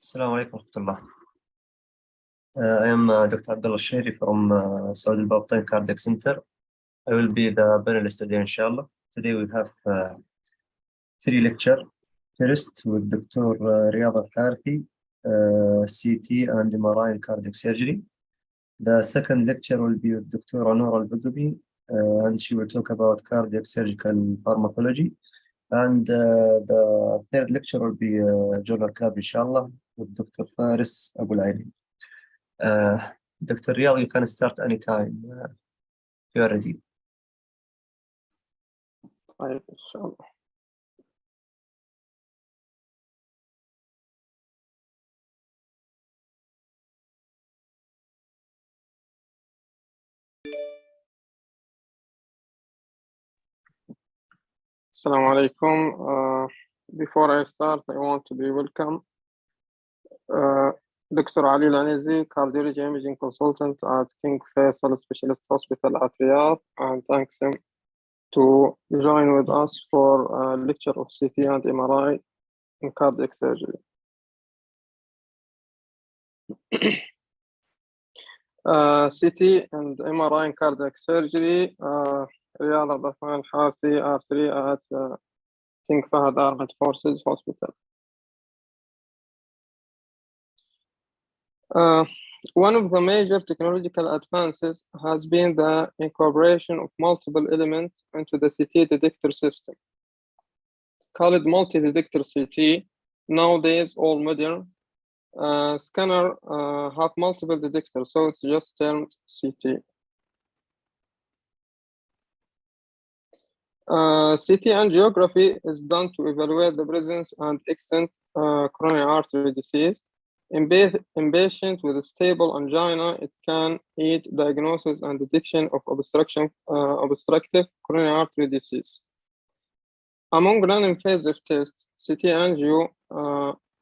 السلام عليكم ورحمة الله. I am Dr. Abdullah Shahri from Saudi Al Cardiac Center. I will be the panelist today, inshallah. Today we have three lectures. First with Dr. Riyad Al-Harthi, CT and MRI in cardiac surgery. The second lecture will be with Dr. Anur Al-Budubi, and she will talk about cardiac surgical pharmacology. And the third lecture will be Journal Club, inshallah, with Dr. Faris Abu Al-Aini. Dr. Riyad, you can start anytime if you are ready. طيب إن شاء الله. Assalamu alaikum. Before I start, I want to be welcome Dr. Ali Al-Anizi, cardiology imaging consultant at King Faisal Specialist Hospital at Riyadh, and thanks him to join with us for a lecture of CT and MRI in cardiac surgery. CT and MRI in cardiac surgery. Riyadh Abdulrahman Al-Harthi, R3 at King Fahad Armed Forces Hospital. One of the major technological advances has been the incorporation of multiple elements into the CT detector system. Called multi-detector CT, nowadays all modern scanner have multiple detectors, so it's just termed CT. CT angiography is done to evaluate the presence and extent coronary artery disease. In patients with a stable angina, it can aid diagnosis and detection of obstructive coronary artery disease. Among non-invasive tests, CT angio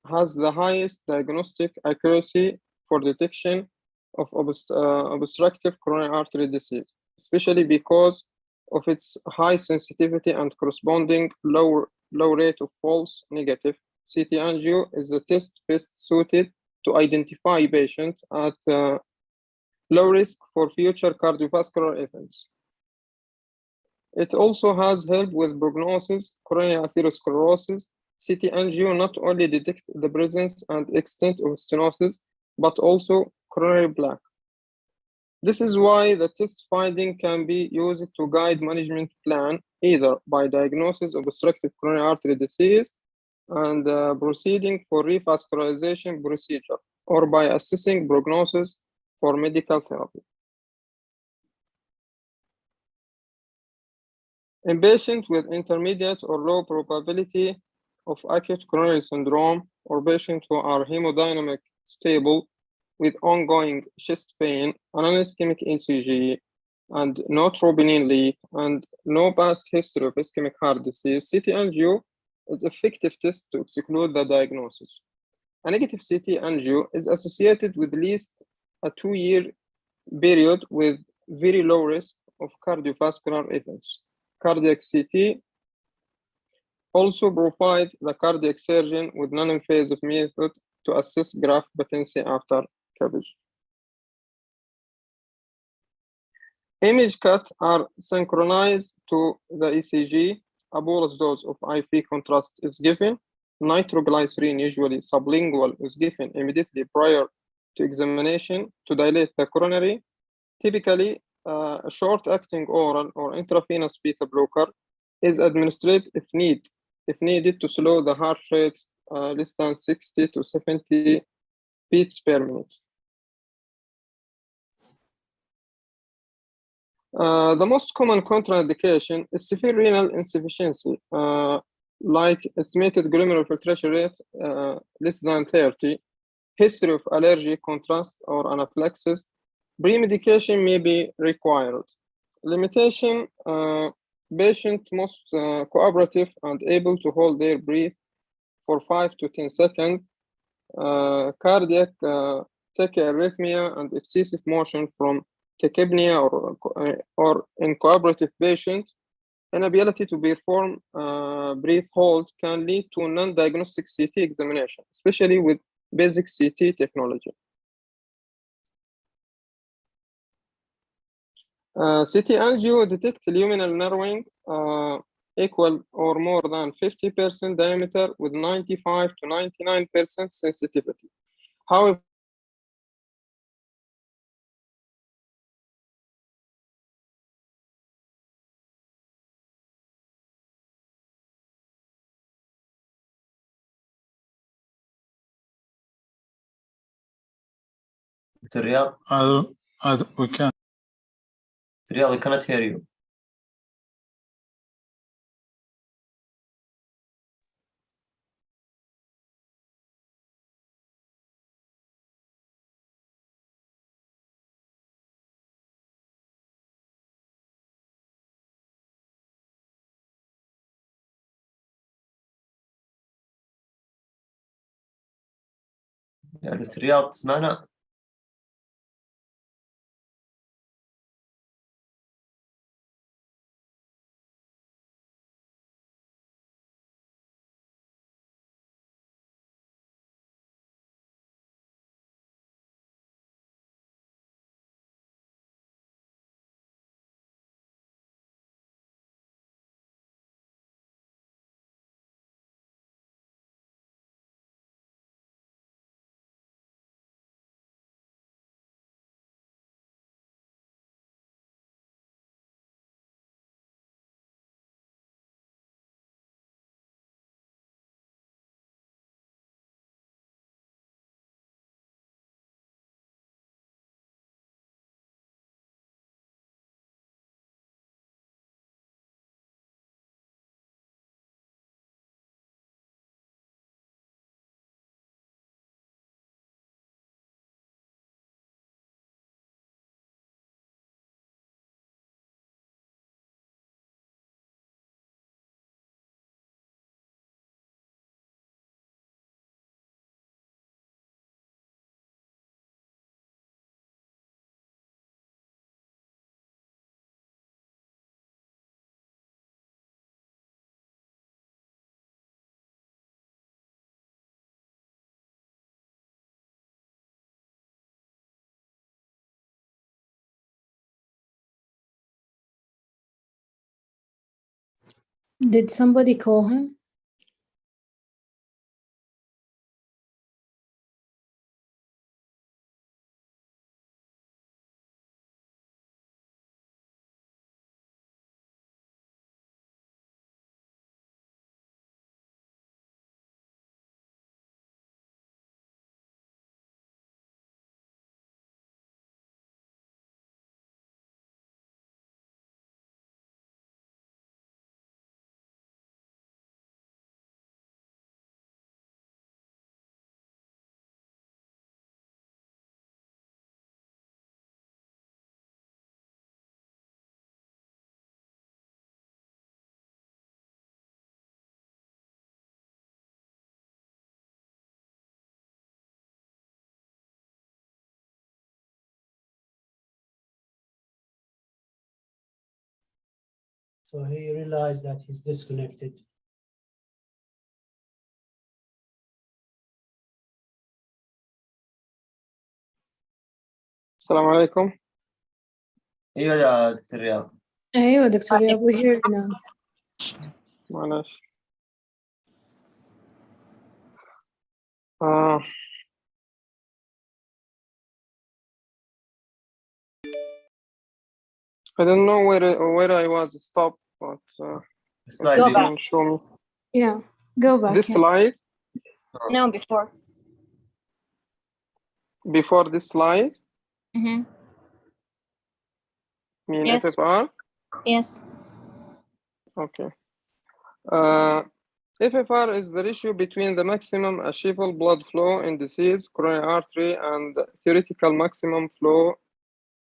has the highest diagnostic accuracy for detection of obstructive coronary artery disease, especially because of its high sensitivity and corresponding low rate of false negative. CT angio is a test best suited to identify patients at low risk for future cardiovascular events. It also has helped with prognosis, coronary atherosclerosis. CT angio not only detects the presence and extent of stenosis, but also coronary plaque. This is why the test finding can be used to guide management plan, either by diagnosis of obstructive coronary artery disease and proceeding for revascularization procedure, or by assessing prognosis for medical therapy. In patients with intermediate or low probability of acute coronary syndrome, or patients who are hemodynamic stable with ongoing chest pain, an ischemic ECG, and no troponin leak, and no past history of ischemic heart disease, CT angio is an effective test to exclude the diagnosis. A negative CT angio is associated with at least a 2-year period with very low risk of cardiovascular events. Cardiac CT also provide the cardiac surgeon with non-invasive method to assess graft patency after CABG. Image cuts are synchronized to the ECG. A bolus dose of IV contrast is given. Nitroglycerin, usually sublingual, is given immediately prior to examination to dilate the coronary. Typically, a short-acting oral or intravenous beta blocker is administered if needed to slow the heart rate less than 60 to 70 beats per minute. The most common contraindication is severe renal insufficiency, like estimated glomerular filtration rate less than 30, history of allergy, contrast, or anaphylaxis. Pre-medication may be required. Limitation: patient most cooperative and able to hold their breath for 5 to 10 seconds. Cardiac tachyarrhythmia and excessive motion from tachypnea or in cooperative patients. Inability to perform breath hold can lead to non-diagnostic CT examination, especially with basic CT technology. CT angio detect luminal narrowing equal or more than 50% diameter with 95 to 99% sensitivity. However, Dr. Riyad, We can. Dr. Riyad, we cannot hear you. يا دكتور رياض تسمعنا؟ Did somebody call him? So he realized that he's disconnected. السلام عليكم. ايوه يا دكتور رياض. أيوة دكتور رياض, we hear you now. معلش. I don't know where I was stopped, but Slide Go you back. can show me Yeah, go back. this yeah. slide. No, before. Before this slide, Mm-hmm. mean Yes. FFR. Yes. Okay. FFR is the ratio between the maximum achievable blood flow in diseased coronary artery and theoretical maximum flow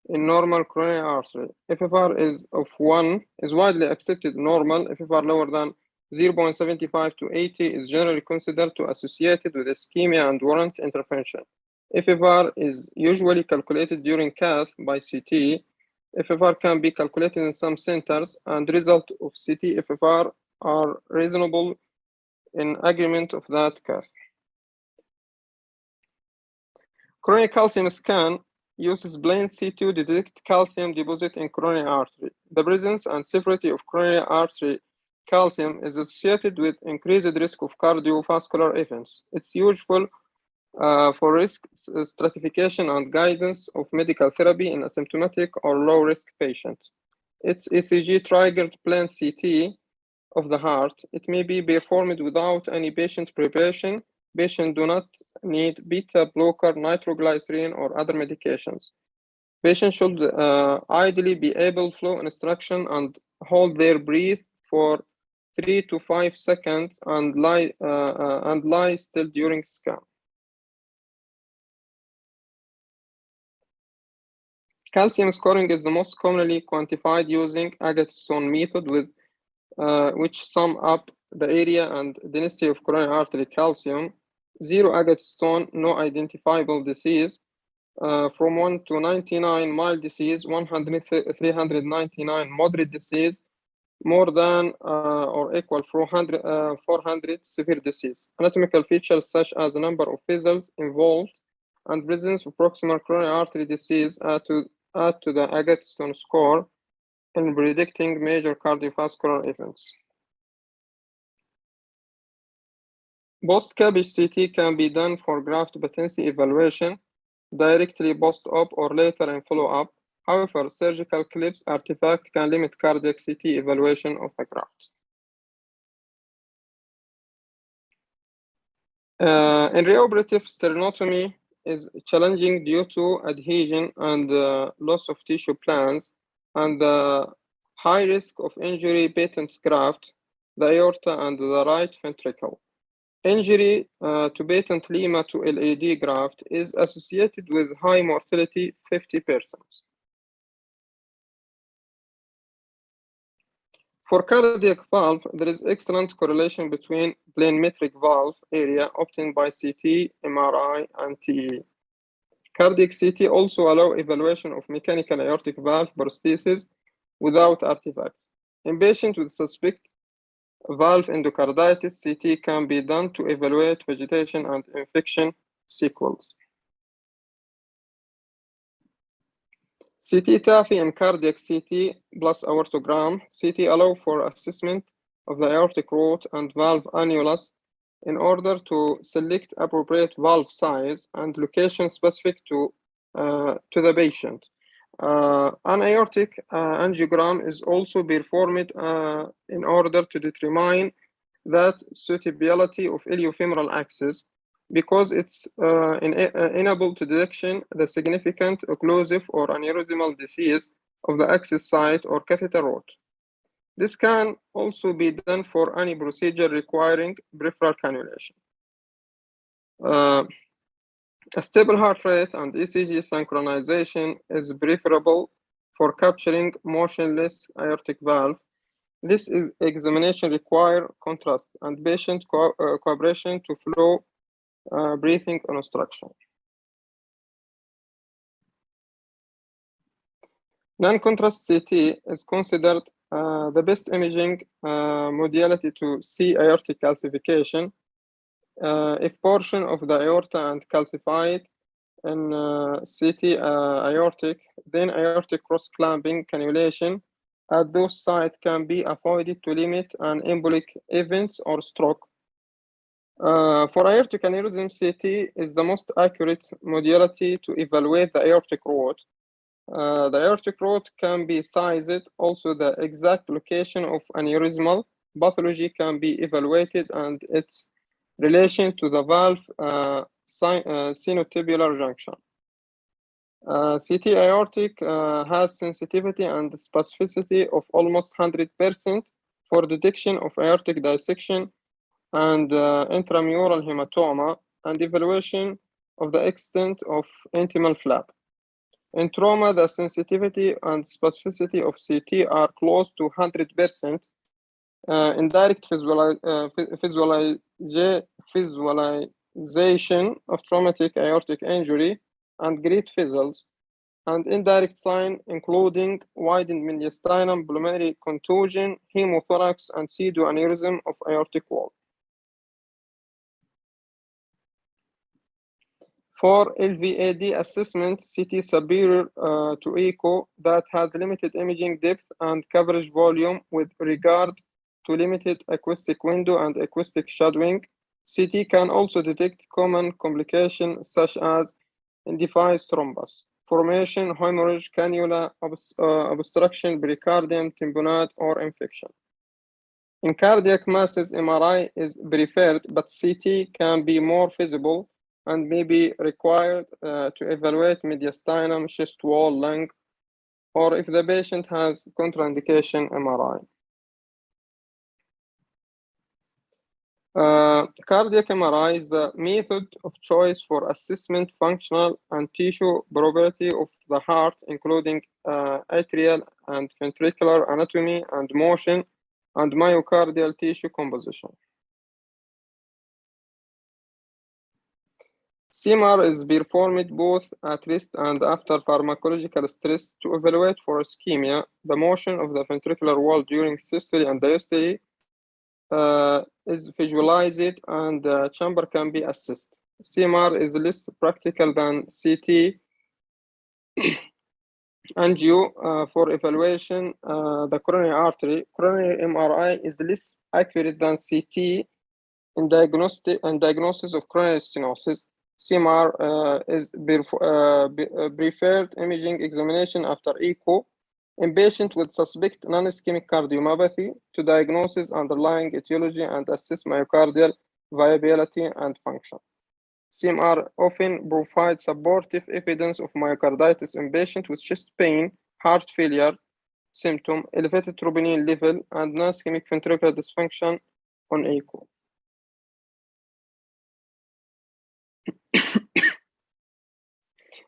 in normal coronary artery. FFR is widely accepted normal. FFR lower than 0.75 to 80 is generally considered to associated with ischemia and warrant intervention. FFR is usually calculated during cath by CT. FFR can be calculated in some centers, and result of CT FFR are reasonable in agreement of that cath. Coronary calcium scan uses plain CT to detect calcium deposit in coronary artery. The presence and severity of coronary artery calcium is associated with increased risk of cardiovascular events. It's useful for risk stratification and guidance of medical therapy in asymptomatic or low-risk patients. It's ECG triggered plain CT of the heart. It may be performed without any patient preparation. Patients do not need beta blocker, nitroglycerin, or other medications. Patients should ideally be able to follow instruction and hold their breath for 3 to 5 seconds and lie still during scan. Calcium scoring is the most commonly quantified using Agatston method, with which sum up the area and density of coronary artery calcium. 0 Agatston, no identifiable disease. From 1 to 99, mild disease. 399, moderate disease. More than or equal 400, severe disease. Anatomical features such as the number of vessels involved and presence of proximal coronary artery disease add to the Agatston score in predicting major cardiovascular events. Post-CABG CT can be done for graft patency evaluation directly post-op or later in follow-up. However, surgical clips artifact can limit cardiac CT evaluation of the graft. In reoperative sternotomy is challenging due to adhesion and loss of tissue plans and the high risk of injury patent graft, the aorta and the right ventricle. Injury to patent lima to LAD graft is associated with high mortality, 50%. For cardiac valve, there is excellent correlation between plain metric valve area obtained by CT, MRI, and TE. Cardiac CT also allow evaluation of mechanical aortic valve prosthesis without artifact. In patients with suspect valve endocarditis, CT can be done to evaluate vegetation and infection sequels. CT TAFI and cardiac CT plus aortogram. CT allow for assessment of the aortic root and valve annulus in order to select appropriate valve size and location specific to the patient. An aortic angiogram is also performed in order to determine that suitability of iliofemoral axis, because it's enable to detection the significant occlusive or aneurysmal disease of the axis site or catheter root. This can also be done for any procedure requiring peripheral cannulation. A stable heart rate and ECG synchronization is preferable for capturing motionless aortic valve. This examination requires contrast and patient cooperation to flow breathing instruction. Non-contrast CT is considered the best imaging modality to see aortic calcification. If portion of the aorta and calcified in CT aortic, then aortic cross-clamping cannulation at those sites can be avoided to limit an embolic event or stroke. For aortic aneurysm, CT is the most accurate modality to evaluate the aortic root. The aortic root can be sized. Also, the exact location of aneurysmal pathology can be evaluated, and its relation to the valve sinotubular junction. CT aortic has sensitivity and specificity of almost 100% for detection of aortic dissection and intramural hematoma and evaluation of the extent of intimal flap. In trauma, the sensitivity and specificity of CT are close to 100%. Indirect visualization of traumatic aortic injury and great vessels, and indirect sign including widened mediastinum, pulmonary contusion, hemothorax, and pseudoaneurysm of aortic wall. For LVAD assessment, CT superior to echo that has limited imaging depth and coverage volume with regard to limited acoustic window and acoustic shadowing. CT can also detect common complications such as indefined thrombus, formation, hemorrhage, cannula, obstruction, pericardium, tamponade, or infection. In cardiac masses, MRI is preferred, but CT can be more feasible and may be required to evaluate mediastinum, chest wall, lung, or if the patient has contraindication, MRI. Cardiac MRI is the method of choice for assessment functional and tissue property of the heart, including atrial and ventricular anatomy and motion and myocardial tissue composition. CMR is performed both at rest and after pharmacological stress to evaluate for ischemia, the motion of the ventricular wall during systole and diastole is visualized and the chamber can be assessed. CMR is less practical than CT angio for evaluation the coronary artery. Coronary MRI is less accurate than CT in diagnosis of coronary stenosis. CMR is preferred imaging examination after echo in patients with suspect non-ischemic cardiomyopathy to diagnose underlying etiology and assess myocardial viability and function. CMR often provides supportive evidence of myocarditis in patients with chest pain, heart failure symptom, elevated troponin level, and non-ischemic ventricular dysfunction on echo.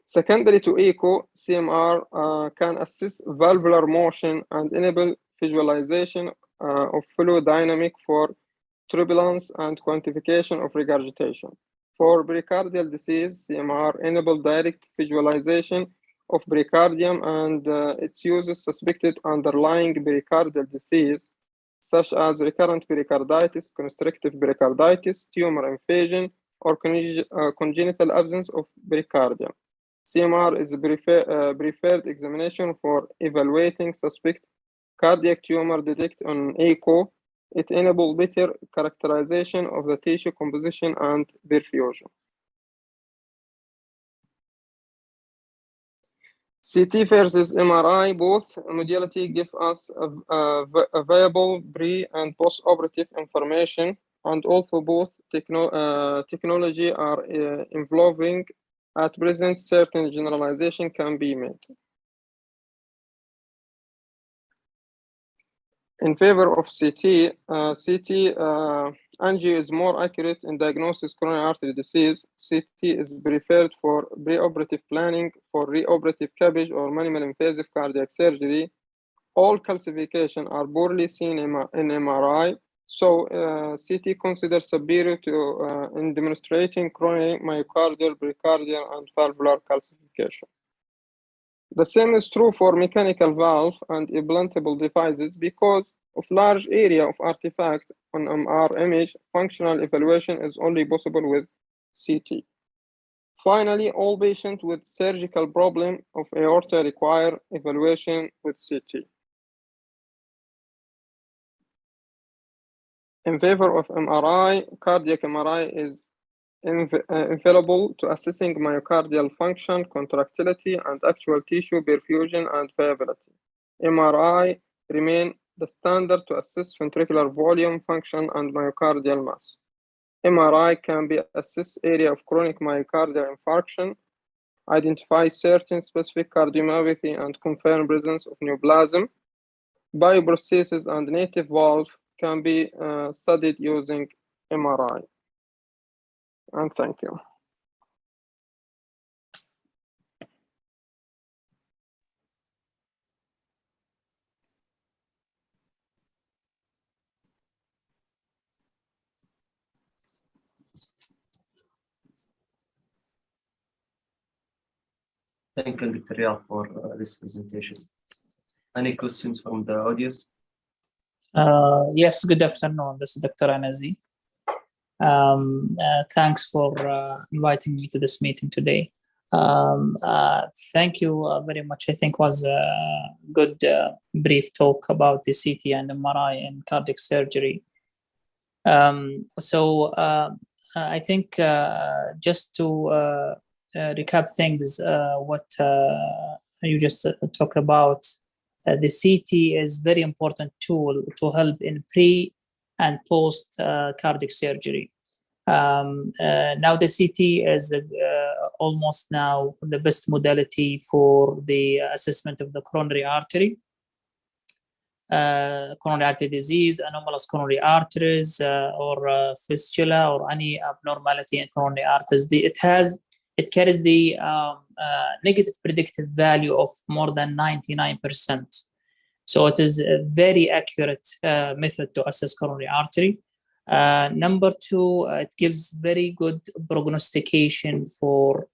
Secondary to echo, CMR can assess valvular motion and enable visualization of flow dynamic for turbulence and quantification of regurgitation. For pericardial disease, CMR enables direct visualization of pericardium and its uses suspected underlying pericardial disease, such as recurrent pericarditis, constrictive pericarditis, tumor invasion, or congenital absence of pericardium. CMR is a preferred examination for evaluating suspect cardiac tumor detected on echo. It enables better characterization of the tissue composition and perfusion. CT versus MRI, both modality give us a viable pre- and post-operative information, and also both technology are evolving. At present, certain generalization can be made. In favor of CT, angio is more accurate in diagnosis coronary artery disease. CT is preferred for preoperative planning, for reoperative CABG or minimal invasive cardiac surgery. All calcification are poorly seen in MRI, so CT considers superior to in demonstrating coronary, myocardial, pericardial, and valvular calcification. The same is true for mechanical valve and implantable devices because of large area of artifact on MR image. Functional evaluation is only possible with CT. Finally, all patients with surgical problem of aorta require evaluation with CT. In favor of MRI, cardiac MRI is infallible to assessing myocardial function, contractility, and actual tissue perfusion and viability. MRI remain the standard to assess ventricular volume, function, and myocardial mass. MRI can be assess area of chronic myocardial infarction, identify certain specific cardiomyopathy, and confirm presence of neoplasm. Bioprocesses and native valve can be studied using MRI. And thank you. Thank you, Dr. Riyad, for this presentation. Any questions from the audience? Yes, good afternoon. This is Dr. Anazi. Thanks for inviting me to this meeting today. Thank you very much. I think was a good brief talk about the CT and MRI in cardiac surgery. I think just to recap things, what you just talked about, the CT is very important tool to help in pre and post cardiac surgery. Now the CT is almost now the best modality for the assessment of the coronary artery disease, anomalous coronary arteries, or fistula, or any abnormality in coronary arteries. It carries the negative predictive value of more than 99%. So it is a very accurate method to assess coronary artery. Number two, it gives very good prognostication for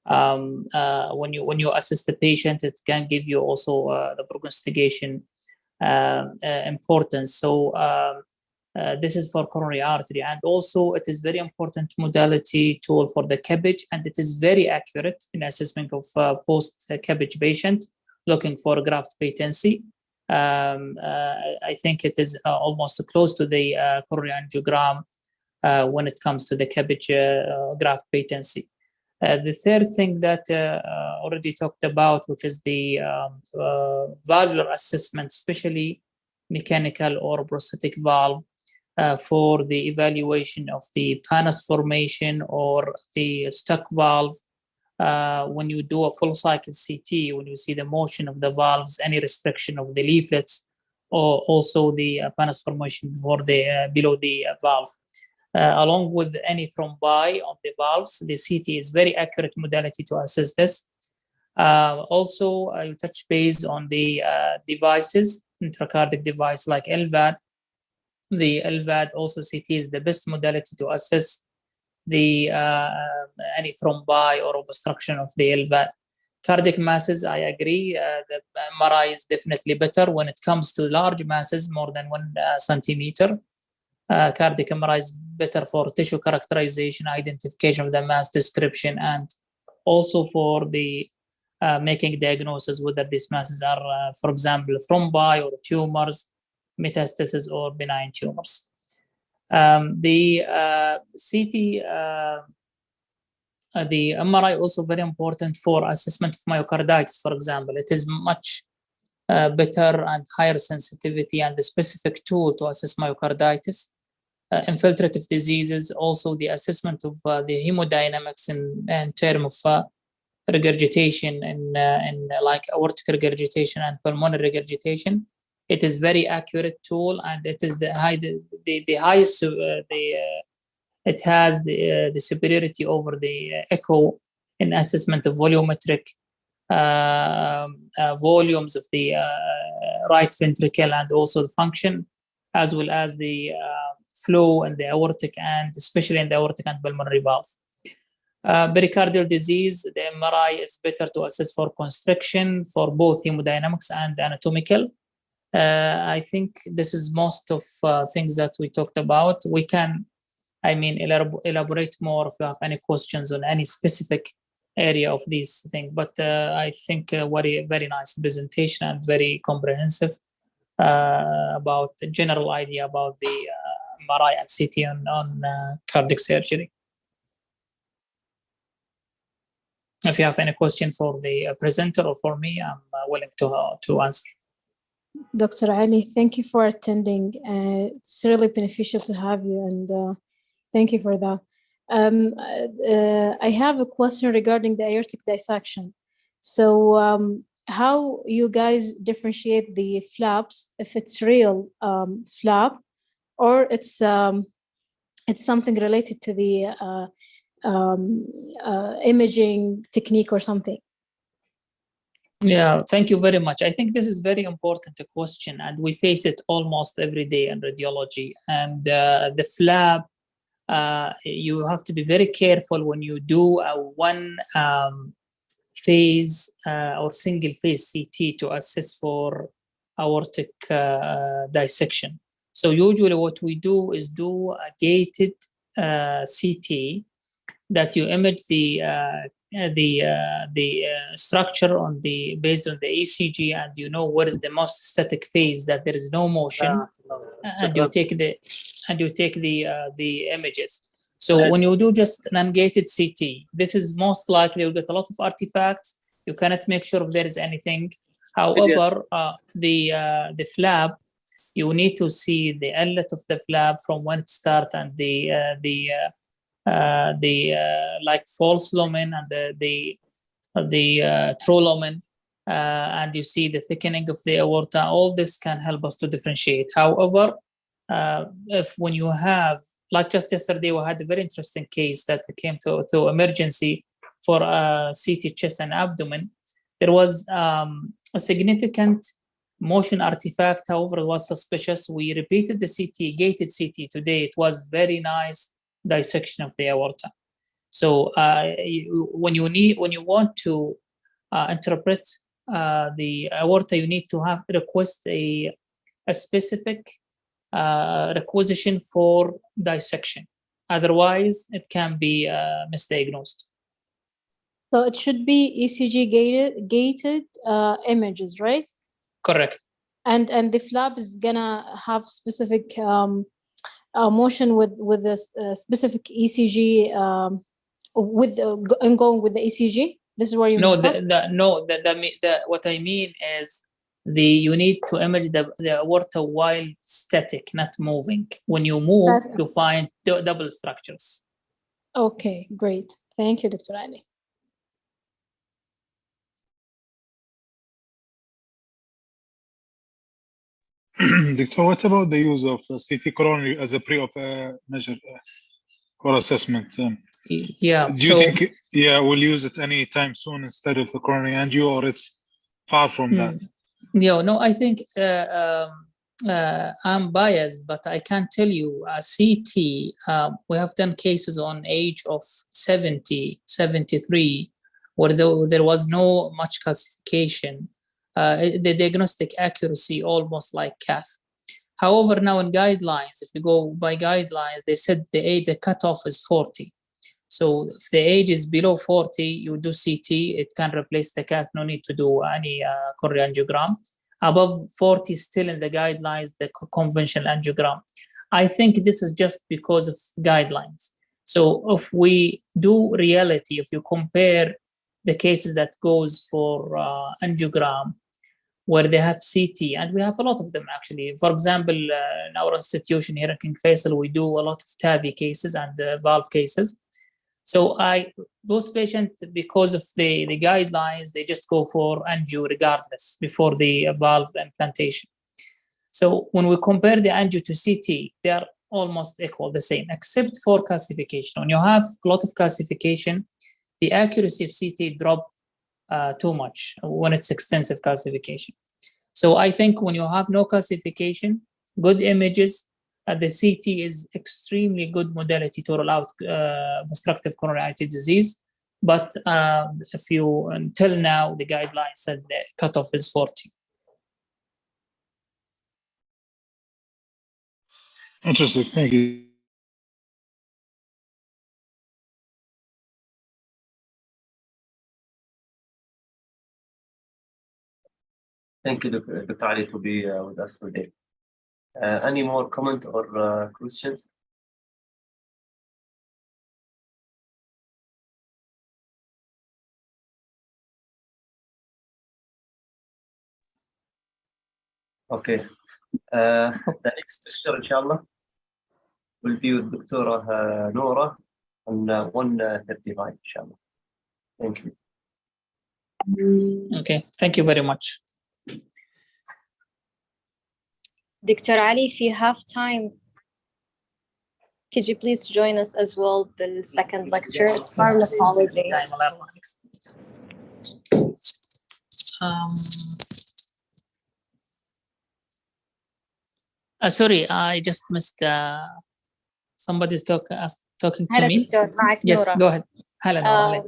when you assess the patient. It can give you also the prognostication importance. So this is for coronary artery, and also it is very important modality tool for the CABG, and it is very accurate in assessment of post CABG patient looking for graft patency. I think it is almost close to the coronary angiogram when it comes to the CABG graft patency. The third thing that already talked about, which is the valvular assessment, especially mechanical or prosthetic valve, for the evaluation of the Panus formation or the stuck valve. When you do a full cycle CT, when you see the motion of the valves, any restriction of the leaflets, or also the Panus formation for the below the valve. Along with any thrombi on the valves, the CT is very accurate modality to assess this. Also, you touch base on the devices, intracardiac device like LVAD. The LVAD also CT is the best modality to assess the any thrombi or obstruction of the LVAD. Cardiac masses, I agree, the MRI is definitely better when it comes to large masses, more than 1 centimeter. Cardiac MRI is better for tissue characterization, identification of the mass description, and also for the making diagnosis whether these masses are, for example, thrombi or tumors, metastasis, or benign tumors. The CT, the MRI also very important for assessment of myocarditis, for example. It is much better and higher sensitivity and the specific tool to assess myocarditis. Infiltrative diseases, also the assessment of the hemodynamics in terms of regurgitation and like aortic regurgitation and pulmonary regurgitation. It is very accurate tool, and it is the highest. It has the superiority over the echo in assessment of volumetric volumes of the right ventricle, and also the function, as well as the flow in the aortic, and especially in the aortic and pulmonary valve. Pericardial disease, the MRI is better to assess for constriction for both hemodynamics and anatomical. I think this is most of things that we talked about. We can, elaborate more if you have any questions on any specific area of these things. But I think very nice presentation and very comprehensive about the general idea about the MRI and CT on cardiac surgery. If you have any question for the presenter or for me, I'm willing to answer. Dr. Ali, thank you for attending. It's really beneficial to have you, and thank you for that. I have a question regarding the aortic dissection. So how you guys differentiate the flaps, if it's real flap, or it's something related to the imaging technique or something? Yeah, thank you very much. I think this is very important question, and we face it almost every day in radiology. And the flap, you have to be very careful when you do a one phase or single phase CT to assess for aortic dissection. So usually what we do is do a gated CT, that you image the structure based on the ECG, and you know what is the most static phase, that there is no motion, and you take the images. So when you do just an ungated CT, this is most likely you'll get a lot of artifacts. You cannot make sure if there is anything. However, the flap, you need to see the inlet of the flap from when it starts, and the like false lumen and the true lumen, and you see the thickening of the aorta. All this can help us to differentiate. However, when you have, like just yesterday, we had a very interesting case that came to emergency for CT chest and abdomen. There was a significant motion artifact. However, it was suspicious. We repeated the CT, gated CT today. It was very nice dissection of the aorta. So when you want to interpret the aorta, you need to request a specific requisition for dissection. Otherwise, it can be misdiagnosed. So it should be ECG gated images, right? Correct. And the flap is gonna have specific motion with this specific ECG going with the ECG. This is where you what I mean is you need to image the aorta while static, not moving. When you move, you find double structures. Okay, great. Thank you, Dr. Ali. Doctor, what about the use of CT coronary as a pre-op measure or assessment? Yeah. Do you think we'll use it anytime soon instead of the coronary angio, or it's far from that? Yeah, no, I think I'm biased, but I can tell you CT, we have done cases on age of 70, 73, where there was no much calcification. The diagnostic accuracy almost like cath. However, now in guidelines, if you go by guidelines, they said the cutoff is 40. So if the age is below 40, you do CT, it can replace the cath, no need to do any coronary angiogram. Above 40, still in the guidelines, the conventional angiogram. I think this is just because of guidelines. So if we do reality, if you compare the cases that goes for angiogram, where they have CT, and we have a lot of them actually. For example, in our institution here in King Faisal, we do a lot of TAVI cases and valve cases. So those patients, because of the guidelines, they just go for angio regardless before the valve implantation. So when we compare the angio to CT, they are almost equal, the same, except for calcification. When you have a lot of calcification, the accuracy of CT drop too much when it's extensive calcification. So I think when you have no calcification, good images, the CT is extremely good modality to rule out obstructive coronary artery disease. But if you, until now, the guidelines said the cutoff is 40. Interesting, thank you. Thank you, Dr. Ali, to be with us today. Any more comment or questions? Okay. The next lecture, inshallah, will be with Dr. Noura on 1:35, inshallah. Thank you. Okay, thank you very much. Dr. Ali, if you have time, could you please join us as well the second lecture? It's pharmacology. Sorry, I just missed somebody's talking to me. Dr. Yes, go ahead. Hello,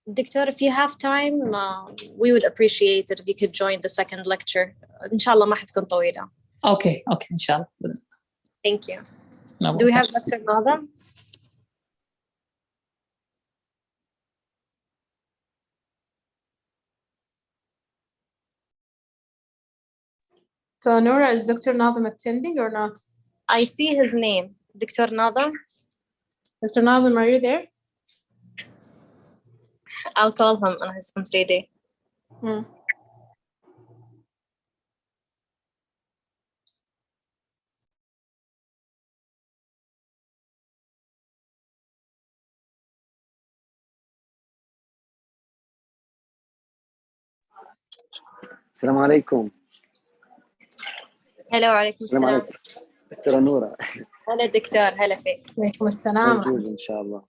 Doctor, if you have time, we would appreciate it if you could join the second lecture. Inshallah ما حتكون طويلة. Okay, inshallah. Thank you. No, Do we have Dr. Nada? So Nora, is Dr. Nazim attending or not? I see his name, Dr. Nadam. Dr. Nazim, are you there? I'll call him on his Wednesday day. السلام عليكم. هلا وعليكم السلام السلام. عليكم دكتورة نورة. هلا دكتور، هلا فيك. عليكم السلام. موجود إن شاء الله.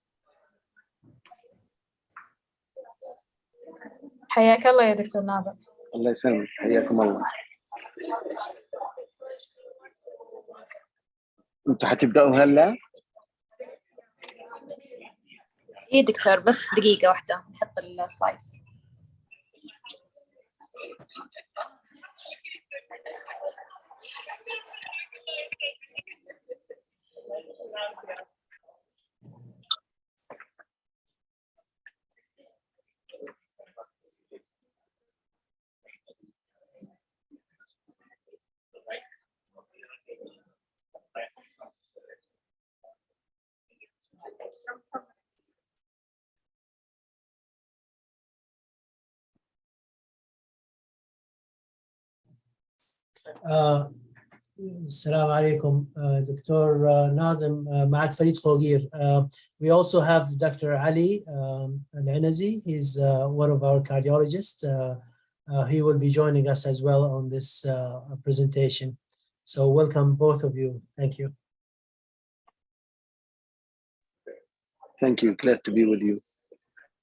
حياك الله يا دكتور ناظر. الله يسلمك، حياكم الله. أنتوا حتبدأوا هلا؟ إيه دكتور، بس دقيقة واحدة نحط السلايدز. السلام عليكم دكتور ناظم. معك فريد خوغير. We also have Dr. Ali Al-Anazi. He's one of our cardiologists. He will be joining us as well on this presentation. So welcome both of you. Thank you. Thank you. Glad to be with you.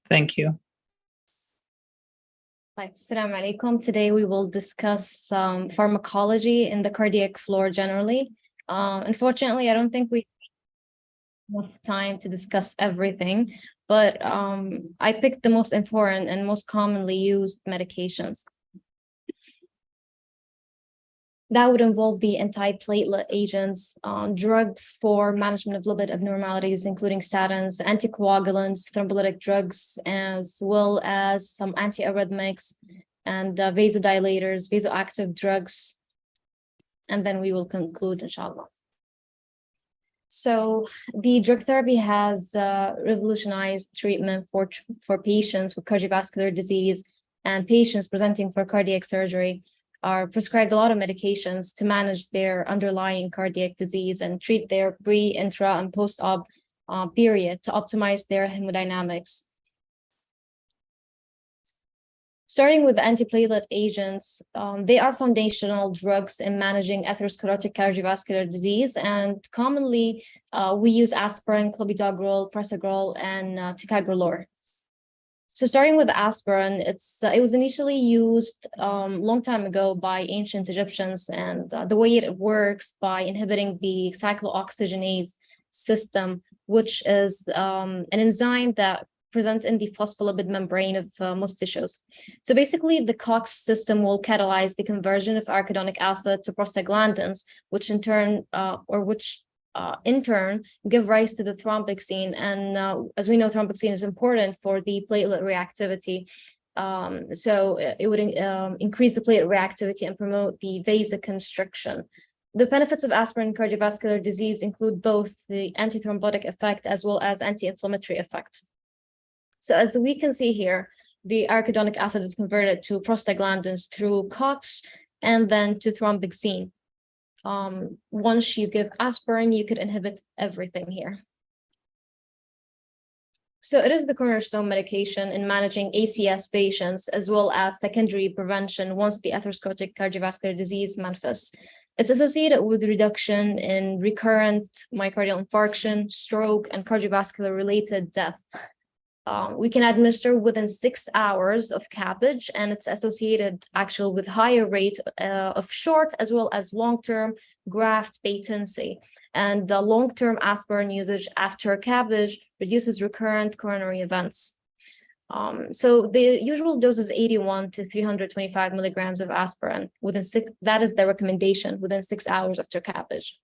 Thank you. Assalamu alaikum. Today we will discuss pharmacology in the cardiac floor generally. Unfortunately, I don't think we have enough time to discuss everything, but I picked the most important and most commonly used medications. That would involve the antiplatelet agents, drugs for management of lipid abnormalities, including statins, anticoagulants, thrombolytic drugs, as well as some antiarrhythmics and vasodilators, vasoactive drugs. And then we will conclude, inshallah. So the drug therapy has revolutionized treatment for patients with cardiovascular disease, and patients presenting for cardiac surgery are prescribed a lot of medications to manage their underlying cardiac disease and treat their pre, intra, and post-op period to optimize their hemodynamics. Starting with the antiplatelet agents, they are foundational drugs in managing atherosclerotic cardiovascular disease, and commonly we use aspirin, clopidogrel, prasugrel, and ticagrelor. So starting with aspirin, it was initially used a long time ago by ancient Egyptians, and the way it works by inhibiting the cyclooxygenase system, which is an enzyme that present in the phospholipid membrane of most tissues. So basically, the COX system will catalyze the conversion of arachidonic acid to prostaglandins, which in turn, give rise to the thromboxane. And as we know, thromboxane is important for the platelet reactivity. So it would increase the platelet reactivity and promote the vasoconstriction. The benefits of aspirin in cardiovascular disease include both the antithrombotic effect as well as anti-inflammatory effect. So as we can see here, the arachidonic acid is converted to prostaglandins through COX and then to thromboxane. Once you give aspirin, you could inhibit everything here. So it is the cornerstone medication in managing ACS patients, as well as secondary prevention once the atherosclerotic cardiovascular disease manifests. It's associated with reduction in recurrent myocardial infarction, stroke, and cardiovascular-related death. We can administer within 6 hours of cabbage, and it's associated actually with higher rate of short as well as long-term graft patency. And the long-term aspirin usage after cabbage reduces recurrent coronary events. So the usual dose is 81 to 325 milligrams of aspirin that is the recommendation, within 6 hours after cabbage.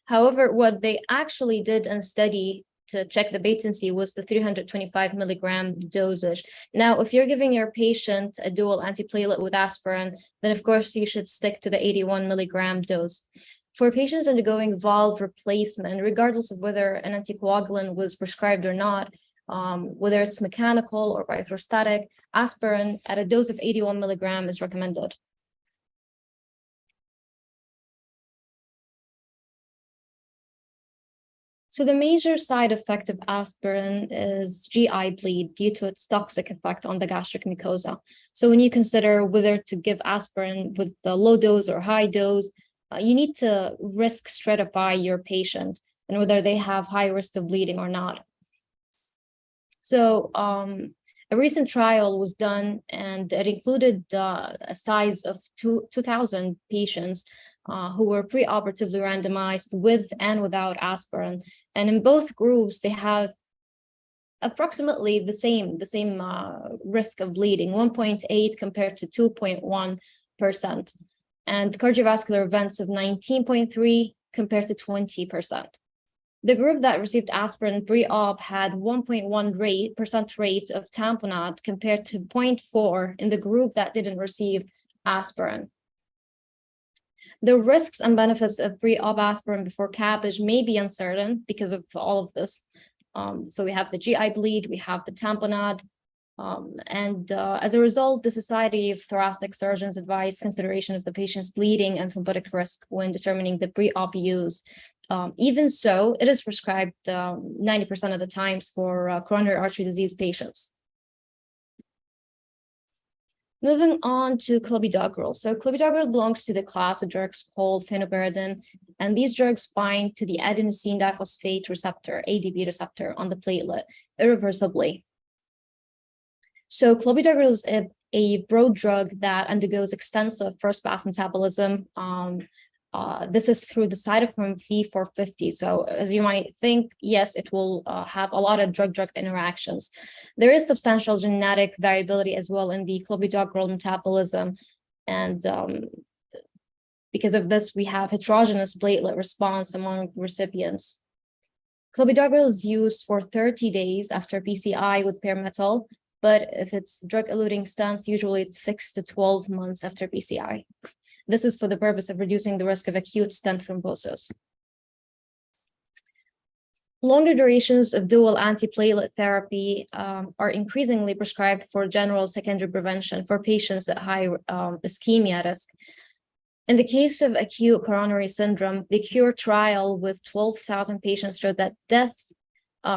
However, what they actually did in study to check the patency was the 325 milligram dosage. Now, if you're giving your patient a dual antiplatelet with aspirin, then of course you should stick to the 81 milligram dose. For patients undergoing valve replacement, regardless of whether an anticoagulant was prescribed or not, whether it's mechanical or electrostatic, aspirin at a dose of 81 milligram is recommended. So the major side effect of aspirin is GI bleed due to its toxic effect on the gastric mucosa. So when you consider whether to give aspirin with the low dose or high dose, you need to risk stratify your patient and whether they have high risk of bleeding or not. So a recent trial was done, and it included a size of 2,000 patients who were preoperatively randomized with and without aspirin. And in both groups, they had approximately the same risk of bleeding, 1.8 compared to 2.1%, and cardiovascular events of 19.3 compared to 20%. The group that received aspirin pre-op had 1.1% rate of tamponade compared to 0.4 in the group that didn't receive aspirin. The risks and benefits of pre-op aspirin before CABG may be uncertain because of all of this. So we have the GI bleed, we have the tamponade, and as a result, the Society of Thoracic Surgeons advised consideration of the patient's bleeding and thrombotic risk when determining the pre-op use. Even so, it is prescribed 90% of the times for coronary artery disease patients. Moving on to clopidogrel. So clopidogrel belongs to the class of drugs called phenobarbital, and these drugs bind to the adenosine diphosphate receptor, ADP receptor, on the platelet irreversibly. So clopidogrel is a broad drug that undergoes extensive first-pass metabolism. This is through the cytochrome P450. So as you might think, yes, it will have a lot of drug-drug interactions. There is substantial genetic variability as well in the clopidogrel metabolism. And because of this, we have heterogeneous platelet response among recipients. Clopidogrel is used for 30 days after PCI with pyrimethyl, but if it's drug-eluting stents, usually it's 6 to 12 months after PCI. This is for the purpose of reducing the risk of acute stent thrombosis. Longer durations of dual antiplatelet therapy are increasingly prescribed for general secondary prevention for patients at high ischemia risk. In the case of acute coronary syndrome, the CURE trial with 12,000 patients showed that death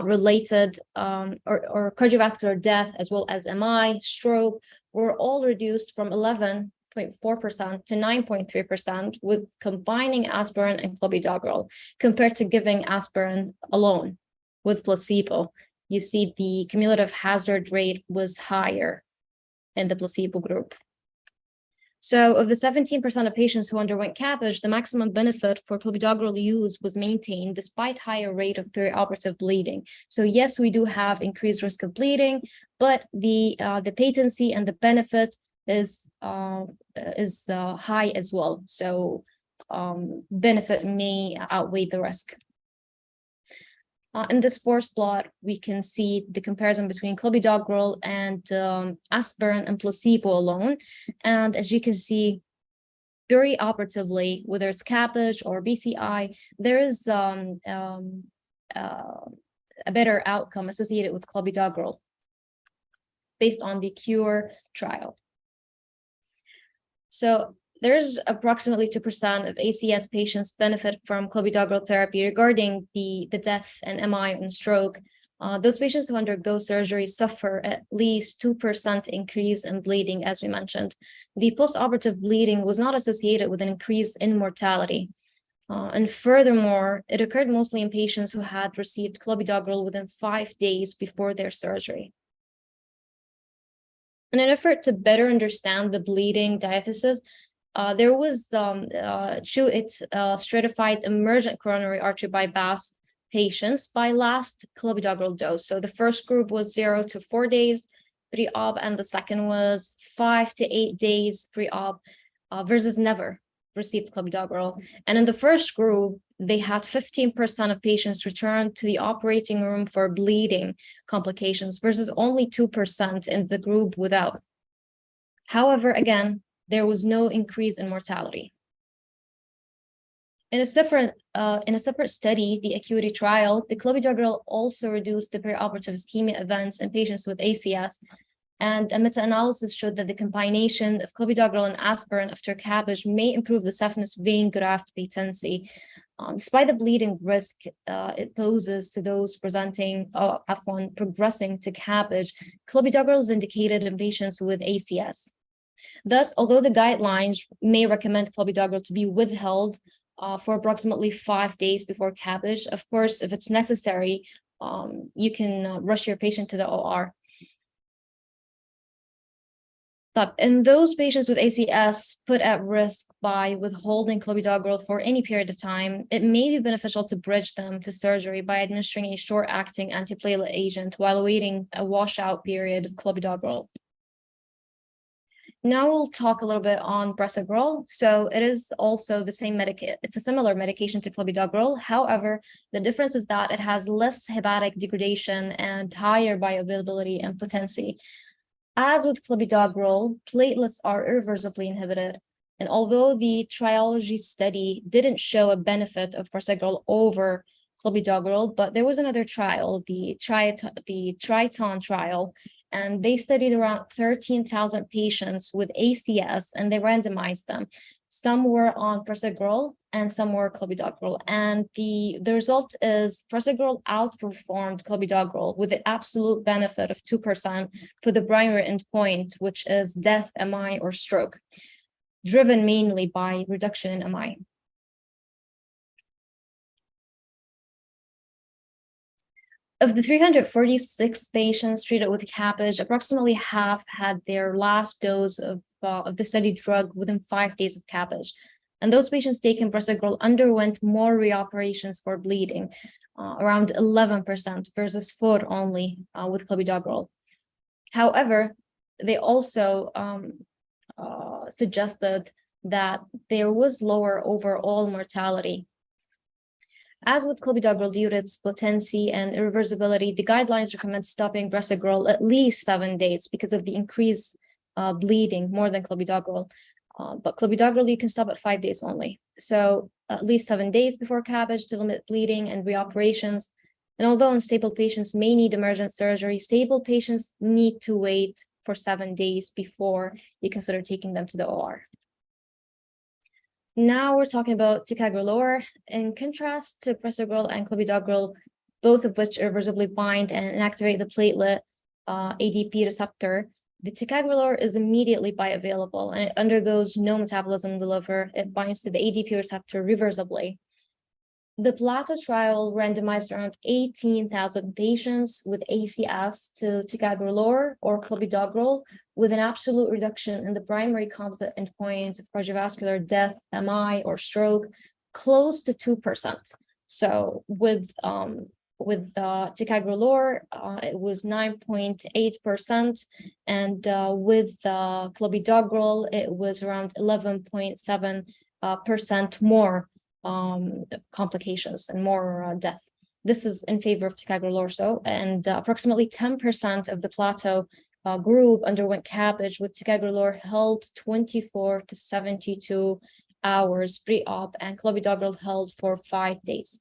related or cardiovascular death, as well as MI, stroke, were all reduced from 11.4% to 9.3% with combining aspirin and clopidogrel compared to giving aspirin alone with placebo. You see the cumulative hazard rate was higher in the placebo group. So of the 17% of patients who underwent CABG, the maximum benefit for clopidogrel use was maintained despite higher rate of perioperative bleeding. So yes, we do have increased risk of bleeding, but the patency and the benefit is high as well. So benefit may outweigh the risk. In this force plot, we can see the comparison between clopidogrel and aspirin and placebo alone. And as you can see, perioperatively, whether it's CABG or BCI, there is a better outcome associated with clopidogrel based on the CURE trial. So there's approximately 2% of ACS patients benefit from clopidogrel therapy regarding the death and MI and stroke. Those patients who undergo surgery suffer at least 2% increase in bleeding, as we mentioned. The postoperative bleeding was not associated with an increase in mortality. And furthermore, it occurred mostly in patients who had received clopidogrel within 5 days before their surgery. In an effort to better understand the bleeding diathesis, there was stratified emergent coronary artery bypass patients by last clopidogrel dose. So the first group was 0 to 4 days pre-op, and the second was 5 to 8 days pre-op versus never received clopidogrel. And in the first group, they had 15% of patients return to the operating room for bleeding complications versus only 2% in the group without. However, again, there was no increase in mortality. In a separate study, the Acuity trial, the clopidogrel also reduced the perioperative ischemia events in patients with ACS, and a meta-analysis showed that the combination of clopidogrel and aspirin after CABG may improve the saphenous vein graft patency, despite the bleeding risk it poses to those progressing to CABG. Clopidogrel is indicated in patients with ACS. Thus, although the guidelines may recommend clopidogrel to be withheld for approximately 5 days before CABG, of course, if it's necessary, you can rush your patient to the OR. But in those patients with ACS put at risk by withholding clopidogrel for any period of time, it may be beneficial to bridge them to surgery by administering a short-acting antiplatelet agent while awaiting a washout period of clopidogrel. Now we'll talk a little bit on prasugrel. So it is also the same medication. It's a similar medication to clopidogrel. However, the difference is that it has less hepatic degradation and higher bioavailability and potency. As with clopidogrel, platelets are irreversibly inhibited. And although the Triology study didn't show a benefit of prasugrel over clopidogrel, but there was another trial, the Triton trial, and they studied around 13,000 patients with ACS, and they randomized them. Some were on prasugrel and some were clopidogrel. And the result is prasugrel outperformed clopidogrel with the absolute benefit of 2% for the primary endpoint, which is death, MI, or stroke, driven mainly by reduction in MI. Of the 346 patients treated with CABG, approximately half had their last dose of the study drug within 5 days of CABG. And those patients taking prasugrel underwent more reoperations for bleeding, around 11% versus 4 only with clopidogrel. However, they also suggested that there was lower overall mortality. As with clopidogrel, due to its potency and irreversibility, the guidelines recommend stopping prasugrel at least 7 days because of the increased bleeding more than clopidogrel. But clopidogrel, you can stop at 5 days only. So at least 7 days before CABG to limit bleeding and reoperations. And although unstable patients may need emergent surgery, stable patients need to wait for 7 days before you consider taking them to the OR. Now we're talking about ticagrelor. In contrast to prasugrel and clopidogrel, both of which irreversibly bind and activate the platelet ADP receptor, the ticagrelor is immediately bioavailable and it undergoes no metabolism in the liver. It binds to the ADP receptor reversibly. The Plato trial randomized around 18,000 patients with ACS to ticagrelor or clopidogrel with an absolute reduction in the primary composite endpoint of cardiovascular death, MI, or stroke, close to 2%. So with ticagrelor, it was 9.8%, and with clopidogrel, it was around 11.7% more complications and more death. This is in favor of ticagrelor, and approximately 10% of the Plato group underwent CABG with ticagrelor held 24 to 72 hours pre-op, and clopidogrel held for 5 days.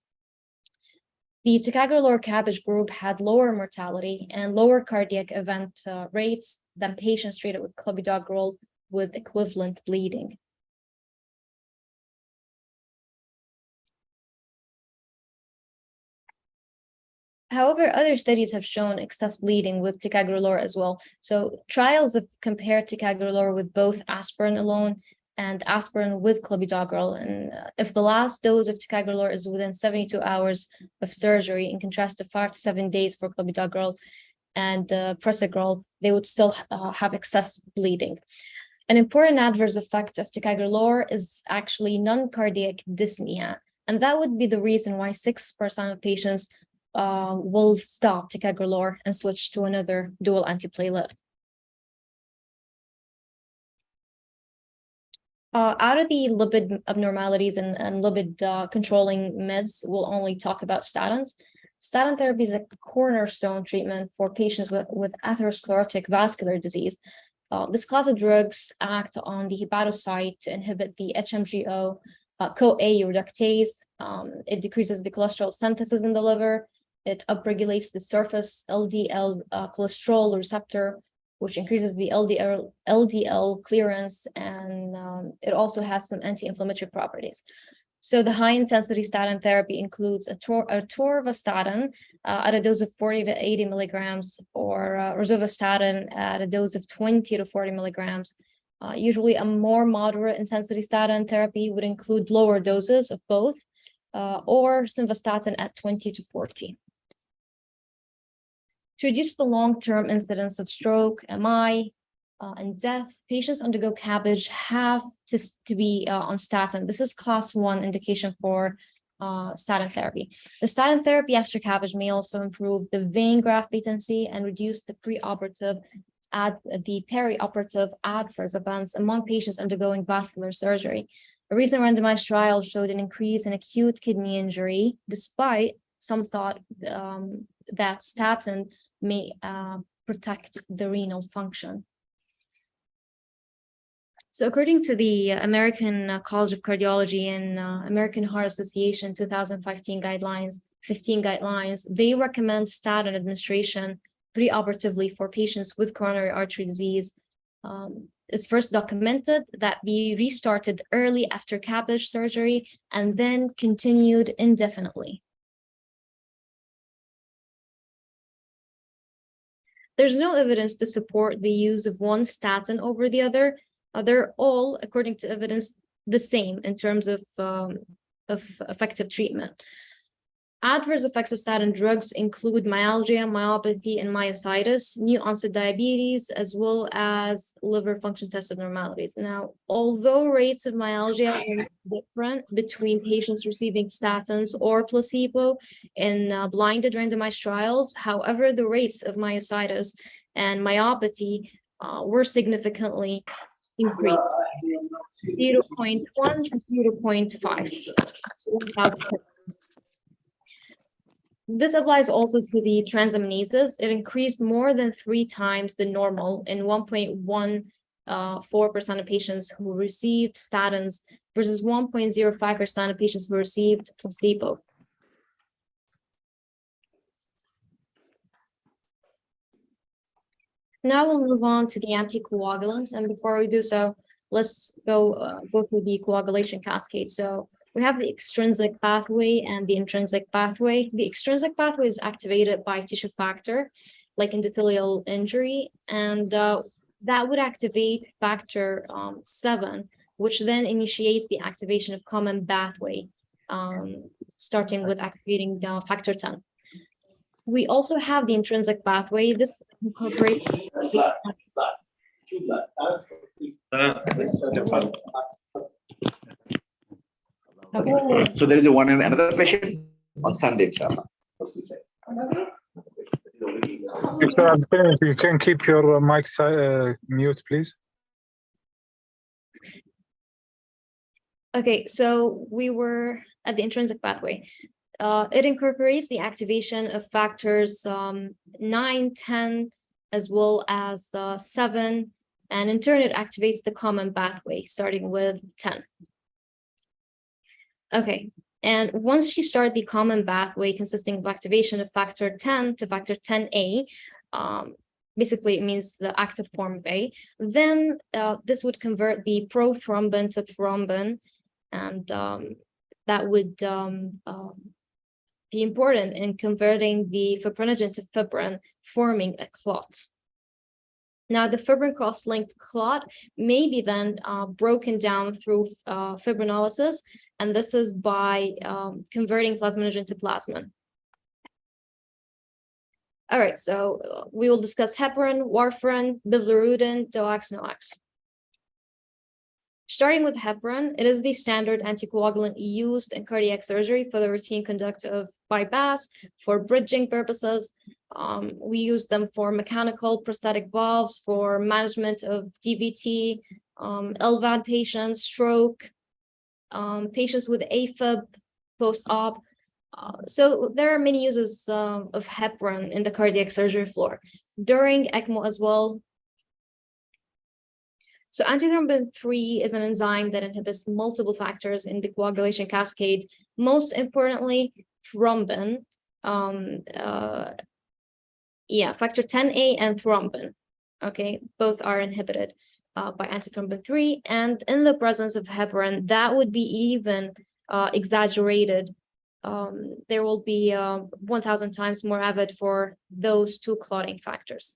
The ticagrelor CABG group had lower mortality and lower cardiac event rates than patients treated with clopidogrel with equivalent bleeding. However, other studies have shown excess bleeding with ticagrelor as well. So trials have compared ticagrelor with both aspirin alone and aspirin with clopidogrel. And if the last dose of ticagrelor is within 72 hours of surgery, in contrast to 5 to 7 days for clopidogrel and prasugrel, they would still have excess bleeding. An important adverse effect of ticagrelor is actually non-cardiac dyspnea. And that would be the reason why 6% of patients will stop ticagrelor and switch to another dual antiplatelet. Out of the lipid abnormalities and lipid controlling meds, we'll only talk about statins. Statin therapy is a cornerstone treatment for patients with atherosclerotic vascular disease. This class of drugs act on the hepatocyte to inhibit the HMGO CoA reductase. It decreases the cholesterol synthesis in the liver. It upregulates the surface LDL cholesterol receptor, which increases the LDL clearance, and it also has some anti-inflammatory properties. So the high-intensity statin therapy includes atorvastatin at a dose of 40 to 80 milligrams, or rosuvastatin at a dose of 20 to 40 milligrams. Usually a more moderate intensity statin therapy would include lower doses of both, or simvastatin at 20 to 40. To reduce the long-term incidence of stroke, MI, and death, patients undergo CABG have to be on statin. This is class 1 indication for statin therapy. The statin therapy after CABG may also improve the vein graft patency and reduce the perioperative adverse events among patients undergoing vascular surgery. A recent randomized trial showed an increase in acute kidney injury, despite some thought that statin may protect the renal function. So according to the American College of Cardiology and American Heart Association 2015 guidelines, they recommend statin administration preoperatively for patients with coronary artery disease. It's first documented that be restarted early after CABG surgery and then continued indefinitely. There's no evidence to support the use of one statin over the other. They're all, according to evidence, the same in terms of effective treatment. Adverse effects of statin drugs include myalgia, myopathy, and myositis, new onset diabetes, as well as liver function test abnormalities. Now, although rates of myalgia are different between patients receiving statins or placebo in blinded randomized trials, however, the rates of myositis and myopathy were significantly increased, 0.1 to 0.5. This applies also to the transaminases. It increased more than 3 times the normal in 1.14% of patients who received statins versus 1.05% of patients who received placebo. Now we'll move on to the anticoagulants, and before we do so, let's go through the coagulation cascade. So we have the extrinsic pathway and the intrinsic pathway. The extrinsic pathway is activated by tissue factor, like endothelial injury, and that would activate factor 7, which then initiates the activation of common pathway, starting with activating factor 10. We also have the intrinsic pathway. This incorporates Okay. So there is another patient on Sunday, inshallah. Dr. Abdel, you can keep your mic mute, please. Okay, so we were at the intrinsic pathway. It incorporates the activation of factors 9, 10, as well as 7, and in turn, it activates the common pathway, starting with 10. Okay, and once you start the common pathway consisting of activation of factor 10 to factor 10A, basically it means the active form of A, then this would convert the prothrombin to thrombin, and that would be important in converting the fibrinogen to fibrin, forming a clot. Now, the fibrin cross-linked clot may be then broken down through fibrinolysis, and this is by converting plasminogen to plasmin. All right, so we will discuss heparin, warfarin, bilirubin, DOAX, NOAX. Starting with heparin, it is the standard anticoagulant used in cardiac surgery for the routine conduct of bypass, for bridging purposes. We use them for mechanical prosthetic valves, for management of DVT, LVAD patients, stroke, patients with AFib post-op. So there are many uses of heparin in the cardiac surgery floor, during ECMO as well. So antithrombin 3 is an enzyme that inhibits multiple factors in the coagulation cascade, most importantly, thrombin. Factor 10A and thrombin. Okay, both are inhibited by antithrombin 3, and in the presence of heparin, that would be even exaggerated. There will be 1,000 times more avid for those two clotting factors.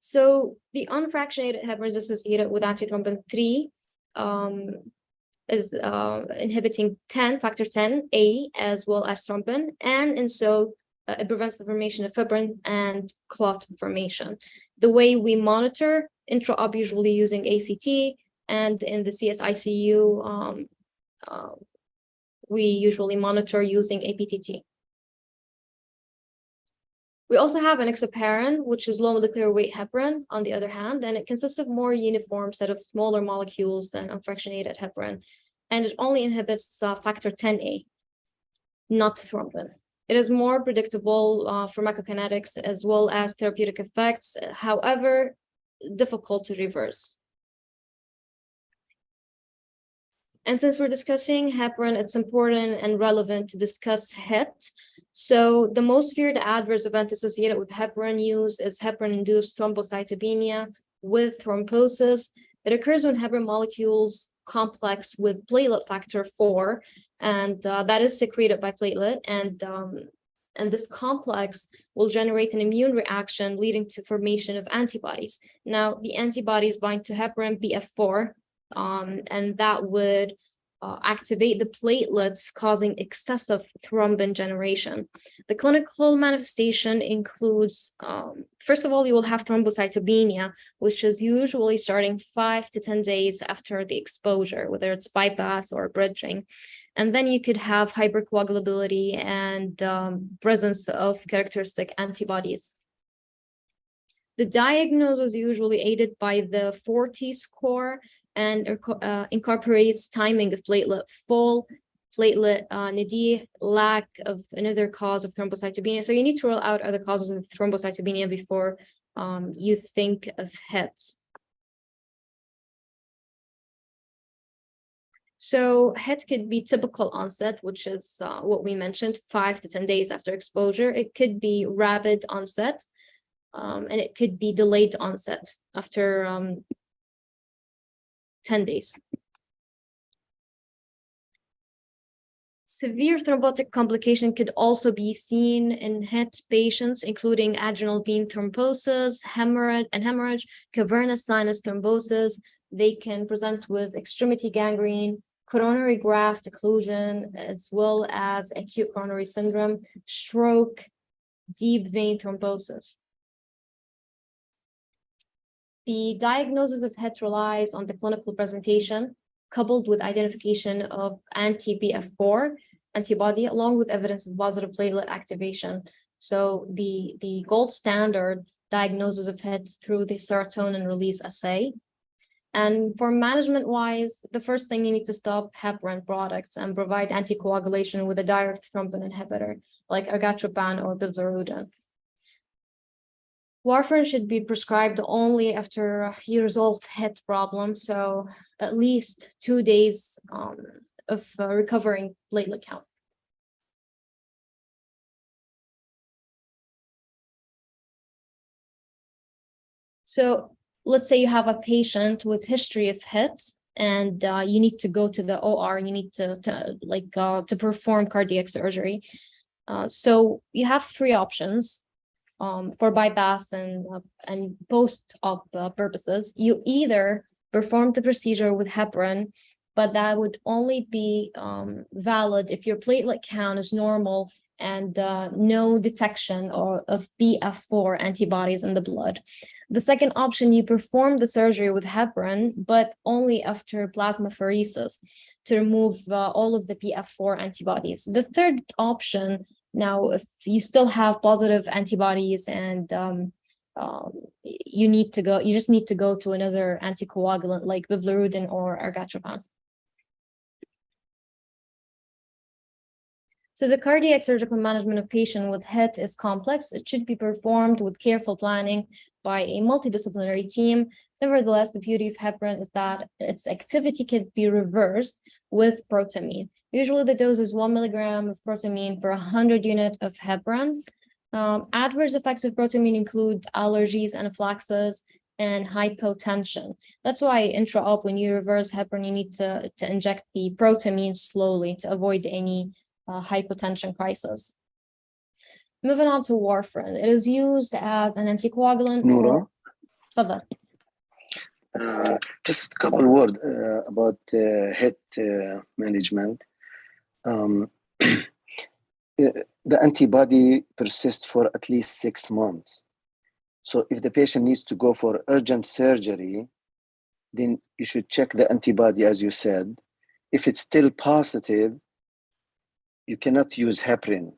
So the unfractionated heparin is associated with antithrombin 3, is inhibiting factor 10A as well as thrombin, and so it prevents the formation of fibrin and clot formation. The way we monitor intra-op, usually using ACT, and in the CSICU, we usually monitor using APTT. We also have enoxaparin, which is low molecular weight heparin, on the other hand, and it consists of more uniform set of smaller molecules than unfractionated heparin, and it only inhibits factor 10A, not thrombin. It is more predictable pharmacokinetics as well as therapeutic effects, however, difficult to reverse. And since we're discussing heparin, it's important and relevant to discuss HIT. So the most feared adverse event associated with heparin use is heparin-induced thrombocytopenia with thrombosis. It occurs when heparin molecules complex with platelet factor 4, and that is secreted by platelet, and this complex will generate an immune reaction leading to formation of antibodies. Now, the antibodies bind to heparin BF4, and that would activate the platelets, causing excessive thrombin generation. The clinical manifestation includes, first of all, you will have thrombocytopenia, which is usually starting 5 to 10 days after the exposure, whether it's bypass or bridging. And then you could have hypercoagulability and presence of characteristic antibodies. The diagnosis is usually aided by the 4T score and incorporates timing of platelet fall, platelet nadir, lack of another cause of thrombocytopenia. So you need to rule out other causes of thrombocytopenia before you think of HIT. So HIT could be typical onset, which is what we mentioned, 5 to 10 days after exposure. It could be rapid onset, and it could be delayed onset after 10 days. Severe thrombotic complication could also be seen in HIT patients, including adrenal vein thrombosis, hemorrhage, cavernous sinus thrombosis. They can present with extremity gangrene, coronary graft occlusion, as well as acute coronary syndrome, stroke, deep vein thrombosis. The diagnosis of HIT relies on the clinical presentation, coupled with identification of anti-BF4 antibody, along with evidence of positive platelet activation. So the gold standard diagnosis of HIT through the serotonin release assay. And for management-wise, the first thing you need to stop heparin products and provide anticoagulation with a direct thrombin inhibitor, like ergotrapan or bilzarudin. Warfarin should be prescribed only after you resolve HIT problem, so at least 2 days of recovering platelet count. So let's say you have a patient with history of HIT, and you need to go to the OR. You need to perform cardiac surgery. So you have 3 options. For bypass and post-op purposes. You either perform the procedure with heparin, but that would only be valid if your platelet count is normal and no detection of BF4 antibodies in the blood. The second option, you perform the surgery with heparin, but only after plasmapheresis to remove all of the BF4 antibodies. The third option, now, if you still have positive antibodies and you just need to go to another anticoagulant like bivalirudin or argatroban. So the cardiac surgical management of patient with HIT is complex. It should be performed with careful planning by a multidisciplinary team. Nevertheless, the beauty of heparin is that its activity can be reversed with protamine. Usually the dose is 1 milligram of protamine per 100 units of heparin. Adverse effects of protamine include allergies, anaphylaxis, and hypotension. That's why intra-op, when you reverse heparin, you need to inject the protamine slowly to avoid any hypotension crisis. Moving on to warfarin. It is used as an anticoagulant. Noura? Further. Just a couple words about HIT management. The antibody persists for at least 6 months. So if the patient needs to go for urgent surgery, then you should check the antibody, as you said. If it's still positive, you cannot use heparin.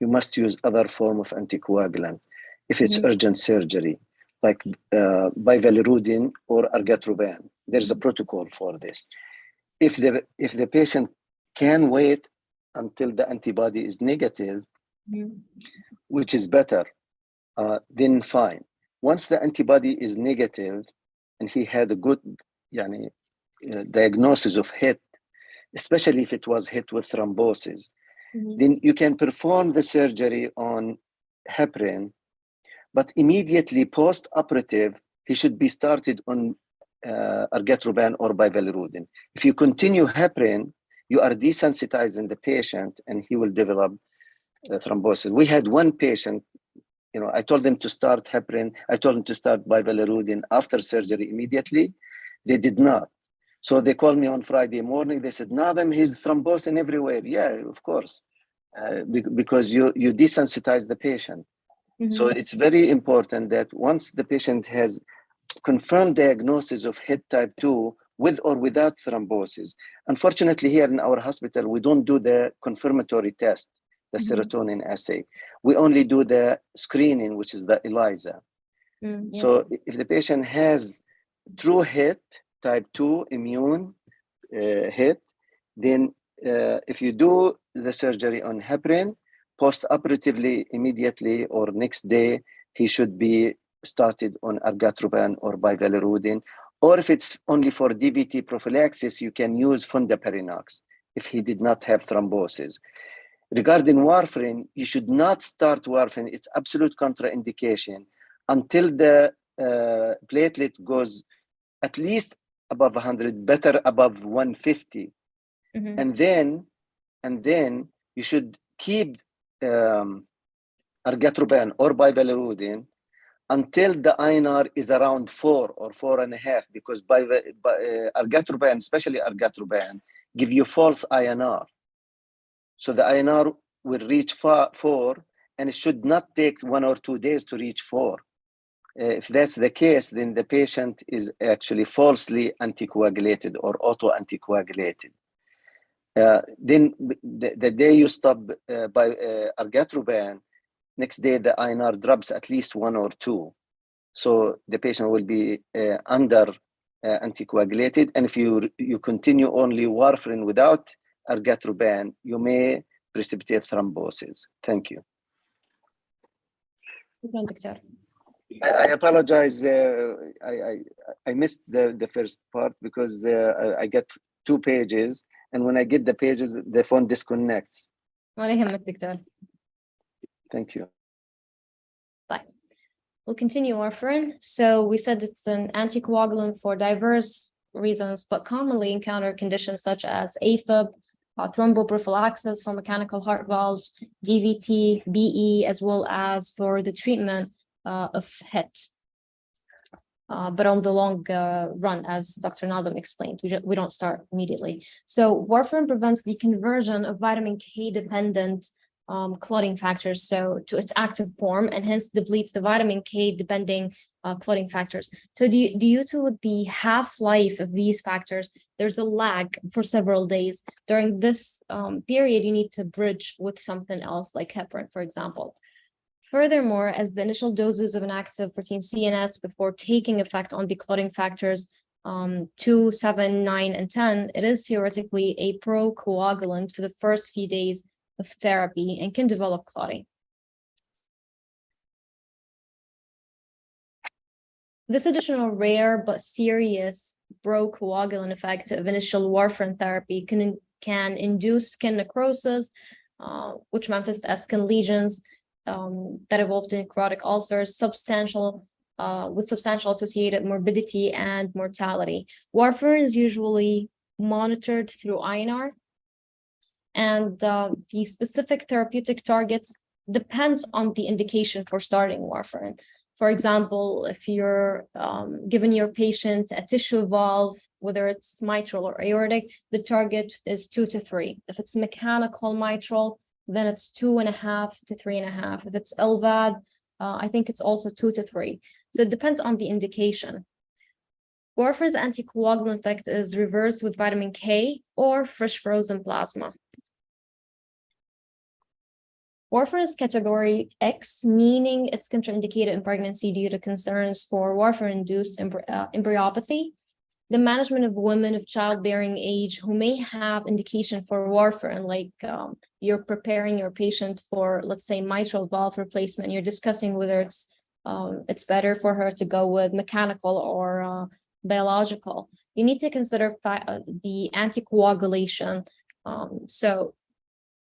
You must use other form of anticoagulant if it's urgent surgery, like bivalirudin or argatroban. There's a protocol for this. If the patient can wait until the antibody is negative, which is better, then fine. Once the antibody is negative and he had a good diagnosis of HIT, especially if it was HIT with thrombosis, then you can perform the surgery on heparin, but immediately post-operative, he should be started on argatroban or bivalirudin. If you continue heparin, you are desensitizing the patient and he will develop thrombosis. We had one patient, I told them to start heparin. I told them to start bivalirudin after surgery immediately. They did not. So they called me on Friday morning. They said, Nadhim, he's thrombosing everywhere. Yeah, of course, because you desensitize the patient. So it's very important that once the patient has confirmed diagnosis of HIT type 2 with or without thrombosis. Unfortunately, here in our hospital, we don't do the confirmatory test, the serotonin assay. We only do the screening, which is the ELISA. So if the patient has true HIT, type 2 immune HIT, then if you do the surgery on heparin, post-operatively, immediately or next day, he should be started on argatroban or bivalirudin. Or if it's only for DVT prophylaxis, you can use fondaparinux if he did not have thrombosis. Regarding warfarin, you should not start warfarin. It's absolute contraindication until the platelet goes at least above 100, better above 150. And then you should keep argatroban or bivalirudin until the INR is around 4 or 4.5, because argatroban, especially argatroban, give you false INR. So the INR will reach 4, and it should not take 1 or 2 days to reach 4. If that's the case, then the patient is actually falsely anticoagulated or auto-anticoagulated. Then the day you stop by argatroban, next day the INR drops at least 1 or 2. So the patient will be under anticoagulated. And if you continue only warfarin without argatroban, you may precipitate thrombosis. Thank you. I apologize. I missed the first part because I get 2 pages. And when I get the pages, the phone disconnects. Thank you. Bye. We'll continue warfarin. So we said it's an anticoagulant for diverse reasons, but commonly encounter conditions such as AFib, thromboprophylaxis for mechanical heart valves, DVT, BE, as well as for the treatment of HIT. But on the long run, as Dr. Nadhim explained, we don't start immediately. So warfarin prevents the conversion of vitamin K dependent clotting factors to its active form, and hence depletes the vitamin K depending clotting factors. So due to the half-life of these factors, there's a lag for several days. During this period, you need to bridge with something else like heparin, for example. Furthermore, as the initial doses of inactive protein CNS before taking effect on the clotting factors 2, 7, 9, and 10, it is theoretically a procoagulant for the first few days of therapy and can develop clotting. This additional rare but serious procoagulant effect of initial warfarin therapy can induce skin necrosis, which manifest as skin lesions that evolved in necrotic ulcers, with substantial associated morbidity and mortality. Warfarin is usually monitored through INR, and the specific therapeutic targets depends on the indication for starting warfarin. For example, if you're giving your patient a tissue valve, whether it's mitral or aortic, the target is 2 to 3. If it's mechanical mitral, then it's 2.5 to 3.5. If it's LVAD, I think it's also 2 to 3. So it depends on the indication. Warfarin's anticoagulant effect is reversed with vitamin K or fresh frozen plasma. Warfarin is category X, meaning it's contraindicated in pregnancy due to concerns for warfarin-induced embryopathy. The management of women of childbearing age who may have indication for warfarin, like you're preparing your patient for, let's say, mitral valve replacement, you're discussing whether it's better for her to go with mechanical or biological. You need to consider the anticoagulation. So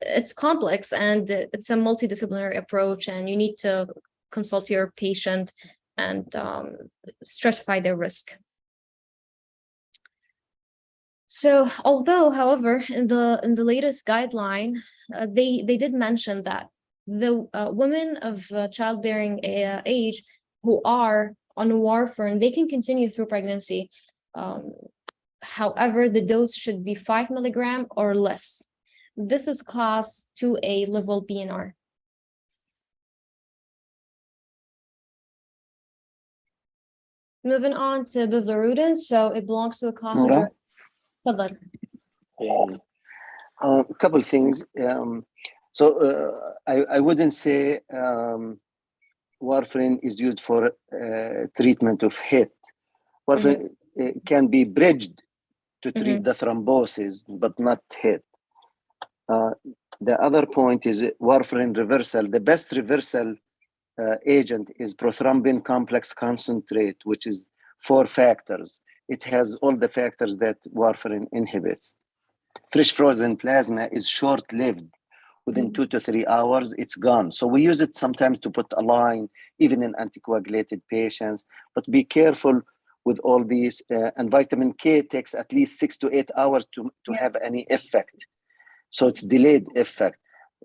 it's complex and it's a multidisciplinary approach, and you need to consult your patient and stratify their risk. So, although, however, in the latest guideline, they did mention that the women of childbearing age who are on warfarin, they can continue through pregnancy. However, the dose should be 5 milligram or less. This is class 2A level BNR. Moving on to bivlorudin, so it belongs to a class of drugs. A couple things. I wouldn't say warfarin is used for treatment of HIT. Warfarin can be bridged to treat the thrombosis, but not HIT. The other point is warfarin reversal. The best reversal agent is prothrombin complex concentrate, which is 4 factors. It has all the factors that warfarin inhibits. Fresh frozen plasma is short-lived. Within 2 to 3 hours, it's gone. So we use it sometimes to put a line, even in anticoagulated patients. But be careful with all these. And vitamin K takes at least 6 to 8 hours to have any effect. So it's delayed effect.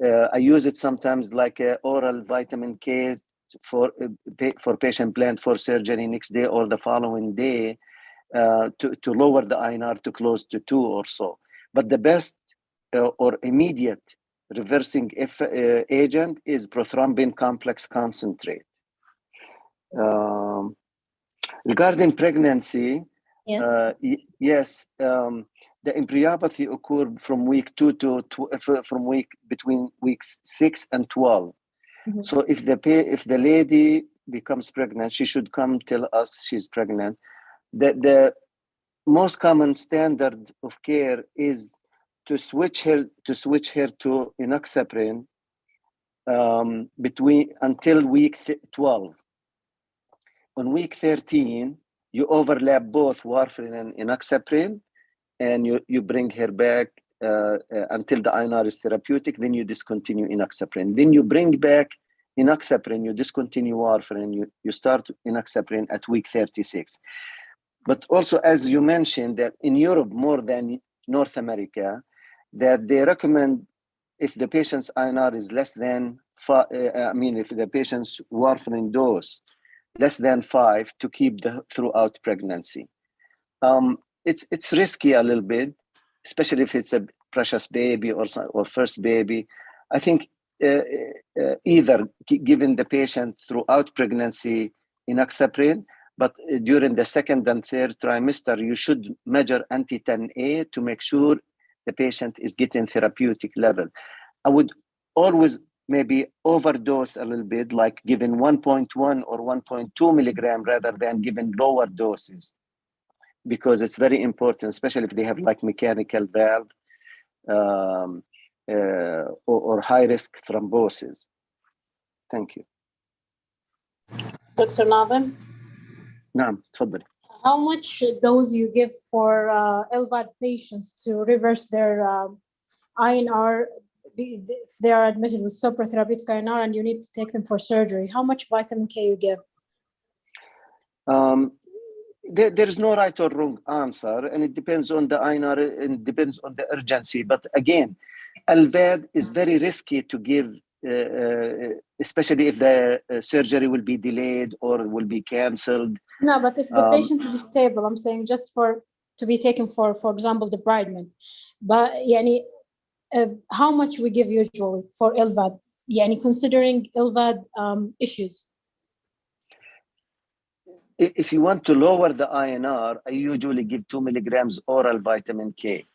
I use it sometimes like oral vitamin K for patient planned for surgery next day or the following day to lower the INR to close to 2 or so. But the best or immediate reversing agent is prothrombin complex concentrate. Regarding pregnancy, yes, the embryopathy occurred from week 2 to between weeks 6 and 12. So if the lady becomes pregnant, she should come tell us she's pregnant. The most common standard of care is to switch her to enoxaparin until week 12. On week 13, you overlap both warfarin and enoxaparin, and you bring her back until the INR is therapeutic. Then you discontinue enoxaparin. Then you bring back enoxaparin, you discontinue warfarin, you start enoxaparin at week 36. But also, as you mentioned, that in Europe more than North America, that they recommend if the patient's INR is less than 5, if the patient's warfarin dose less than 5, to keep throughout pregnancy. It's risky a little bit, especially if it's a precious baby or first baby. I think either giving the patient throughout pregnancy enoxaparin, but during the 2nd and 3rd trimester, you should measure anti-10A to make sure the patient is getting therapeutic level. I would always maybe overdose a little bit, like given 1.1 or 1.2 milligram rather than given lower doses, because it's very important, especially if they have like mechanical valve or high risk thrombosis. Thank you. Dr. Nadim, نعم تفضل. how much dose you give for LVAD patients to reverse their INR if they are admitted with supratherapeutic INR and you need to take them for surgery? How much vitamin K you give? There's no right or wrong answer, and it depends on the INR and it depends on the urgency. But again, LVAD is very risky to give, especially if the surgery will be delayed or will be cancelled. No, but if the patient is stable, I'm saying just to be taken for example, debridement. But yani, how much we give usually for LVAD? Yani, considering LVAD issues. If you want to lower the INR, I usually give 2 milligrams oral vitamin K.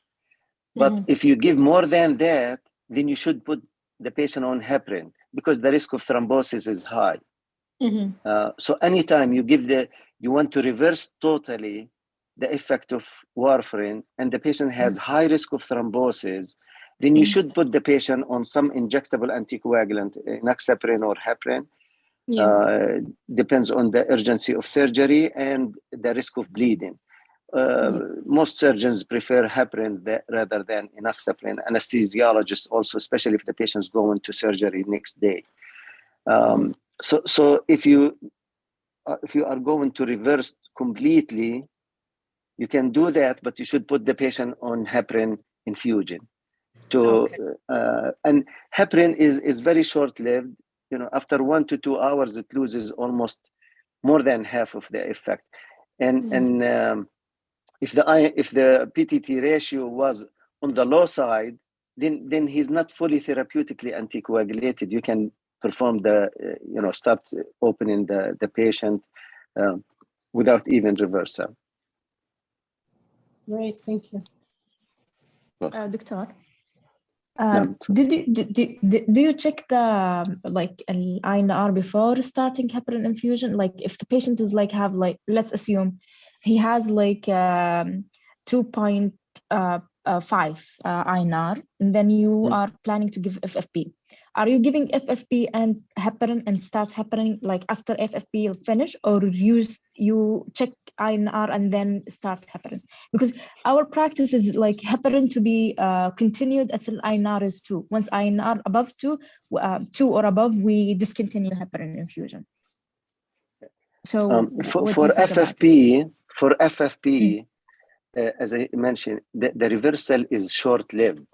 But if you give more than that, then you should put the patient on heparin because the risk of thrombosis is high. So anytime you want to reverse totally the effect of warfarin and the patient has high risk of thrombosis, then you should put the patient on some injectable anticoagulant, enoxaparin or heparin. Depends on the urgency of surgery and the risk of bleeding. Most surgeons prefer heparin rather than enoxaparin. Anesthesiologists also, especially if the patient's going to surgery next day. So if you are going to reverse completely, you can do that, but you should put the patient on heparin infusion. And heparin is very short-lived. You know, after 1 to 2 hours, it loses almost more than half of the effect. And if the PTT ratio was on the low side, then he's not fully therapeutically anticoagulated. You can perform start opening the patient without even reversal. Great, thank you. Doctor. Do you check the an INR before starting heparin infusion? Like if the patient is let's assume he has 2.5 INR, and then you are planning to give FFP. Are you giving FFP and heparin and start heparin after FFP finish, or you check INR and then start heparin? Because our practice is heparin to be continued until INR is 2. Once INR above 2 or above, we discontinue heparin infusion. So for FFP, as I mentioned, the reversal is short-lived.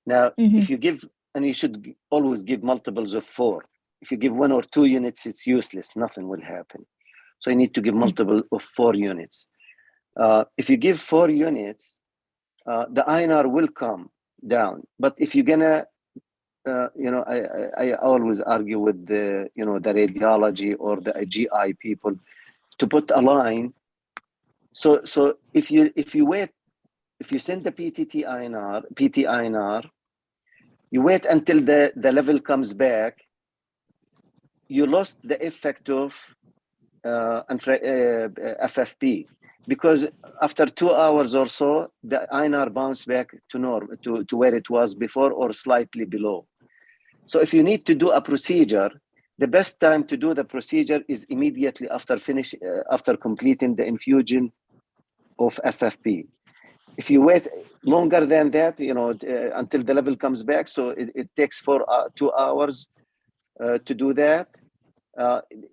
Now, if you give, and you should always give multiples of 4. If you give 1 or 2 units, it's useless. Nothing will happen. So you need to give multiple of 4 units. If you give 4 units, the INR will come down. But if you're gonna, I always argue with the radiology or the GI people to put a line. So if you wait, if you send the PT INR, you wait until the level comes back, you lost the effect of FFP, because after 2 hours or so, the INR bounced back to normal, to where it was before or slightly below. So if you need to do a procedure, the best time to do the procedure is immediately after completing the infusion of FFP. If you wait longer than that, until the level comes back, so it takes 2 hours to do that,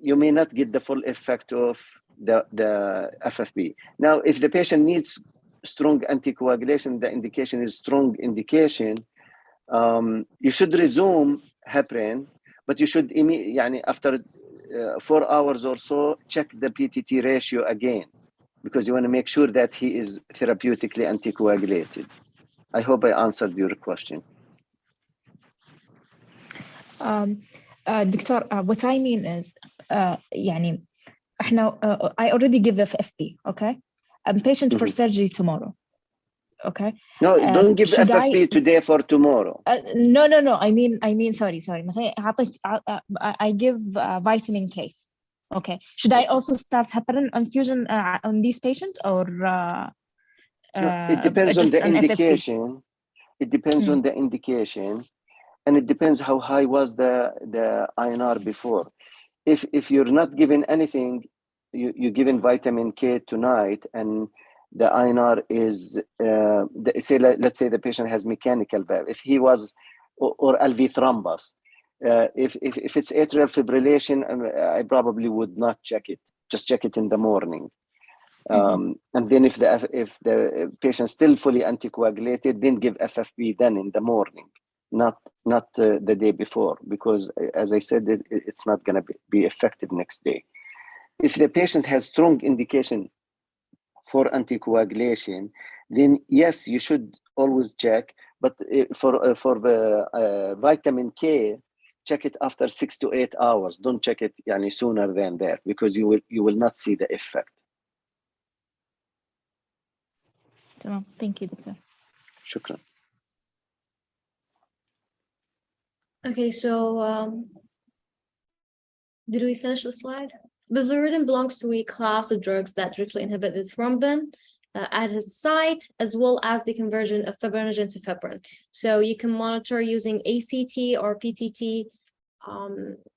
you may not get the full effect of the FFP. Now, if the patient needs strong anticoagulation, the indication is strong indication, you should resume heparin, but you should after 4 hours or so, check the PTT ratio again, because you want to make sure that he is therapeutically anticoagulated. I hope I answered your question. Doctor, what I mean is, I already give the FFP, okay? I'm patient for surgery tomorrow. Okay. No, don't give should FFP today for tomorrow. No. I mean, sorry. مثلا I give vitamin K. Okay. Should I also start heparin infusion on these patients, or No, it depends on just the an FFP? indication. It depends on the indication, and it depends how high was the INR before. If you're not given anything, you're given vitamin K tonight, and the INR is let's say the patient has mechanical valve. If he was or LV thrombus, if it's atrial fibrillation, I probably would not check it. Just check it in the morning. And then if the patient still fully anticoagulated, then give FFP then in the morning, not the day before, because as I said, it's not going to be effective next day. If the patient has strong indication for anticoagulation, then yes, you should always check. But for the vitamin K, check it after 6 to 8 hours. Don't check it sooner than that, because you will not see the effect. Thank you, Doctor. Shukran. Okay, so did we finish the slide? Bilirubin belongs to a class of drugs that directly inhibit the thrombin at its site, as well as the conversion of fibrinogen to fibrin. So you can monitor using ACT or PTT.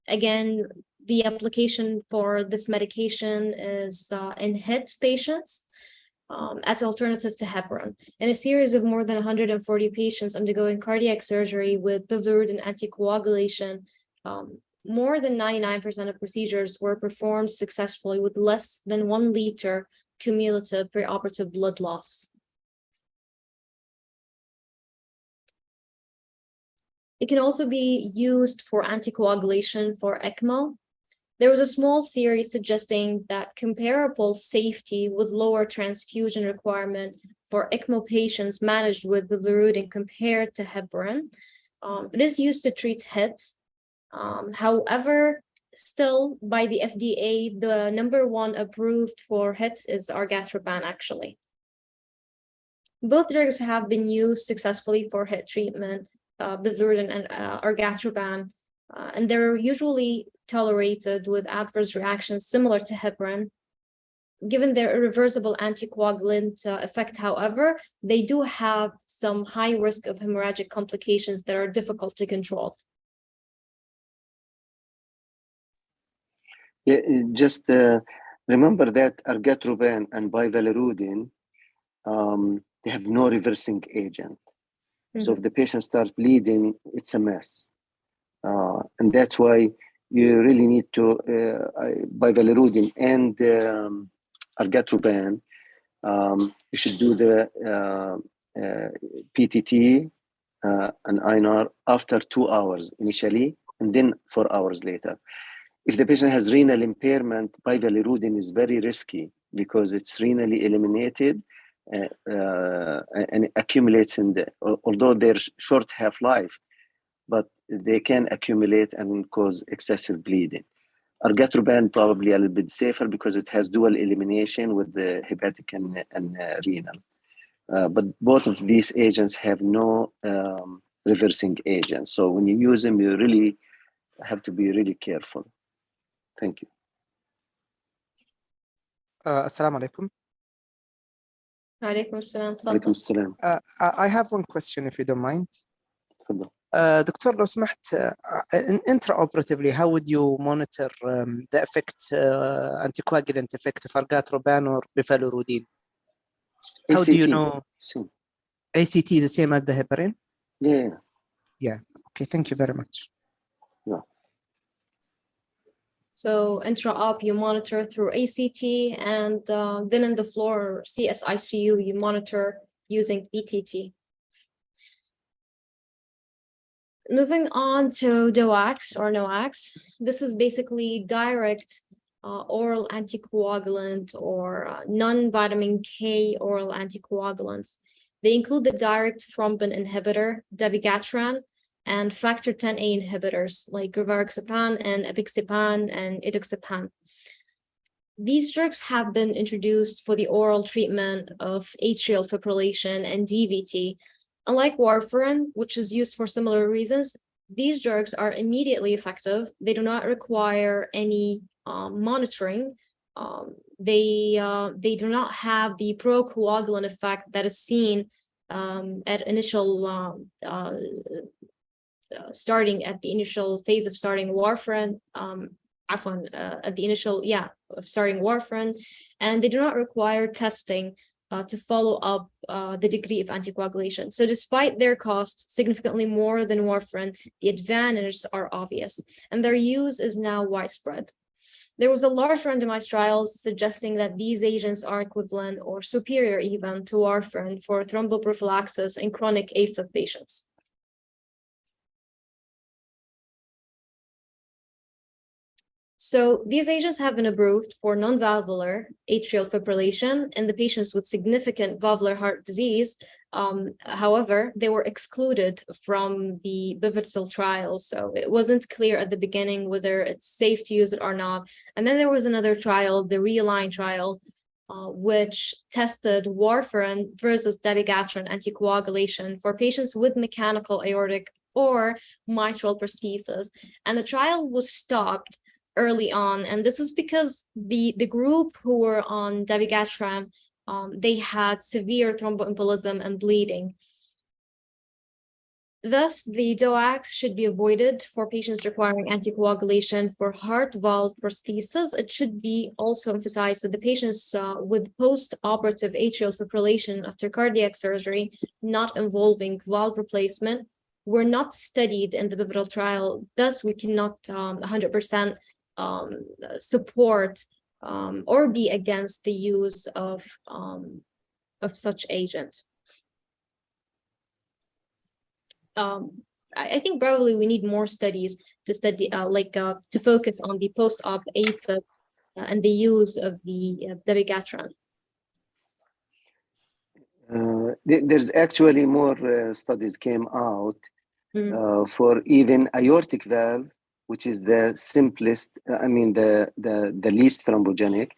Again, the application for this medication is in HIT patients as an alternative to heparin. In a series of more than 140 patients undergoing cardiac surgery with bilirubin anticoagulation, more than 99% of procedures were performed successfully with less than 1 liter cumulative preoperative blood loss. It can also be used for anticoagulation for ECMO. There was a small series suggesting that comparable safety with lower transfusion requirement for ECMO patients managed with bilirubin compared to heparin. It is used to treat HIT. However, still by the FDA, the #1 approved for HIT is argatroban, actually. Both drugs have been used successfully for HIT treatment, bilirubin and argatroban, and they're usually tolerated with adverse reactions similar to heparin. Given their irreversible anticoagulant effect, however, they do have some high risk of hemorrhagic complications that are difficult to control. Yeah, just remember that argatroban and bivalirudin, they have no reversing agent. So if the patient starts bleeding, it's a mess. And that's why you really need to, bivalirudin and argatroban, you should do the PTT and INR after 2 hours initially, and then 4 hours later. If the patient has renal impairment, bivalirudin is very risky because it's renally eliminated and it accumulates although they're short half-life, but they can accumulate and cause excessive bleeding. Argatroban probably a little bit safer because it has dual elimination with the hepatic and renal. But both of these agents have no reversing agents. So when you use them, you really have to be really careful. Thank you. Assalamu alaikum. Alaikum assalam. Alaikum assalam. I have one question, if you don't mind. دكتور لو سمحت, intraoperatively, how would you monitor the effect, anticoagulant effect of argatroban or bivalirudin? How do you know? ACT, the same as the heparin? Yeah. Yeah. Okay, thank you very much. Yeah. So intra-op, you monitor through ACT, and then in the floor CSICU, you monitor using PTT. Moving on to DOACs or NOACs, this is basically direct oral anticoagulant or non-vitamin K oral anticoagulants. They include the direct thrombin inhibitor, dabigatran, and factor Xa inhibitors like rivaroxaban and apixaban and edoxaban. These drugs have been introduced for the oral treatment of atrial fibrillation and DVT. Unlike warfarin, which is used for similar reasons, these drugs are immediately effective. They do not require any monitoring. They do not have the procoagulant effect that is seen at initial starting at the initial phase of starting warfarin. At the initial of starting warfarin, and they do not require testing to follow up the degree of anticoagulation. So despite their cost significantly more than warfarin, the advantages are obvious, and their use is now widespread. There was a large randomized trial suggesting that these agents are equivalent or superior even to warfarin for thromboprophylaxis in chronic AFib patients. So these agents have been approved for non-valvular atrial fibrillation in the patients with significant valvular heart disease. However, they were excluded from the pivotal trial. So it wasn't clear at the beginning whether it's safe to use it or not. And then there was another trial, the REALIGN trial, which tested warfarin versus dabigatran anticoagulation for patients with mechanical aortic or mitral prosthesis. And the trial was stopped early on, and this is because the group who were on dabigatran, they had severe thromboembolism and bleeding. Thus, the DOACs should be avoided for patients requiring anticoagulation for heart valve prosthesis. It should be also emphasized that the patients with post-operative atrial fibrillation after cardiac surgery not involving valve replacement were not studied in the pivotal trial. Thus, we cannot 100% support or be against the use of such agent. I think probably we need more studies to study, to focus on the post-op AFib and the use of the dabigatran. There's actually more studies came out for even aortic valve, which is the simplest, the least thrombogenic,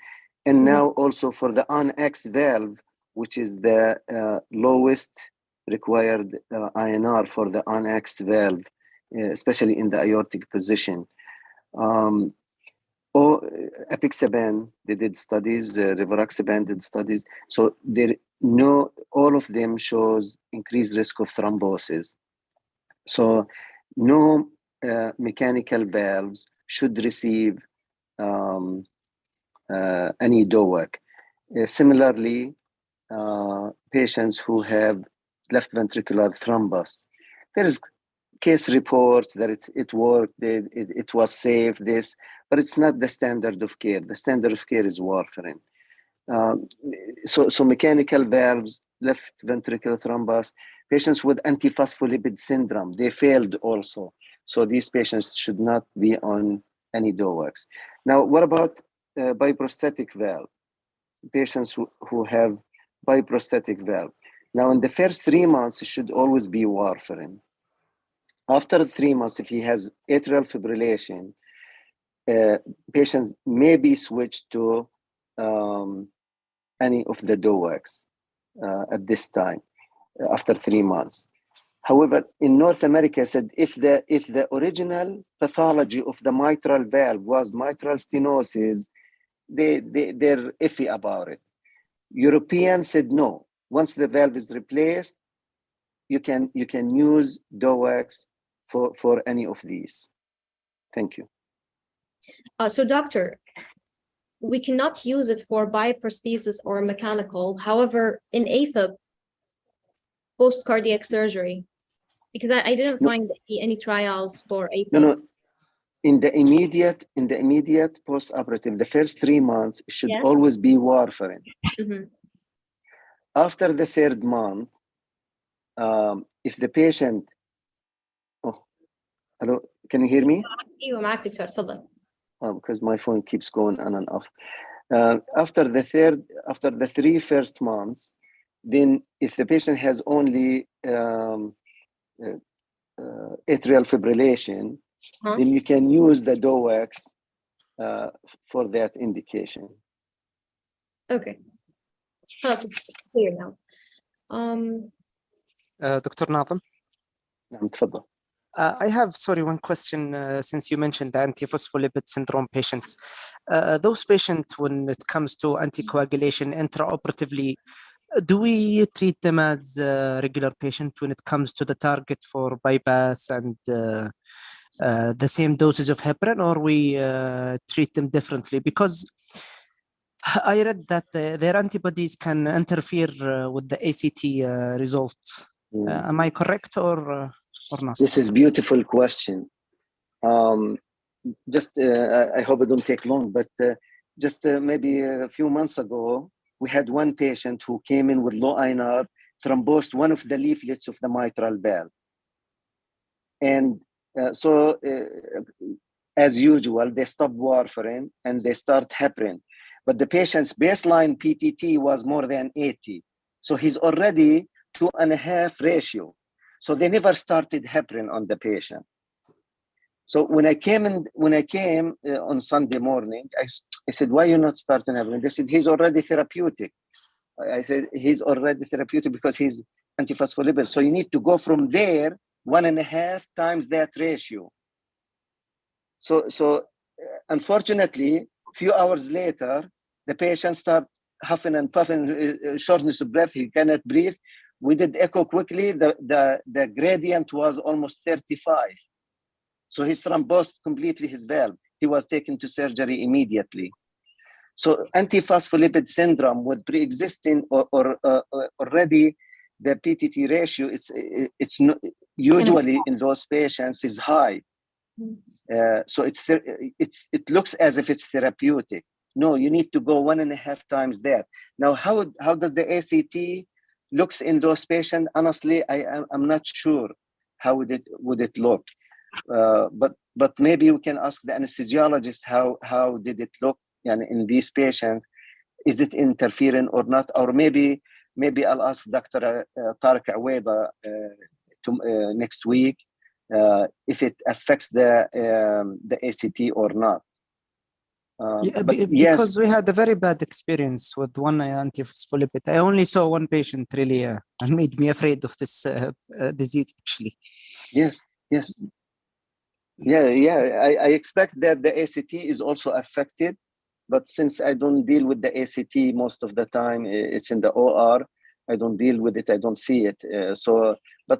and now also for the on-X valve, which is the lowest required INR for the on-X valve, especially in the aortic position. Apixaban, they did studies, rivaroxaban did studies. So all of them shows increased risk of thrombosis. So no mechanical valves should receive any DOAC. Similarly, patients who have left ventricular thrombus, there is case reports that it worked, it was safe, but it's not the standard of care. The standard of care is warfarin. So mechanical valves, left ventricular thrombus, patients with antiphospholipid syndrome, they failed also. So these patients should not be on any DOACs. Now, what about biprosthetic valve? Patients who have biprosthetic valve. Now, in the first 3 months, it should always be warfarin. After 3 months, if he has atrial fibrillation, patients may be switched to any of the DOACs at this time, after 3 months. However, in North America, said if the original pathology of the mitral valve was mitral stenosis, they're iffy about it. Europeans said no. Once the valve is replaced, you can use DOACs for any of these. Thank you. So, doctor, we cannot use it for biprosthesis or mechanical. However, in AFib, post-cardiac surgery, because I didn't find any trials for AFib. No. In the immediate post-operative, the first 3 months should always be warfarin. After the 3rd month, if the patient, hello, can you hear me? Because my phone keeps going on and off. After the 3 first months, then if the patient has only atrial fibrillation, then you can use the DOACs for that indication. Okay. That's clear now. Dr. Nazem? نعم تفضل. I have, sorry, one question since you mentioned the antiphospholipid syndrome patients. Those patients, when it comes to anticoagulation intraoperatively, do we treat them as a regular patient when it comes to the target for bypass and the same dosage of heparin, or we treat them differently? Because I read that their antibodies can interfere with the ACT results. Am I correct or not? This is beautiful question. I hope it don't take long, but just maybe a few months ago, we had one patient who came in with low INR, thrombosed one of the leaflets of the mitral valve. And as usual, they stop warfarin and they start heparin. But the patient's baseline PTT was more than 80. So he's already 2.5 ratio. So they never started heparin on the patient. So when I came on Sunday morning, I said, why are you not starting heparin? They said, he's already therapeutic. I said, he's already therapeutic because he's antiphospholipid. So you need to go from there 1.5 times that ratio. So unfortunately, a few hours later, the patient started huffing and puffing, shortness of breath, he cannot breathe. We did echo quickly, the gradient was almost 35. So he's thrombosed completely his valve. He was taken to surgery immediately. So antiphospholipid syndrome with pre-existing or already the PTT ratio, it's not, usually in those patients is high. So it looks as if it's therapeutic. No, you need to go 1.5 times that. Now, how does the ACT looks in those patients? Honestly, I'm not sure how would it look. But maybe we can ask the anesthesiologist how did it look in these patients? Is it interfering or not? Or maybe I'll ask Dr. Tariq Aweda next week if it affects the ACT or not. Because we had a very bad experience with one antiphospholipid. I only saw one patient really and made me afraid of this disease actually. Yes. Yeah. I expect that the ACT is also affected, but since I don't deal with the ACT most of the time, it's in the OR. I don't deal with it. I don't see it. But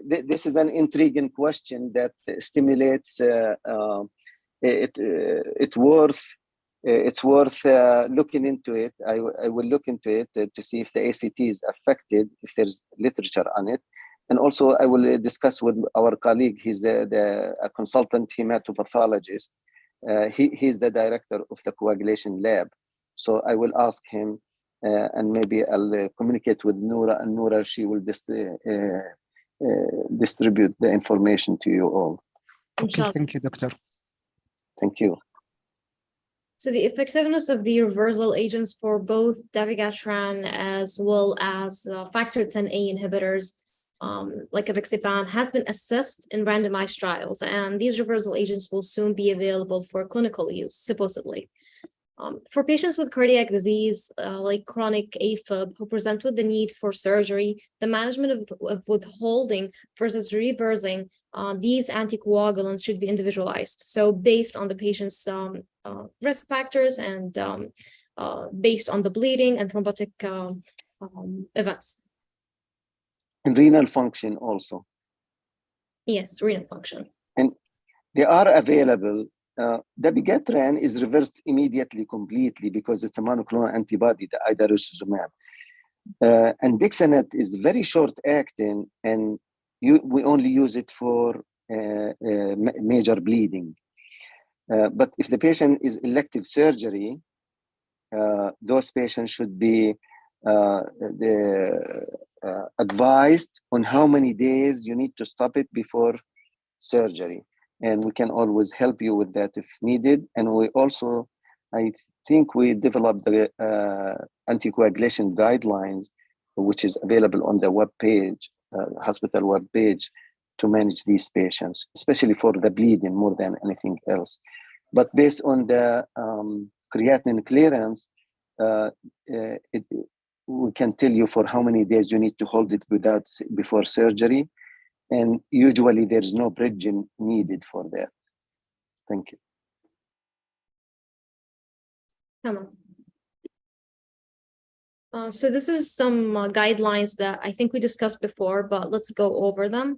this is an intriguing question that stimulates. It's worth looking into it. I will look into it to see if the ACT is affected, if there's literature on it. And also I will discuss with our colleague, he's a consultant hematopathologist. He's the director of the coagulation lab. So I will ask him and maybe I'll communicate with Noura, and Noura, she will distribute the information to you all. Okay, thank you, doctor. Thank you. So the effectiveness of the reversal agents for both dabigatran as well as factor Xa inhibitors, like avexitide, has been assessed in randomized trials, and these reversal agents will soon be available for clinical use, supposedly. For patients with cardiac disease, like chronic AFib, who present with the need for surgery, the management of withholding versus reversing these anticoagulants should be individualized. So based on the patient's risk factors and based on the bleeding and thrombotic events. And renal function also. Yes, renal function. And they are available. Dabigatran is reversed immediately, completely, because it's a monoclonal antibody, the idarucizumab. And Dixanet is very short-acting, and we only use it for major bleeding. But if the patient is elective surgery, those patients should be advised on how many days you need to stop it before surgery. And we can always help you with that if needed. And we also, I think we developed the anticoagulation guidelines, which is available on the web page, hospital web page, to manage these patients, especially for the bleeding more than anything else. But based on the creatinine clearance, we can tell you for how many days you need to hold it before surgery. And usually there's no bridging needed for that. Thank you. Come on. So this is some guidelines that I think we discussed before, but let's go over them.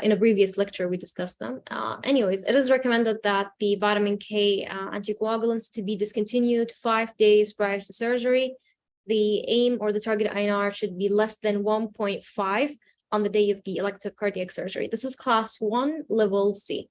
In a previous lecture, we discussed them. Anyways, it is recommended that the vitamin K anticoagulants to be discontinued 5 days prior to surgery. The aim or the target INR should be less than 1.5 on the day of the elective cardiac surgery. This is class 1, level C.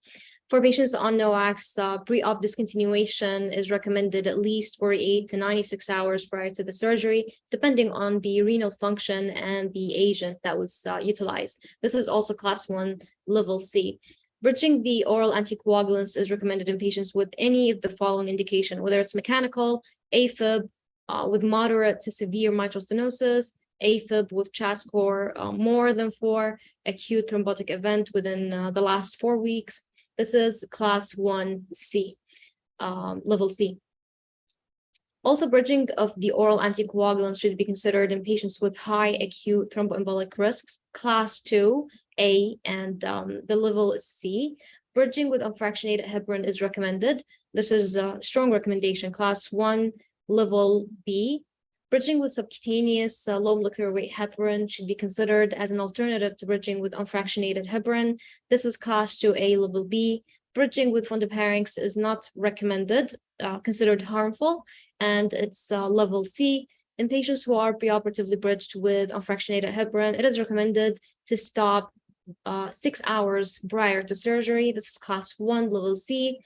For patients on NOACs, pre-op discontinuation is recommended at least 48 to 96 hours prior to the surgery, depending on the renal function and the agent that was utilized. This is also class 1, level C. Bridging the oral anticoagulants is recommended in patients with any of the following indication, whether it's mechanical, AFib, with moderate to severe mitral stenosis, AFib with CHA score more than 4, acute thrombotic event within the last 4 weeks. This is class 1C, level C. Also, bridging of the oral anticoagulants should be considered in patients with high acute thromboembolic risks, class 2A and the level C. Bridging with unfractionated heparin is recommended. This is a strong recommendation, class 1, level B. Bridging with subcutaneous low molecular weight heparin should be considered as an alternative to bridging with unfractionated heparin. This is class 2A, level B. Bridging with fondaparinux is not recommended, considered harmful, and it's level C. In patients who are preoperatively bridged with unfractionated heparin, it is recommended to stop 6 hours prior to surgery. This is class 1, level C.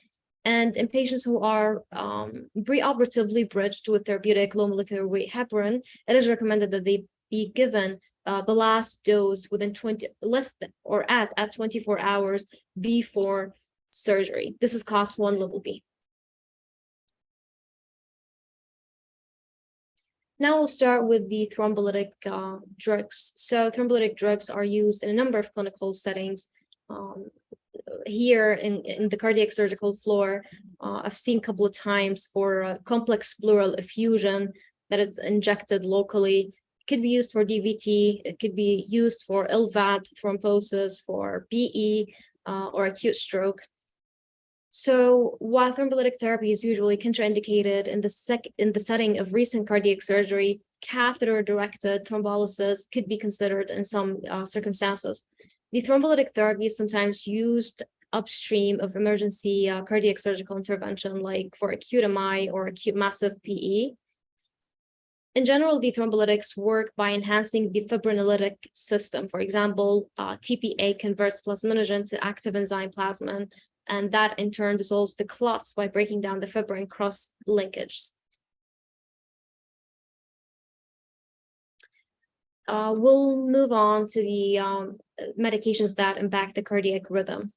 And in patients who are preoperatively bridged with therapeutic low molecular weight heparin, it is recommended that they be given the last dose within 24 hours before surgery. This is class 1, level B. Now we'll start with the thrombolytic drugs. So thrombolytic drugs are used in a number of clinical settings. Here in the cardiac surgical floor, I've seen a couple of times for complex pleural effusion that it's injected locally. It could be used for DVT. It could be used for LVAD thrombosis, for PE, or acute stroke. So while thrombolytic therapy is usually contraindicated in the setting of recent cardiac surgery, catheter-directed thrombolysis could be considered in some circumstances. The thrombolytic therapy is sometimes used upstream of emergency cardiac surgical intervention, like for acute MI or acute massive PE. In general, the thrombolytics work by enhancing the fibrinolytic system. For example, TPA converts plasminogen to active enzyme plasmin, and that in turn dissolves the clots by breaking down the fibrin cross linkages. We'll move on to the medications that impact the cardiac rhythm.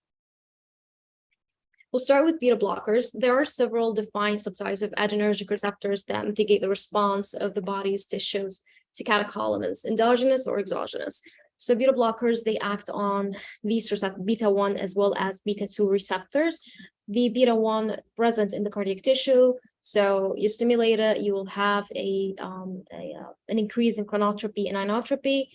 We'll start with beta blockers. There are several defined subtypes of adrenergic receptors that mitigate the response of the body's tissues to catecholamines, endogenous or exogenous. So beta blockers, they act on these receptors, beta-1 as well as beta-2 receptors. The beta-1 present in the cardiac tissue. So you stimulate it, you will have an increase in chronotropy and inotropy.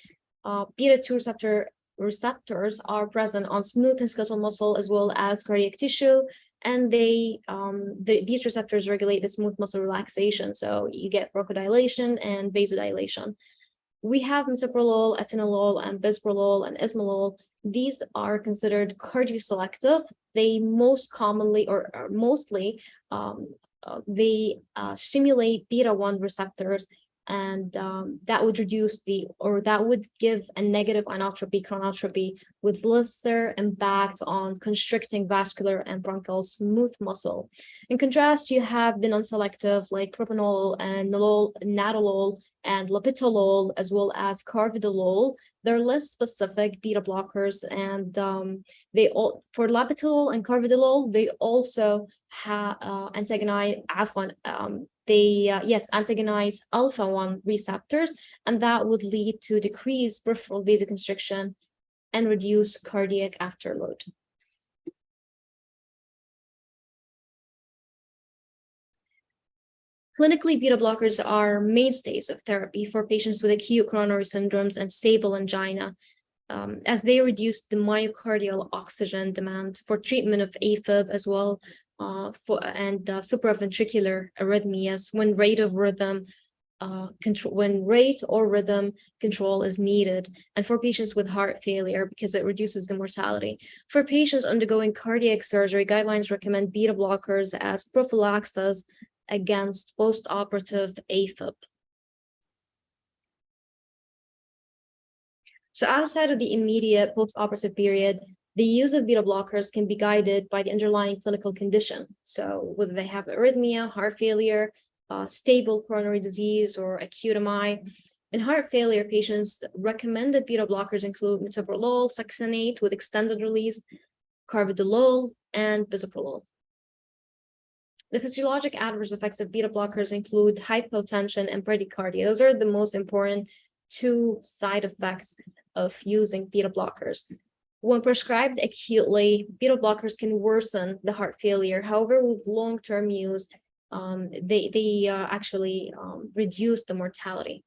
Beta-2 receptors are present on smooth and skeletal muscle as well as cardiac tissue, and these receptors regulate the smooth muscle relaxation. So you get bronchodilation and vasodilation. We have metoprolol, atenolol, and bisoprolol, and esmolol. These are considered cardioselective. They most commonly or mostly they stimulate beta-1 receptors, and that would reduce that would give a negative inotropy, chronotropy, with lesser impact on constricting vascular and bronchial smooth muscle. In contrast, you have the non-selective like propranolol and nadolol and labetalol, as well as carvedilol. They're less specific beta blockers, and for labetalol and carvedilol, they also antagonize antagonize alpha-1 receptors, and that would lead to decreased peripheral vasoconstriction and reduce cardiac afterload. Clinically, beta blockers are mainstays of therapy for patients with acute coronary syndromes and stable angina, as they reduce the myocardial oxygen demand for treatment of AFib as well, and supraventricular arrhythmias when rate or rhythm control is needed, and for patients with heart failure because it reduces the mortality. For patients undergoing cardiac surgery, guidelines recommend beta blockers as prophylaxis against post-operative AFib. So outside of the immediate post-operative period, the use of beta blockers can be guided by the underlying clinical condition. So whether they have arrhythmia, heart failure, stable coronary disease, or acute MI. In heart failure patients, recommended beta blockers include metoprolol, succinate with extended release, carvedilol, and bisoprolol. The physiologic adverse effects of beta blockers include hypotension and bradycardia. Those are the most important two side effects of using beta blockers. When prescribed acutely, beta blockers can worsen the heart failure. However, with long-term use, they actually reduce the mortality.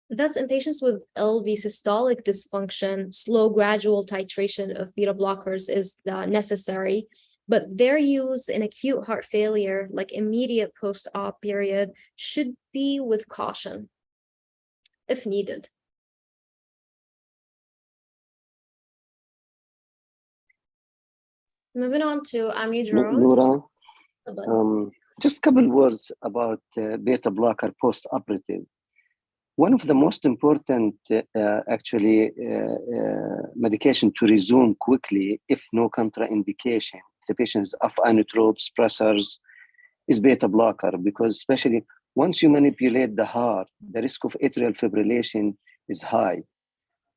Thus, in patients with LV systolic dysfunction, slow gradual titration of beta blockers is necessary, but their use in acute heart failure, like immediate post-op period, should be with caution if needed. Moving on to amiodarone. Noura, just a couple words about beta blocker post-operative. One of the most important medication to resume quickly if no contraindication, if the patient is off inotropes, suppressors, is beta blocker, because especially once you manipulate the heart, the risk of atrial fibrillation is high.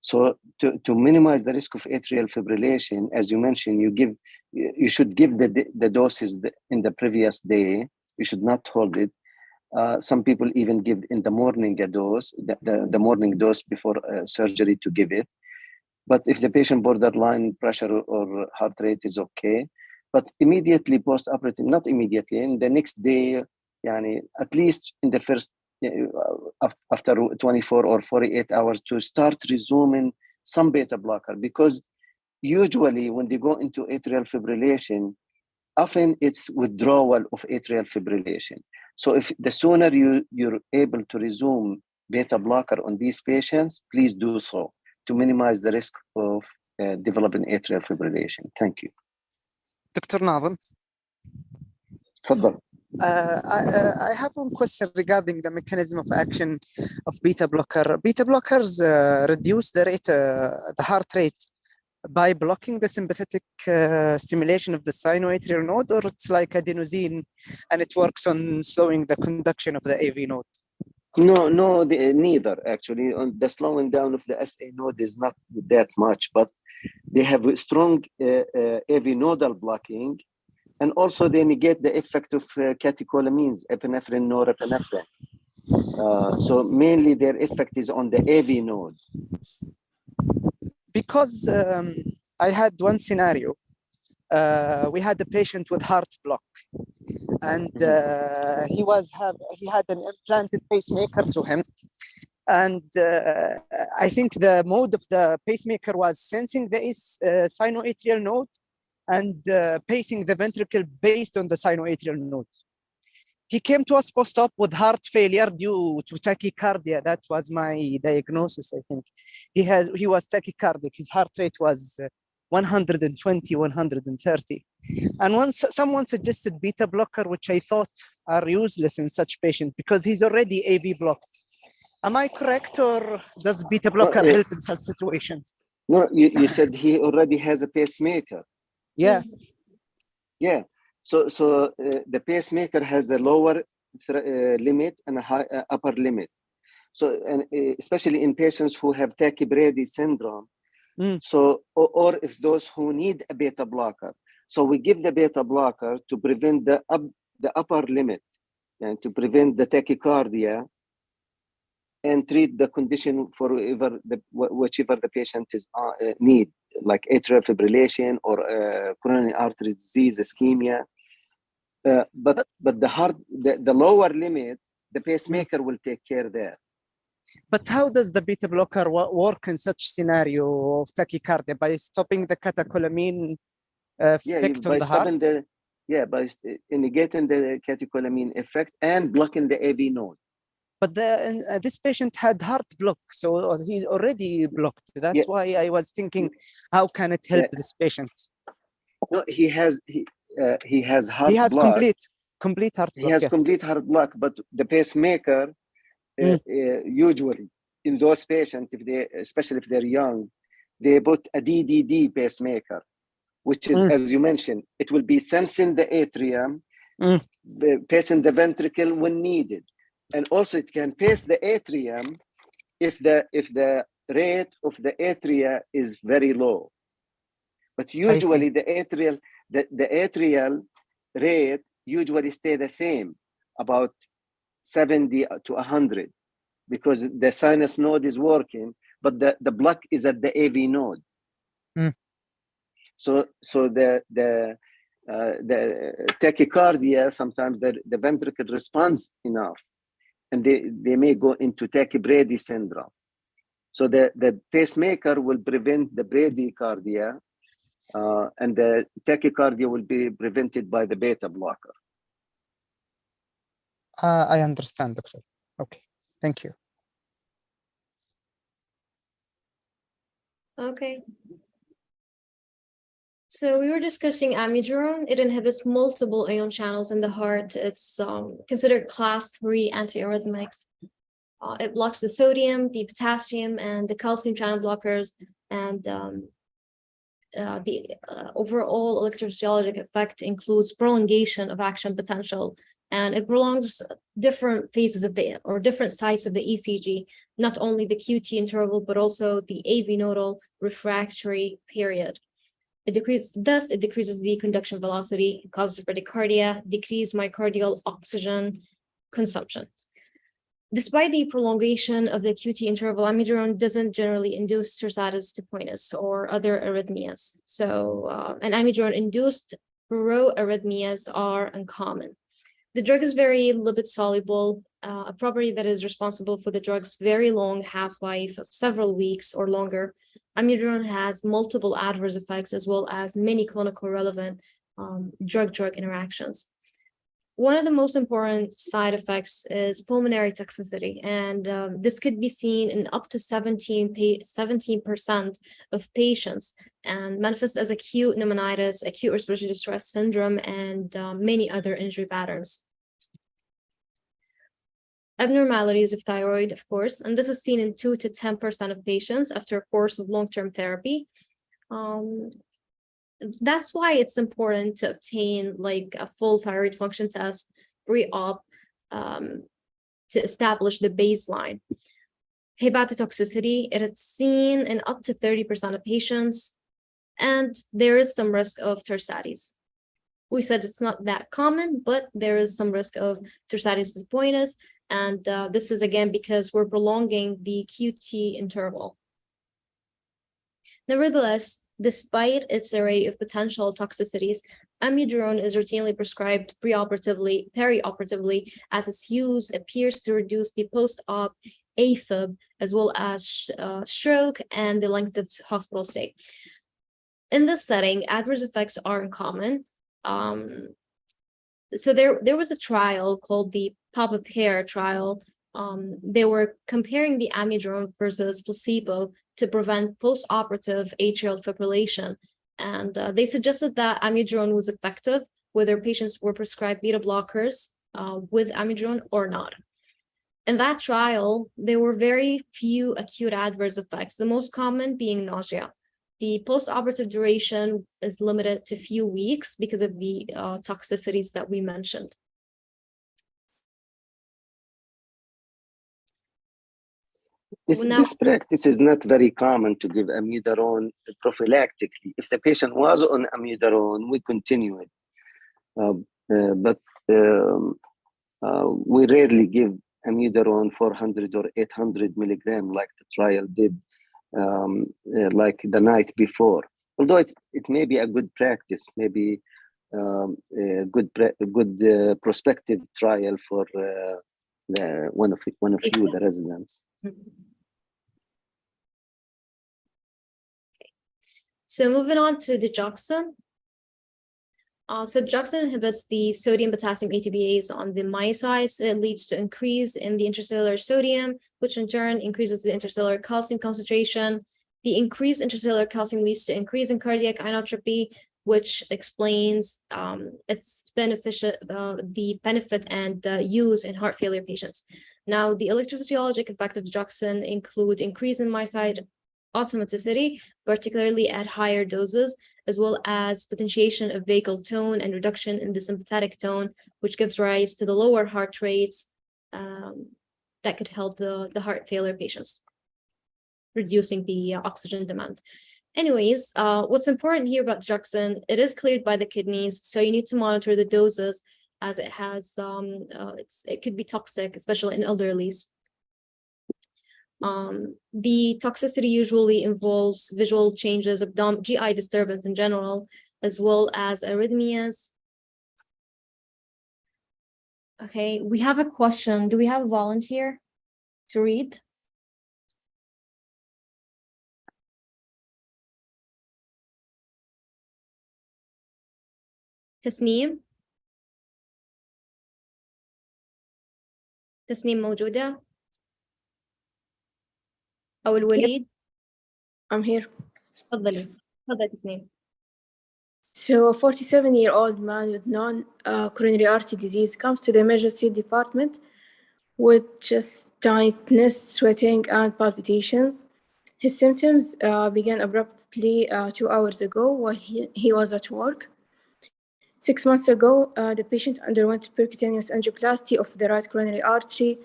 So to minimize the risk of atrial fibrillation, as you mentioned, you should give the doses in the previous day. You should not hold it. Some people even give in the morning a dose, the morning dose before surgery to give it. But if the patient borderline pressure or heart rate is okay, but immediately post-operative, not immediately, in the next day, at least in the first, after 24 or 48 hours, to start resuming some beta blocker, because usually when they go into atrial fibrillation, often it's withdrawal of atrial fibrillation. So if the sooner you're able to resume beta blocker on these patients, please do so to minimize the risk of developing atrial fibrillation. Thank you. Dr. Nazem. تفضل. I have one question regarding the mechanism of action of beta blocker. Beta blockers reduce the heart rate by blocking the sympathetic stimulation of the sinoatrial node, or it's like adenosine and it works on slowing the conduction of the AV node? No, neither actually. On the slowing down of the SA node is not that much, but they have a strong AV nodal blocking, and also they negate the effect of catecholamines, epinephrine, norepinephrine. So mainly their effect is on the AV node. Because I had one scenario. We had a patient with heart block, and he had an implanted pacemaker to him, and I think the mode of the pacemaker was sensing the sinoatrial node and pacing the ventricle based on the sinoatrial node. He came to us post-op with heart failure due to tachycardia. That was my diagnosis, I think. He was tachycardic. His heart rate was 120, 130. And once someone suggested beta blocker, which I thought are useless in such patient because he's already AV blocked. Am I correct, or does beta blocker help in such situations? No, you said he already has a pacemaker. Yeah. Yeah. So the pacemaker has a lower limit and a upper limit. So, and especially in patients who have tachybrady syndrome. So, or if those who need a beta blocker. So we give the beta blocker to prevent the upper limit and to prevent the tachycardia and treat the condition for whichever the patient is need, like atrial fibrillation or coronary artery disease, ischemia. But the lower limit, the pacemaker will take care there. But how does the beta blocker work in such scenario of tachycardia? By stopping the catecholamine effect on the heart? By negating the catecholamine effect and blocking the AV node. But this patient had heart block, so he's already blocked. That's why I was thinking, how can it help this patient? No, he has heart block. He has complete heart block. He has complete heart block, but the pacemaker, usually in those patients, especially if they're young, they put a DDD pacemaker, which is, as you mentioned, it will be sensing the atrium, pacing the ventricle when needed. And also it can pace the atrium if the rate of the atria is very low. But usually the atrial rate usually stay the same, about 70 to 100, because the sinus node is working, but the block is at the AV node. So the tachycardia, sometimes the ventricle responds enough, and they may go into tachybrady syndrome. So the pacemaker will prevent the bradycardia, and the tachycardia will be prevented by the beta blocker. I understand, doctor. Okay, thank you. Okay. So we were discussing amiodarone. It inhibits multiple ion channels in the heart. It's considered class 3 antiarrhythmics. It blocks the sodium, the potassium, and the calcium channel blockers, and the overall electrophysiologic effect includes prolongation of action potential, and it prolongs different phases of different sites of the ECG, not only the QT interval, but also the AV nodal refractory period. It decreases the conduction velocity, causes bradycardia, decreased myocardial oxygen consumption. Despite the prolongation of the QT interval, amiodarone doesn't generally induce torsades de pointes or other arrhythmias. So, and amiodarone-induced proarrhythmias are uncommon. The drug is very lipid soluble, a property that is responsible for the drug's very long half-life of several weeks or longer. Amiodarone has multiple adverse effects as well as many clinical relevant drug-drug interactions. One of the most important side effects is pulmonary toxicity, and this could be seen in up to 17% of patients and manifests as acute pneumonitis, acute respiratory distress syndrome, and many other injury patterns. Abnormalities of thyroid, of course, and this is seen in 2 to 10% of patients after a course of long-term therapy. That's why it's important to obtain like a full thyroid function test pre-op to establish the baseline. Hepatotoxicity, it is seen in up to 30% of patients, and there is some risk of torsades. We said it's not that common, but there is some risk of torsades de pointes, and this is again because we're prolonging the QT interval. Nevertheless, despite its array of potential toxicities, amiodarone is routinely prescribed perioperatively, as its use appears to reduce the post-op AFib, as well as stroke and the length of hospital stay. In this setting, adverse effects are uncommon. So there was a trial called the PAPA-PAIR trial. They were comparing the amiodarone versus placebo to prevent post-operative atrial fibrillation. And they suggested that amiodarone was effective, whether patients were prescribed beta blockers with amiodarone or not. In that trial, there were very few acute adverse effects, the most common being nausea. The post-operative duration is limited to few weeks because of the toxicities that we mentioned. This practice is not very common to give amiodarone prophylactically. If the patient was on amiodarone, we continue it. But we rarely give amiodarone 400 or 800 milligram like the trial did, like the night before. Although it may be a good practice, maybe a good prospective trial for one of you, the residents. So moving on to digoxin. So digoxin inhibits the sodium-potassium ATPase on the myocytes. It leads to increase in the intracellular sodium, which in turn increases the intercellular calcium concentration. The increased intercellular calcium leads to increase in cardiac inotropy, which explains its the benefit and use in heart failure patients. Now, the electrophysiologic effect of digoxin include increase in myocyte automaticity, particularly at higher doses, as well as potentiation of vagal tone and reduction in the sympathetic tone, which gives rise to the lower heart rates that could help the heart failure patients, reducing the oxygen demand. Anyways, what's important here about digoxin, it is cleared by the kidneys, so you need to monitor the doses as it has, it could be toxic, especially in elderlies. The toxicity usually involves visual changes, GI disturbance in general, as well as arrhythmias. Okay, we have a question. Do we have a volunteer to read? تسنيم موجودة؟ أو الوليد؟ I'm here. تفضلي تسنيم. So a 47-year-old man with non-coronary artery disease comes to the emergency department with chest tightness, sweating, and palpitations. His symptoms began abruptly 2 hours ago while he was at work. 6 months ago, the patient underwent percutaneous angioplasty of the right coronary artery.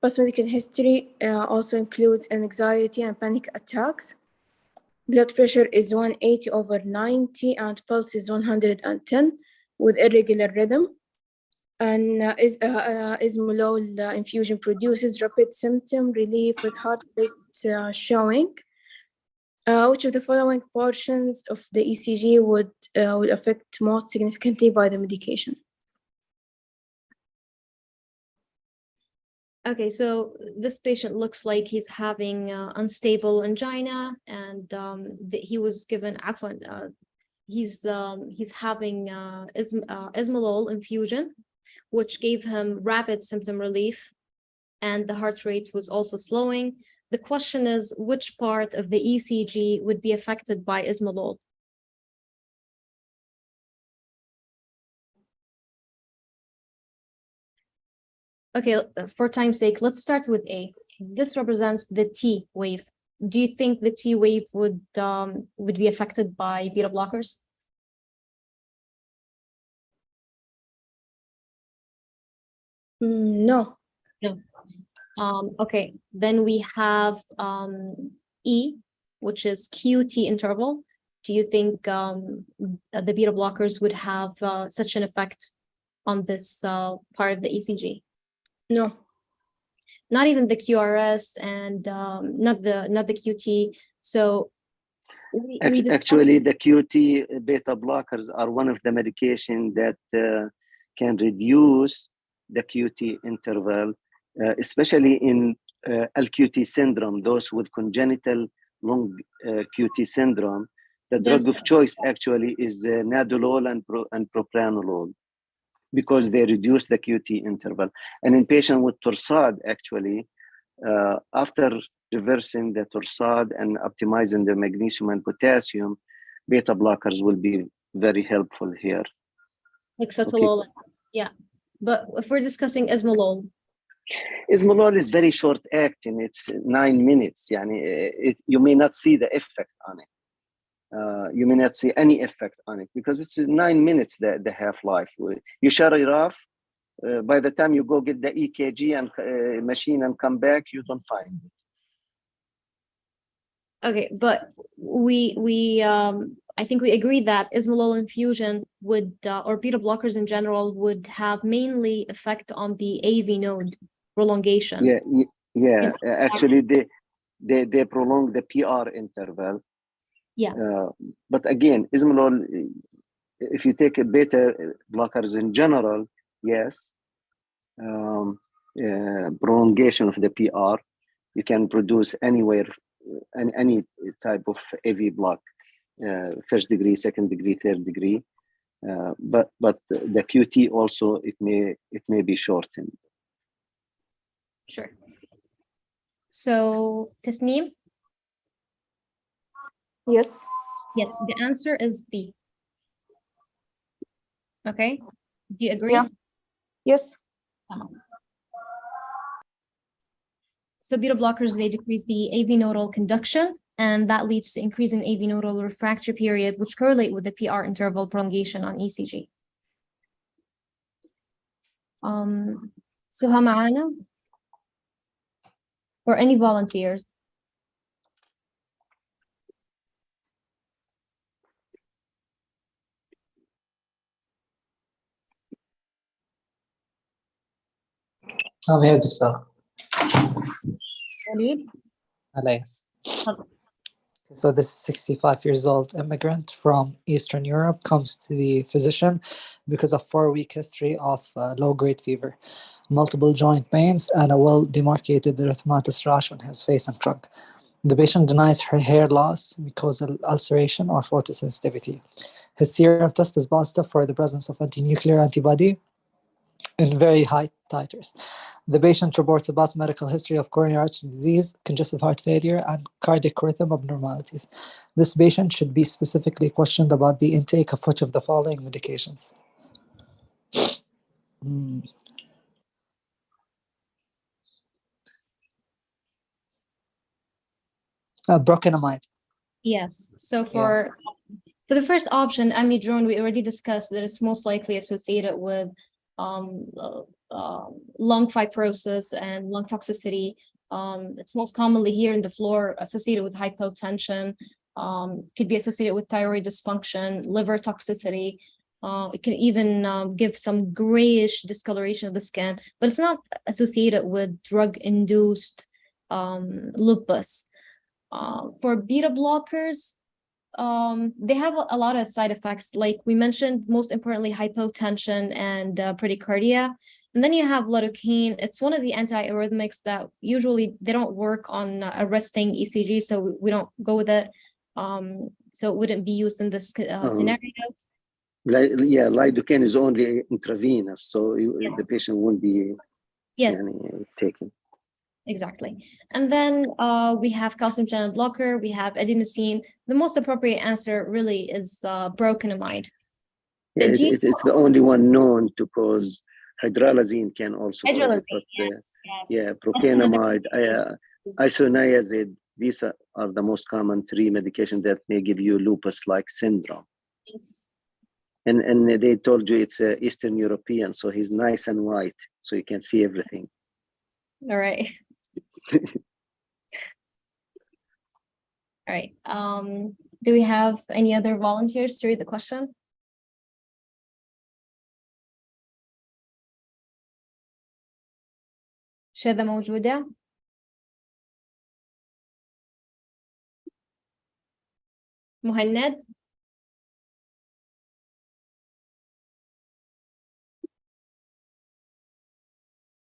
Past medical history also includes anxiety and panic attacks. Blood pressure is 180/90 and pulse is 110 with irregular rhythm. And Ismolol infusion produces rapid symptom relief with heart rate showing. Which of the following portions of the ECG would affect most significantly by the medication? Okay, so this patient looks like he's having unstable angina, and he was given he's having Ismolol infusion, which gave him rapid symptom relief, and the heart rate was also slowing. The question is, which part of the ECG would be affected by Ismolol? Okay, for time's sake, let's start with A. This represents the T wave. Do you think the T wave would be affected by beta blockers? No. No. Okay, then we have E, which is QT interval. Do you think the beta blockers would have such an effect on this part of the ECG? No. Not even the QRS and not the QT. So actually, the QT beta blockers are one of the medication that can reduce the QT interval, especially in LQT syndrome, those with congenital long QT syndrome. The drug of choice actually is nadolol and propranolol, because they reduce the QT interval. And in patients with Torsades, actually, after reversing the Torsades and optimizing the magnesium and potassium, beta blockers will be very helpful here. Like sotalol, yeah. But if we're discussing Ismolol. Ismolol is very short acting. It's 9 minutes. You may not see the effect on it. You may not see any effect on it because it's 9 minutes, the half-life. You shut it off. By the time you go get the EKG and machine and come back, you don't find it. Okay, but I think we agree that Ismolol infusion would, or beta blockers in general, would have mainly effect on the AV node prolongation. Yeah. Actually, they prolong the PR interval. Yeah. But again, Ismolol if you take a beta blockers in general, yes, prolongation of the PR, you can produce anywhere, any type of AV block, first degree, second degree, third degree. But the QT also, it may be shortened. Sure. So, Tasneem? Yes. Yes, the answer is B. Okay, do you agree? Yeah. Yes. So beta blockers, they decrease the AV nodal conduction, and that leads to increase in AV nodal refractory period, which correlate with the PR interval prolongation on ECG. Suha معانا? Or any volunteers? I'm here, Dr. Walid? Alex. So this 65 years old immigrant from Eastern Europe comes to the physician because of 4-week history of low-grade fever, multiple joint pains, and a well-demarcated erythematous rash on his face and trunk. The patient denies her hair loss, mucosal ulceration, or photosensitivity. His serum test is positive for the presence of anti-nuclear antibody in very high titers. The patient reports a past medical history of coronary artery disease, congestive heart failure, and cardiac rhythm abnormalities. This patient should be specifically questioned about the intake of which of the following medications. Brocanamide. Yes. So for the first option, amiodarone, we already discussed that it's most likely associated with lung fibrosis and lung toxicity. It's most commonly here in the floor, associated with hypotension, could be associated with thyroid dysfunction, liver toxicity. It can even give some grayish discoloration of the skin, but it's not associated with drug-induced lupus. For beta blockers, they have a lot of side effects, like we mentioned, most importantly, hypotension and bradycardia. And then you have lidocaine. It's one of the antiarrhythmics that usually they don't work on arresting ECG, so we don't go with it. So it wouldn't be used in this scenario. Lidocaine is only intravenous, so the patient won't be taken. Exactly. And then we have calcium channel blocker, we have adenosine. The most appropriate answer really is brocanamide. It's the only one known to cause hydralazine, can also cause it, but brocanamide, isoniazid, these are the most common 3 medications that may give you lupus-like syndrome. Yes. And they told you it's Eastern European, so he's nice and white, so you can see everything. All right. All right. Do we have any other volunteers to read the question? شذا موجودة؟ مهند؟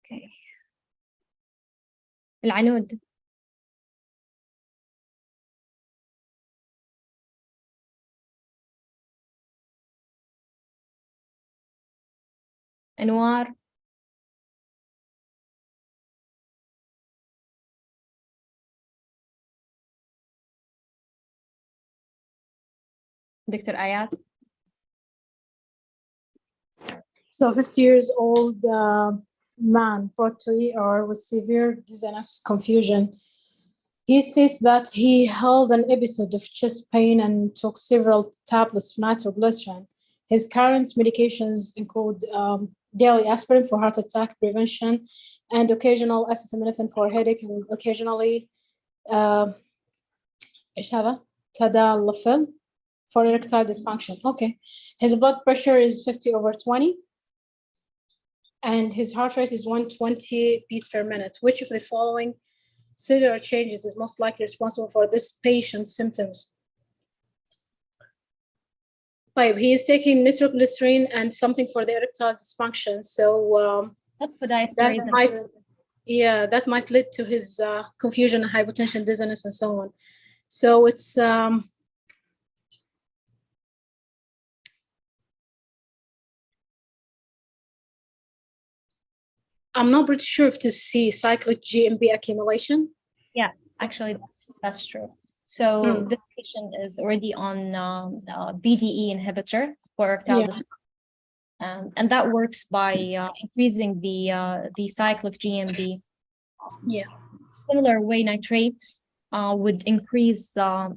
Okay. العنود. أنوار. Dr. Ayat. So 50 years old man brought to ER with severe dizziness, confusion. He states that he held an episode of chest pain and took several tablets of nitroglycerin. His current medications include daily aspirin for heart attack prevention and occasional acetaminophen for headache and occasionally tadalafil for erectile dysfunction. Okay. His blood pressure is 50/20 and his heart rate is 120 beats per minute. Which of the following cellular changes is most likely responsible for this patient's symptoms? طيب, he is taking nitroglycerin and something for the erectile dysfunction. So that might, yeah, that might lead to his confusion, hypotension, dizziness, and so on. So it's I'm not pretty sure if to see cyclic GMB accumulation. Yeah, actually, that's true. So this patient is already on BDE inhibitor for erectile dysfunction, and that works by increasing the cyclic GMB. Yeah. Similar way, nitrates would increase the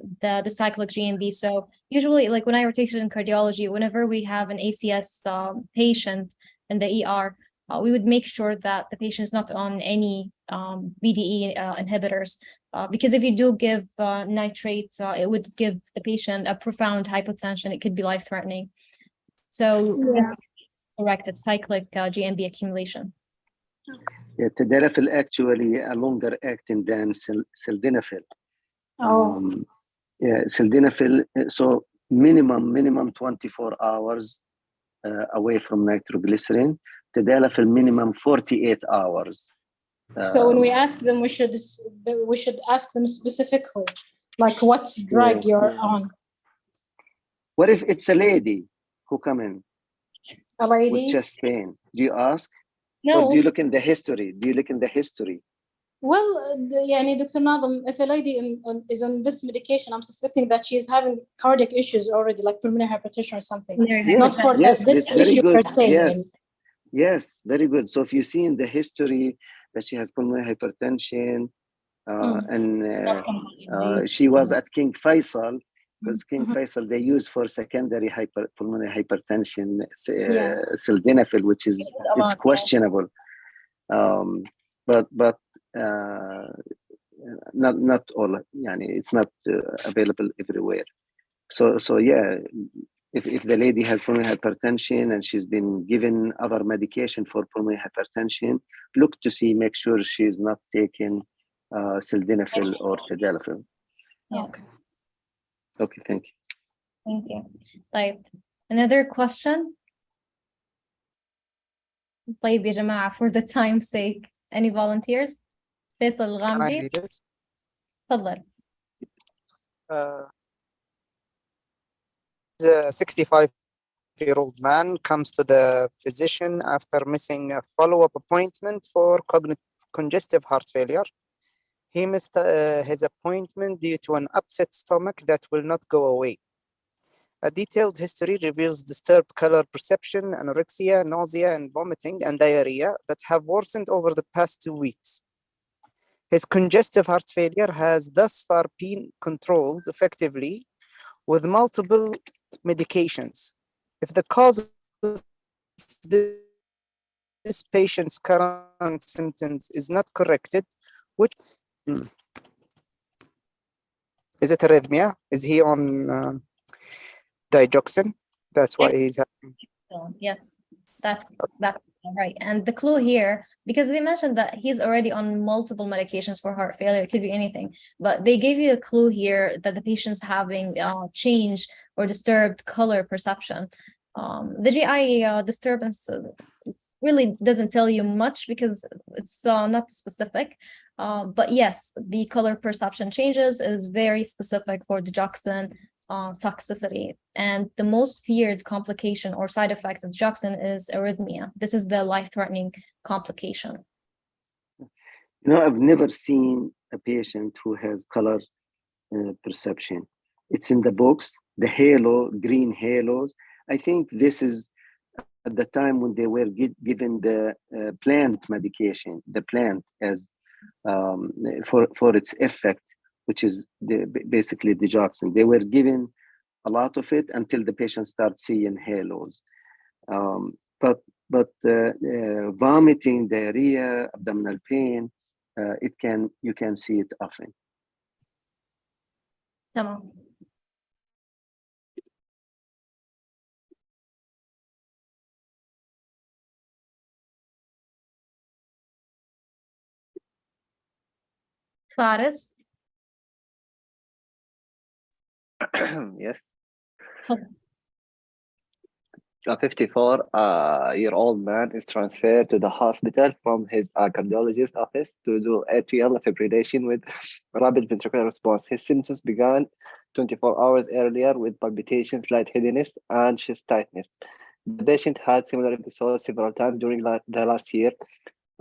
cyclic GMB. So usually, like when I rotated in cardiology, whenever we have an ACS patient in the ER, we would make sure that the patient is not on any BDE inhibitors, because if you do give nitrates, it would give the patient a profound hypotension. It could be life-threatening. So that's correct. It's cyclic GMB accumulation. Yeah, tadalafil actually a longer acting than sildenafil. Yeah, sildenafil. So minimum 24 hours away from nitroglycerin. Tadalafil minimum 48 hours. So when we ask them, we should ask them specifically, like what drug you're on. What if it's a lady who come in? A lady with chest pain? Do you ask? No. Or do you look in the history? Well, Dr. Nadhim, if a lady is on this medication, I'm suspecting that she's having cardiac issues already, like pulmonary hypertension or something. Not for this issue per se. Yes, very good. So if you see in the history that she has pulmonary hypertension, and she was at King Faisal, because King Faisal they use for secondary pulmonary hypertension sildenafil, which is it's questionable. But not all. It's not available everywhere. So yeah, if the lady has pulmonary hypertension and she's been given other medication for pulmonary hypertension, look to see, make sure she's not taking sildenafil or tadalafil. Okay, thank you. Thank you. Like another question. طيب يا جماعة, for the time's sake, any volunteers? فيصل الغامدي. تفضل. A 65-year-old man comes to the physician after missing a follow-up appointment for congestive heart failure. He missed his appointment due to an upset stomach that will not go away. A detailed history reveals disturbed color perception, anorexia, nausea, and vomiting and diarrhea that have worsened over the past 2 weeks. His congestive heart failure has thus far been controlled effectively with multiple medications. If the cause of this patient's current symptoms is not corrected, which is it arrhythmia? Is he on digoxin? That's why he's having. Yes, that's right. And the clue here, because they mentioned that he's already on multiple medications for heart failure, it could be anything, but they gave you a clue here that the patient's having change or disturbed color perception. The GI disturbance really doesn't tell you much because it's not specific. But yes, the color perception changes is very specific for digoxin toxicity. And the most feared complication or side effect of digoxin is arrhythmia. This is the life-threatening complication. I've never seen a patient who has color perception. It's in the books, the halo, green halos. I think this is at the time when they were given the plant medication, the plant as for its effect, which is basically digoxin. They were given a lot of it until the patient starts seeing halos. But vomiting, diarrhea, abdominal pain, you can see it often. Tamam. Faris. Yes. a 54-year-old man is transferred to the hospital from his cardiologist office to do atrial fibrillation with rapid ventricular response. His symptoms began 24 hours earlier with palpitations, lightheadedness, and chest tightness. The patient had similar episodes several times during the last year.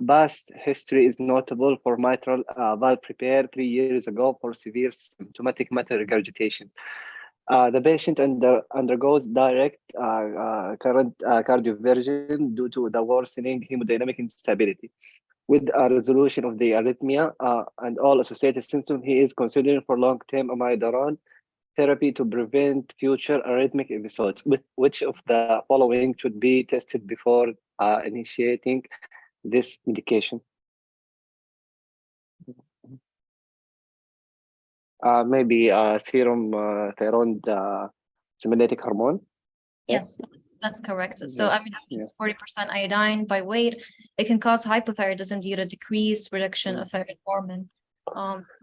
Past history is notable for mitral valve repair 3 years ago for severe symptomatic mitral regurgitation. The patient undergoes direct current cardioversion due to the worsening hemodynamic instability. With a resolution of the arrhythmia and all associated symptoms, he is considering for long-term amiodarone therapy to prevent future arrhythmic episodes. Which of the following should be tested before initiating this medication? Maybe serum thyroid stimulating hormone. Yes, that's correct. So I mean, it's 40% iodine by weight. It can cause hypothyroidism due to decreased production of thyroid hormone.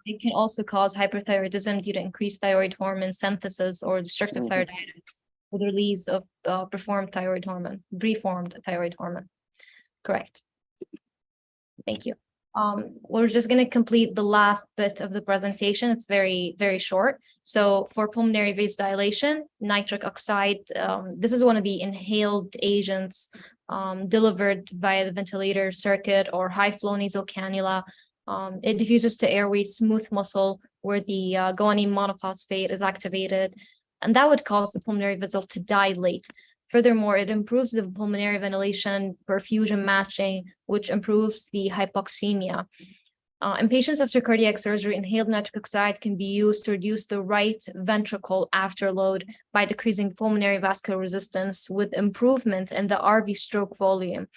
It can also cause hyperthyroidism due to increased thyroid hormone synthesis or destructive thyroiditis with release of preformed thyroid hormone, preformed thyroid hormone. Correct. Thank you. We're just going to complete the last bit of the presentation. It's very, very short. So for pulmonary vasodilation, nitric oxide, this is one of the inhaled agents delivered via the ventilator circuit or high flow nasal cannula. It diffuses to airway smooth muscle where the guanine monophosphate is activated, and that would cause the pulmonary vessel to dilate. Furthermore, it improves the pulmonary ventilation perfusion matching, which improves the hypoxemia. In patients after cardiac surgery, inhaled nitric oxide can be used to reduce the right ventricle afterload by decreasing pulmonary vascular resistance with improvement in the RV stroke volume.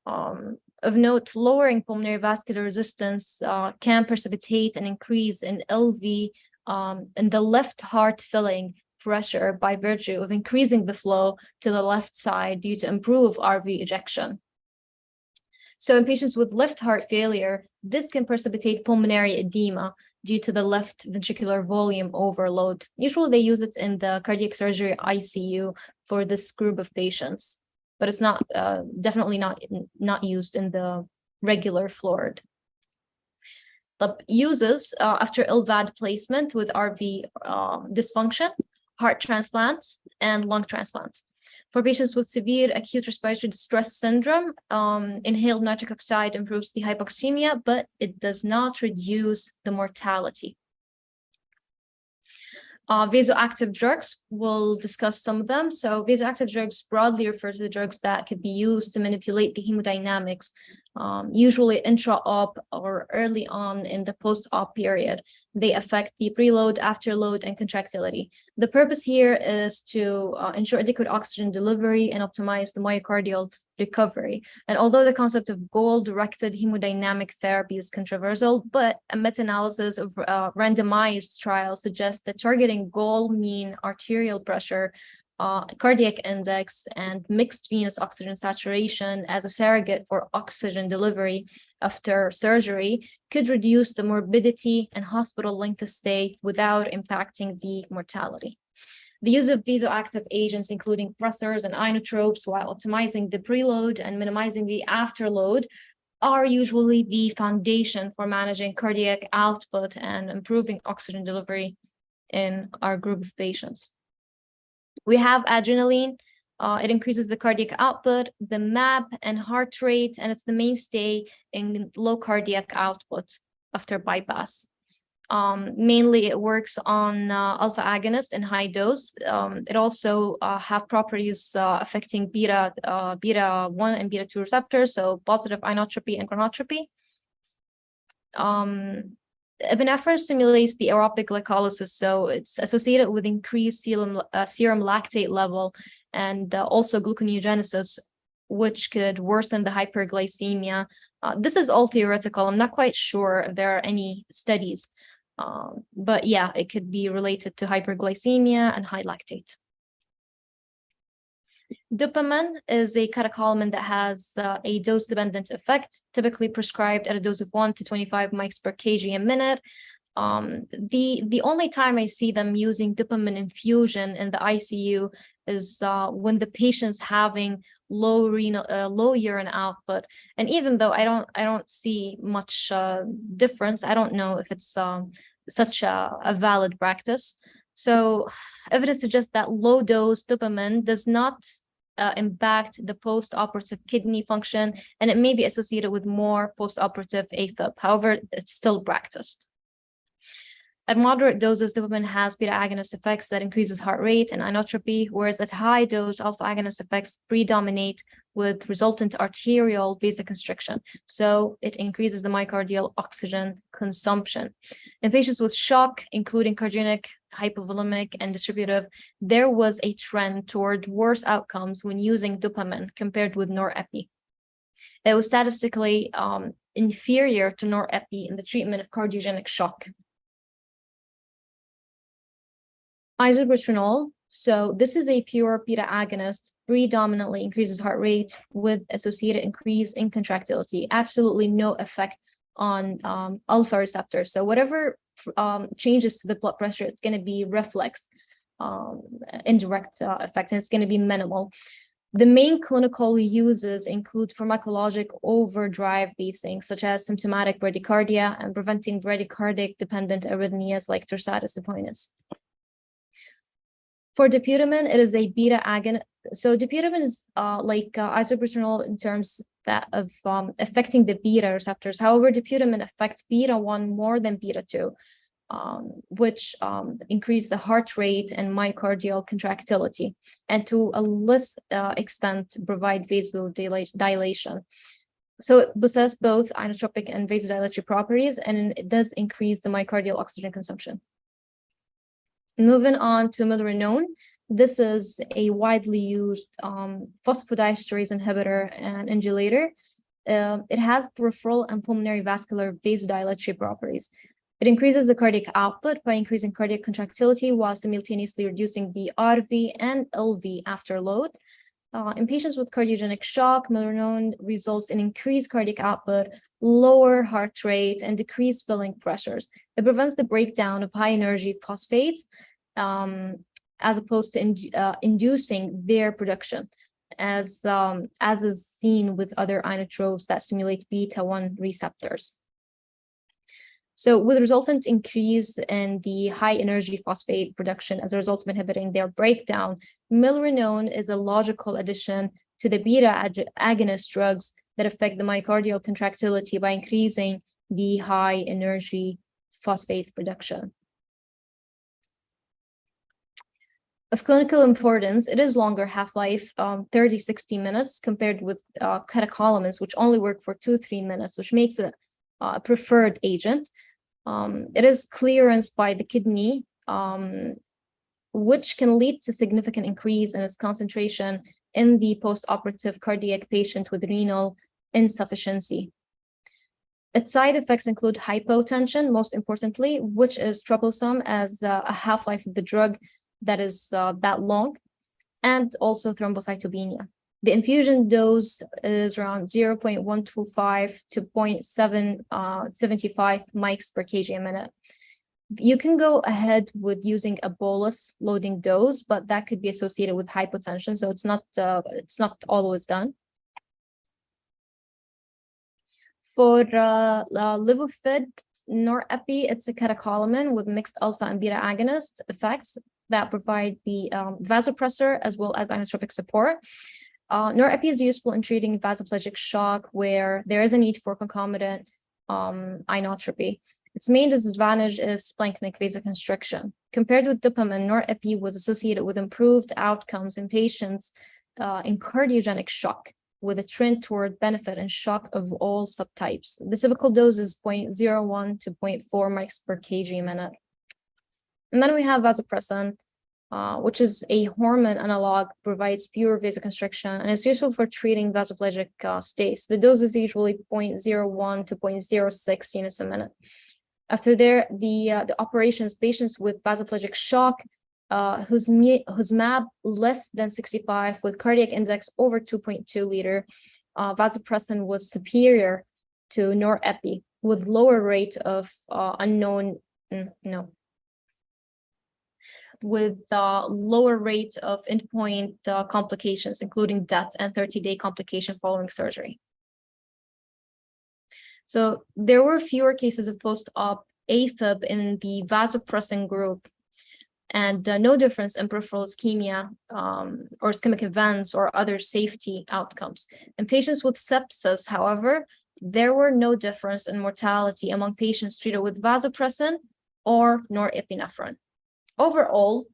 Of note, lowering pulmonary vascular resistance can precipitate an increase in LV in the left heart filling pressure by virtue of increasing the flow to the left side due to improved RV ejection. So in patients with left heart failure, this can precipitate pulmonary edema due to the left ventricular volume overload. Usually they use it in the cardiac surgery ICU for this group of patients, but it's not definitely not used in the regular florid. The uses after LVAD placement with RV dysfunction, heart transplant, and lung transplant. For patients with severe acute respiratory distress syndrome, inhaled nitric oxide improves the hypoxemia, but it does not reduce the mortality. Vasoactive drugs, we'll discuss some of them. So vasoactive drugs broadly refer to the drugs that could be used to manipulate the hemodynamics, usually intra-op or early on in the post-op period. They affect the preload, afterload, and contractility. The purpose here is to ensure adequate oxygen delivery and optimize the myocardial recovery. And although the concept of goal-directed hemodynamic therapy is controversial, but a meta-analysis of randomized trials suggests that targeting goal mean arterial pressure, cardiac index, and mixed venous oxygen saturation as a surrogate for oxygen delivery after surgery could reduce the morbidity and hospital length of stay without impacting the mortality. The use of vasoactive agents, including pressors and inotropes, while optimizing the preload and minimizing the afterload, are usually the foundation for managing cardiac output and improving oxygen delivery in our group of patients. We have adrenaline. It increases the cardiac output, the MAP, and heart rate, and it's the mainstay in low cardiac output after bypass. Mainly it works on alpha agonist in high dose. It also have properties affecting beta 1 and beta 2 receptors, so positive inotropy and chronotropy. Epinephrine stimulates the aerobic glycolysis, so it's associated with increased serum lactate level and also gluconeogenesis, which could worsen the hyperglycemia. This is all theoretical. I'm not quite sure if there are any studies. But yeah, it could be related to hyperglycemia and high lactate. Dopamine is a catecholamine that has a dose-dependent effect, typically prescribed at a dose of 1 to 25 mics per kg a minute. The only time I see them using dopamine infusion in the ICU is when the patient's having low urine output. And even though I don't see much difference, I don't know if it's such a valid practice. So evidence suggests that low dose dopamine does not impact the post-operative kidney function, and it may be associated with more post-operative AFib. However, it's still practiced. At moderate doses, dopamine has beta agonist effects that increases heart rate and inotropy, whereas at high dose, alpha agonist effects predominate with resultant arterial vasoconstriction. So it increases the myocardial oxygen consumption. In patients with shock, including cardiogenic, hypovolemic, and distributive, there was a trend toward worse outcomes when using dopamine compared with norepi. It was statistically inferior to norepi in the treatment of cardiogenic shock. Isobutanol, so this is a pure beta agonist, predominantly increases heart rate with associated increase in contractility, absolutely no effect on alpha receptors. So whatever changes to the blood pressure, it's going to be reflex, indirect effect, and it's going to be minimal. The main clinical uses include pharmacologic overdrive basing, such as symptomatic bradycardia and preventing bradycardic-dependent arrhythmias like torsades de pointes. For dopamine, it is a beta agonist. So dopamine is like isobutanol in terms of affecting the beta receptors. However, dopamine affects beta 1 more than beta 2, which increase the heart rate and myocardial contractility, and to a less extent provide vasodilation. So it possesses both inotropic and vasodilatory properties, and it does increase the myocardial oxygen consumption. Moving on to milrinone, this is a widely used phosphodiesterase inhibitor and injector. It has peripheral and pulmonary vascular vasodilatory properties. It increases the cardiac output by increasing cardiac contractility while simultaneously reducing the RV and LV after load. In patients with cardiogenic shock, milrinone results in increased cardiac output, lower heart rate, and decreased filling pressures. It prevents the breakdown of high-energy phosphates as opposed to inducing their production, as is seen with other inotropes that stimulate beta-1 receptors. So with resultant increase in the high-energy phosphate production as a result of inhibiting their breakdown, milrinone is a logical addition to the beta agonist drugs that affect the myocardial contractility by increasing the high-energy phosphate production. Of clinical importance, it is longer half-life, 30-60 minutes, compared with catecholamines, which only work for 2-3 minutes, which makes it a preferred agent. It is clearance by the kidney, which can lead to significant increase in its concentration in the post-operative cardiac patient with renal insufficiency. Its side effects include hypotension, most importantly, which is troublesome as a half-life of the drug that is that long, and also thrombocytopenia. The infusion dose is around 0.125 to 0.775 mics per kg a minute. You can go ahead with using a bolus loading dose, but that could be associated with hypotension, so it's not always done. For Livofid norepi, it's a catecholamine with mixed alpha and beta agonist effects that provide the vasopressor as well as inotropic support. Norepi is useful in treating vasoplegic shock where there is a need for concomitant inotropy. Its main disadvantage is splanchnic vasoconstriction. Compared with dopamine, norepi was associated with improved outcomes in patients in cardiogenic shock, with a trend toward benefit in shock of all subtypes. The typical dose is 0.01 to 0.4 mics per kg a minute. And then we have vasopressin, which is a hormone analog, provides pure vasoconstriction, and it's useful for treating vasoplegic states. The dose is usually 0.01 to 0.06 units a minute. After the operations, patients with vasoplegic shock, whose MAB less than 65 with cardiac index over 2.2 liter, vasopressin was superior to norepi with lower rate of unknown No. With lower rate of endpoint complications, including death and 30-day complication following surgery. So there were fewer cases of post-op AFib in the vasopressin group, and no difference in peripheral ischemia or ischemic events or other safety outcomes. In patients with sepsis, however, there were no difference in mortality among patients treated with vasopressin or norepinephrine. Overall,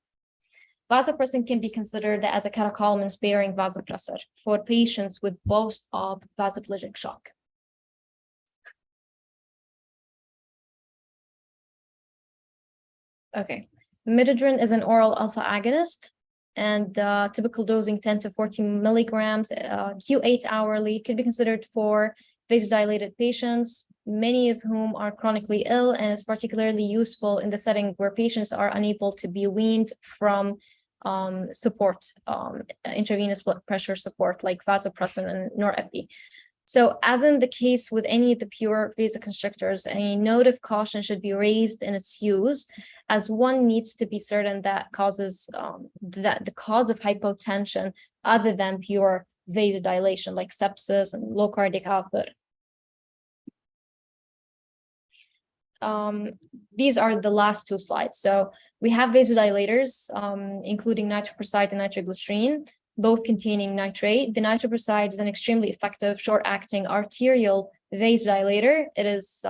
vasopressin can be considered as a catecholamine-sparing vasopressor for patients with post-op vasoplegic shock. Okay, midodrine is an oral alpha agonist, and typical dosing 10 to 14 milligrams Q8 hourly can be considered for vasodilated patients, many of whom are chronically ill, and is particularly useful in the setting where patients are unable to be weaned from intravenous blood pressure support like vasopressin and norepi. So as in the case with any of the pure vasoconstrictors, a note of caution should be raised in its use, as one needs to be certain that that the cause of hypotension other than pure vasodilation like sepsis and low cardiac output. These are the last two slides. So we have vasodilators, including nitroprusside and nitroglycerin, both containing nitrate. The nitroprusside is an extremely effective short-acting arterial vasodilator. It is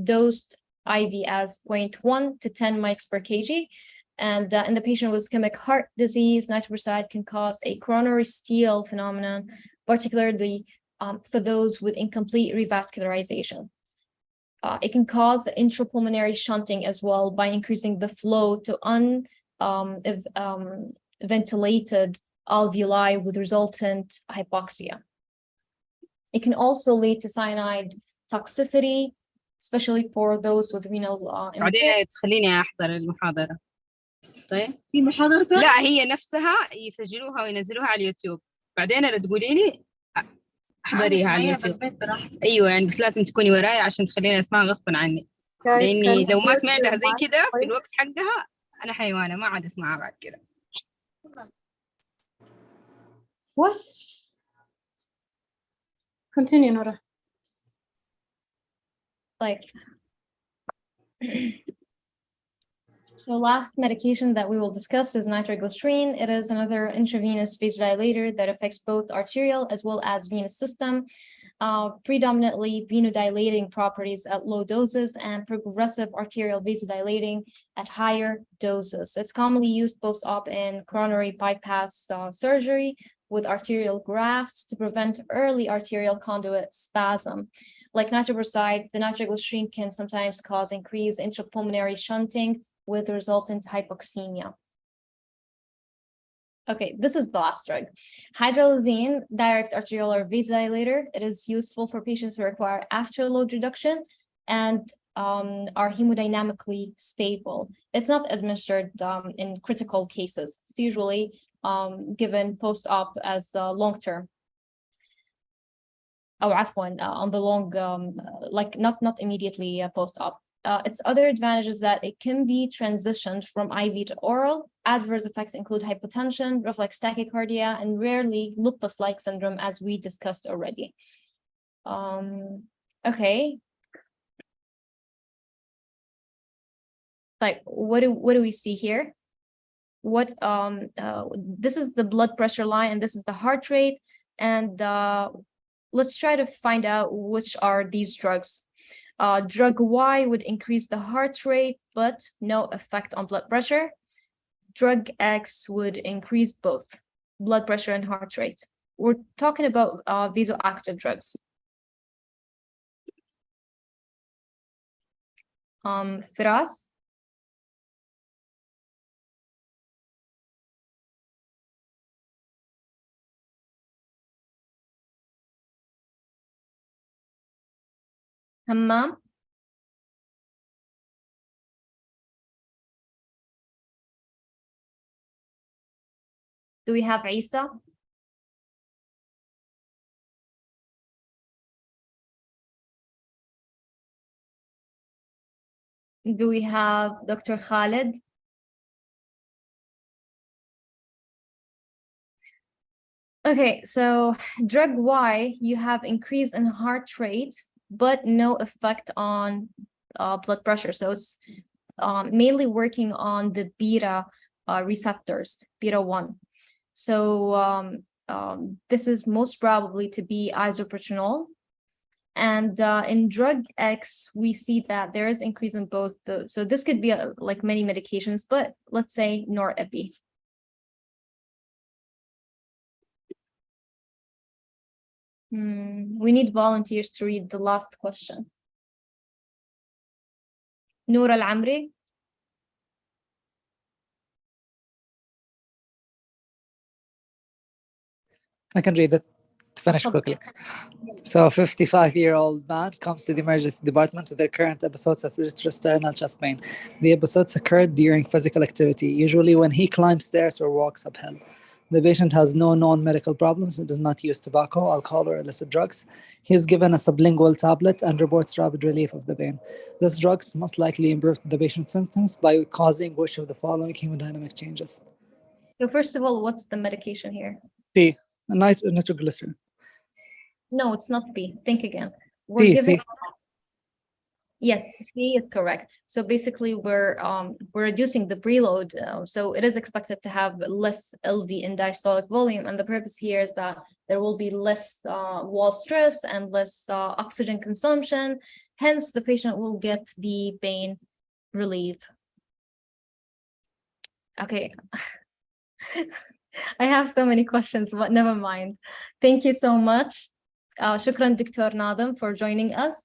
dosed IV as 0.1 to 10 mics per kg. And in the patient with ischemic heart disease, nitroprusside can cause a coronary steal phenomenon, particularly for those with incomplete revascularization. It can cause intrapulmonary shunting as well by increasing the flow to ventilated alveoli with resultant hypoxia. It can also lead to cyanide toxicity, especially for those with renal بعدين تخليني أحضر المحاضرة. طيب في محاضرة؟ لا هي نفسها يسجلوها وينزلوها على اليوتيوب. بعدين أنا تقولي لي احضريها على اليوتيوب. ايوه يعني بس لازم تكوني وراي عشان تخليني اسمعها غصبا عني. لاني لو ما سمعتها زي كذا في الوقت حقها انا حيوانه ما عاد اسمعها بعد كذا. What? Continue, Nora. Like, so last medication that we will discuss is nitroglycerin. It is another intravenous vasodilator that affects both arterial as well as venous system, predominantly venodilating properties at low doses and progressive arterial vasodilating at higher doses. It's commonly used post-op in coronary bypass surgery with arterial grafts to prevent early arterial conduit spasm. Like nitroprusside, the nitroglycerin can sometimes cause increased intrapulmonary shunting with resultant hypoxemia. Okay, this is the last drug. Hydralazine, direct arteriolar vasodilator. It is useful for patients who require afterload reduction and are hemodynamically stable. It's not administered in critical cases. It's usually given post-op as long-term. On the long, like not immediately post-op. Its other advantages that it can be transitioned from IV to oral. Adverse effects include hypotension, reflex tachycardia, and rarely lupus-like syndrome, as we discussed already. Okay. Like, what do we see here? This is the blood pressure line, and this is the heart rate, and let's try to find out which are these drugs. Drug Y would increase the heart rate, but no effect on blood pressure. Drug X would increase both blood pressure and heart rate. We're talking about vasoactive drugs. Firas? Hammam? Do we have Isa? Do we have Dr. Khalid? Okay, so drug Y, you have increase in heart rate, but no effect on blood pressure. So it's mainly working on the beta receptors, beta 1. So this is most probably to be isopropanol. And in drug X, we see that there is increase in both those. So this could be like many medications, but let's say norepi. We need volunteers to read the last question. Noor Al-Amri. I can read it to finish quickly. So a 55-year-old man comes to the emergency department with their current episodes of retrosternal chest pain. The episodes occurred during physical activity, usually when he climbs stairs or walks uphill. The patient has no known medical problems and does not use tobacco, alcohol, or illicit drugs. He is given a sublingual tablet and reports rapid relief of the pain. This drugs must likely improve the patient's symptoms by causing which of the following hemodynamic changes? So first of all, what's the medication here? C. Nitroglycerin. No, it's not B. Think again. C. Yes, C is correct. So basically, we're reducing the preload. So it is expected to have less LV in diastolic volume, and the purpose here is that there will be less wall stress and less oxygen consumption. Hence, the patient will get the pain relief. Okay. I have so many questions, but never mind. Thank you so much. Shukran, Dr. Nadem, for joining us.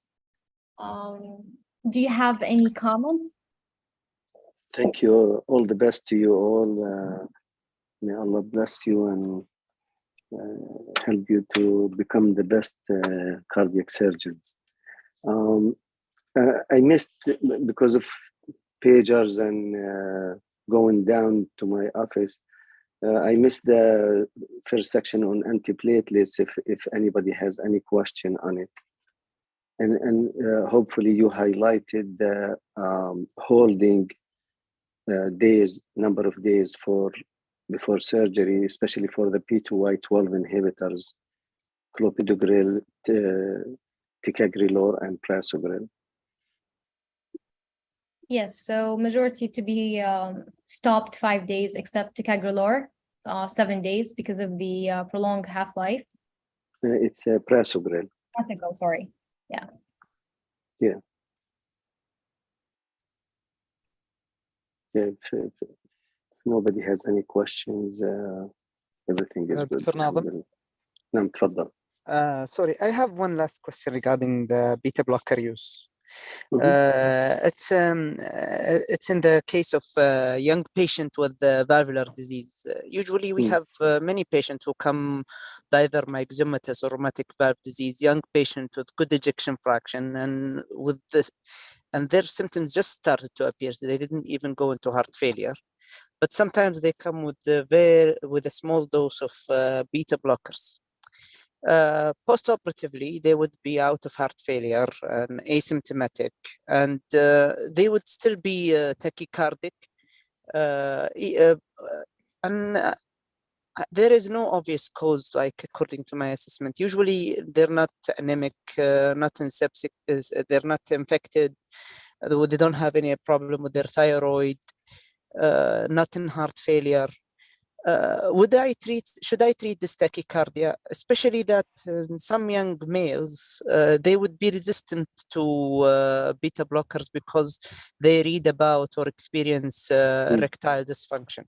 Do you have any comments? Thank you. All the best to you all. May Allah bless you and help you to become the best cardiac surgeons. I missed, because of pagers and going down to my office, I missed the first section on antiplatelets if anybody has any question on it. And hopefully you highlighted the holding days, number of days before surgery, especially for the P2Y12 inhibitors, clopidogrel, ticagrelor, and prasugrel. Yes, so majority to be stopped 5 days, except ticagrelor, 7 days because of the prolonged half-life. It's prasugrel. Prasugrel, sorry. Yeah. Yeah. Yeah. If nobody has any questions, everything is good. Dr. Nadem? No, تفضل. Sorry, I have one last question regarding the beta blocker use. It's in the case of a young patient with valvular disease. Usually we have many patients who come with either myxomatous or rheumatic valve disease, young patient with good ejection fraction, and with this, and their symptoms just started to appear. They didn't even go into heart failure, but sometimes they come with a small dose of beta blockers. Post-operatively, they would be out of heart failure and asymptomatic, and they would still be tachycardic. There is no obvious cause, like according to my assessment. Usually, they're not anemic, not in septic, they're not infected. They don't have any problem with their thyroid, not in heart failure. Should I treat this tachycardia, especially that some young males, they would be resistant to beta blockers because they read about or experience erectile dysfunction.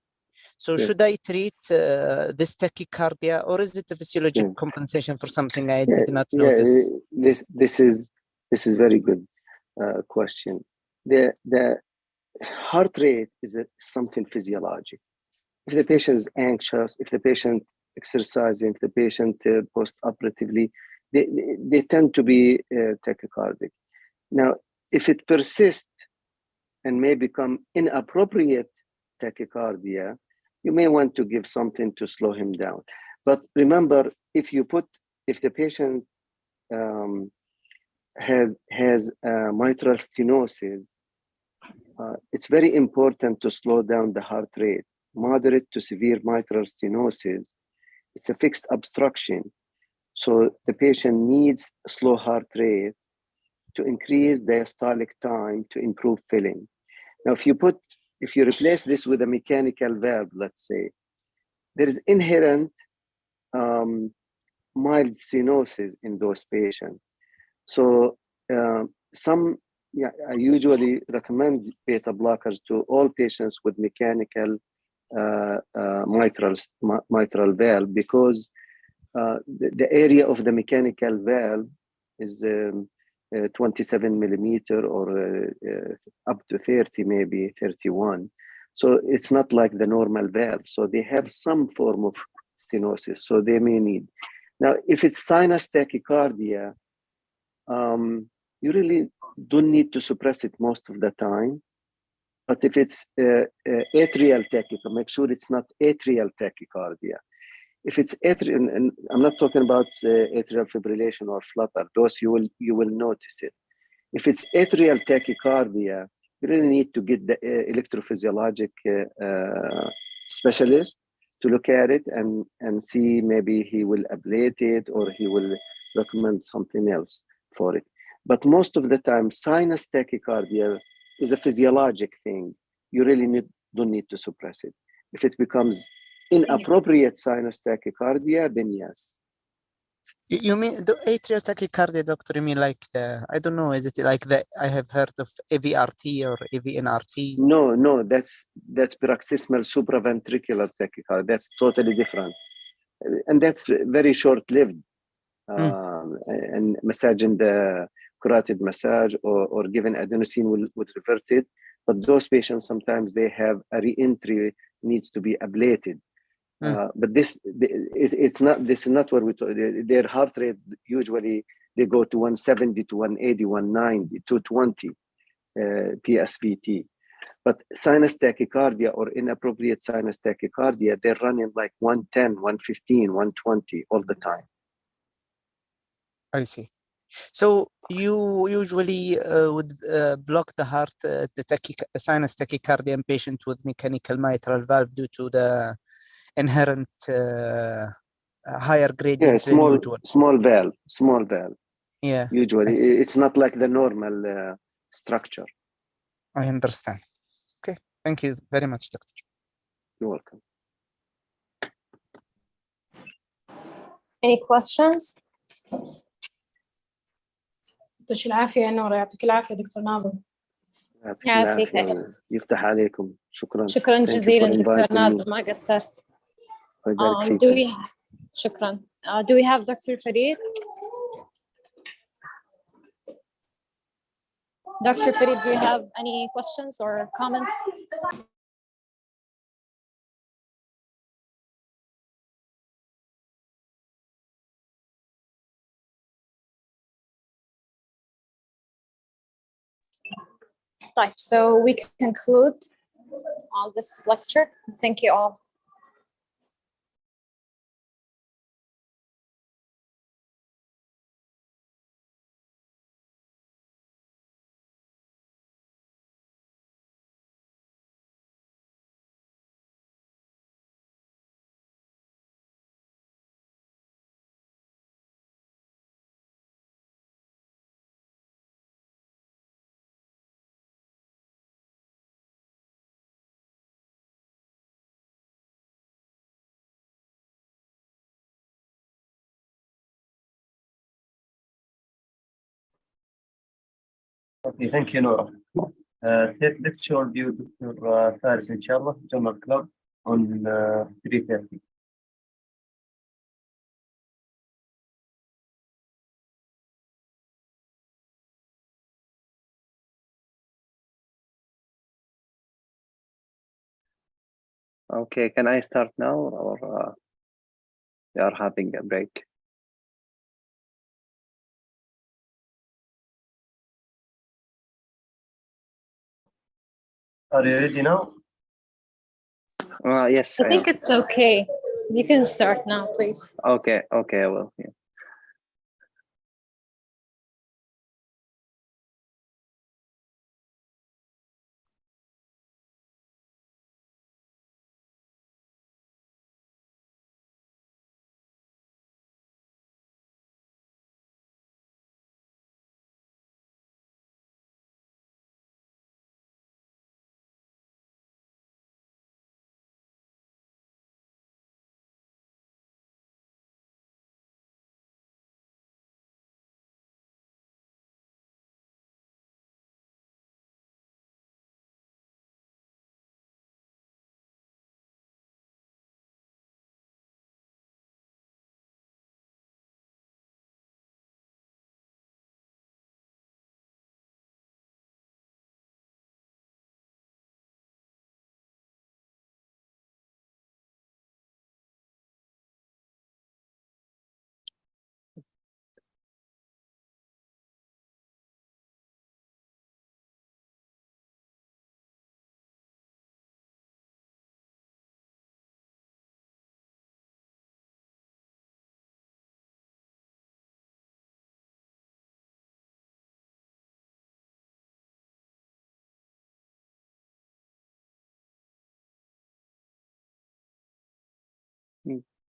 So should I treat this tachycardia, or is it a physiologic compensation for something I did not notice? This is very good question. The heart rate is something physiologic. If the patient is anxious, if the patient exercising, if the patient post-operatively, they tend to be tachycardic. Now, if it persists and may become inappropriate tachycardia, you may want to give something to slow him down. But remember, if the patient has mitral stenosis, it's very important to slow down the heart rate. Moderate to severe mitral stenosis, it's a fixed obstruction. So the patient needs slow heart rate to increase diastolic time to improve filling. Now, if you replace this with a mechanical valve, let's say, there is inherent mild stenosis in those patients. So I usually recommend beta blockers to all patients with mechanical mitral valve, because the area of the mechanical valve is 27 millimeter or up to 30, maybe 31. So it's not like the normal valve. So they have some form of stenosis. So they may need. Now, if it's sinus tachycardia, you really don't need to suppress it most of the time. But if it's atrial tachycardia, make sure it's not atrial tachycardia. If it's atrial, and I'm not talking about atrial fibrillation or flutter, those you will notice it. If it's atrial tachycardia, you really need to get the electrophysiologic specialist to look at it and see, maybe he will ablate it or he will recommend something else for it. But most of the time, sinus tachycardia is a physiologic thing. You really don't need to suppress it. If it becomes inappropriate sinus tachycardia, then yes. You mean the atrial tachycardia, doctor? You mean like the, I don't know, is it like the, I have heard of AVRT or AVNRT? No, that's paroxysmal supraventricular tachycardia. That's totally different. And that's very short-lived. And massaging the carotid massage or given adenosine will revert it. But those patients, sometimes they have a re-entry, needs to be ablated. But this is not what we talk. Their heart rate, usually they go to 170 to 180, 190, 220 PSVT. But sinus tachycardia or inappropriate sinus tachycardia, they're running like 110, 115, 120 all the time. I see. So you usually would block the heart, the sinus tachycardia in patient with mechanical mitral valve due to the inherent higher gradient than usual. Small valve. Yeah. Usually, it's not like the normal structure. I understand. Okay. Thank you very much, doctor. You're welcome. Any questions? يعطيك العافية يا نورة، يعطيك العافية دكتور ناظم. يعافيك. يفتح عليكم. شكرا. شكرا جزيلا دكتور ناظم، ما قصرت. شكرا. Do we have Dr. Farid? Dr. Farid, do you have any questions or comments? So we conclude on this lecture. Thank you all. Okay, thank you, Nora. Lecture will be with Dr. Faris, inshallah, General Club on 3:30. Okay, can I start now, or we are having a break? Are you ready now? Yes. I think it's okay. You can start now, please. Okay, I will. Yeah.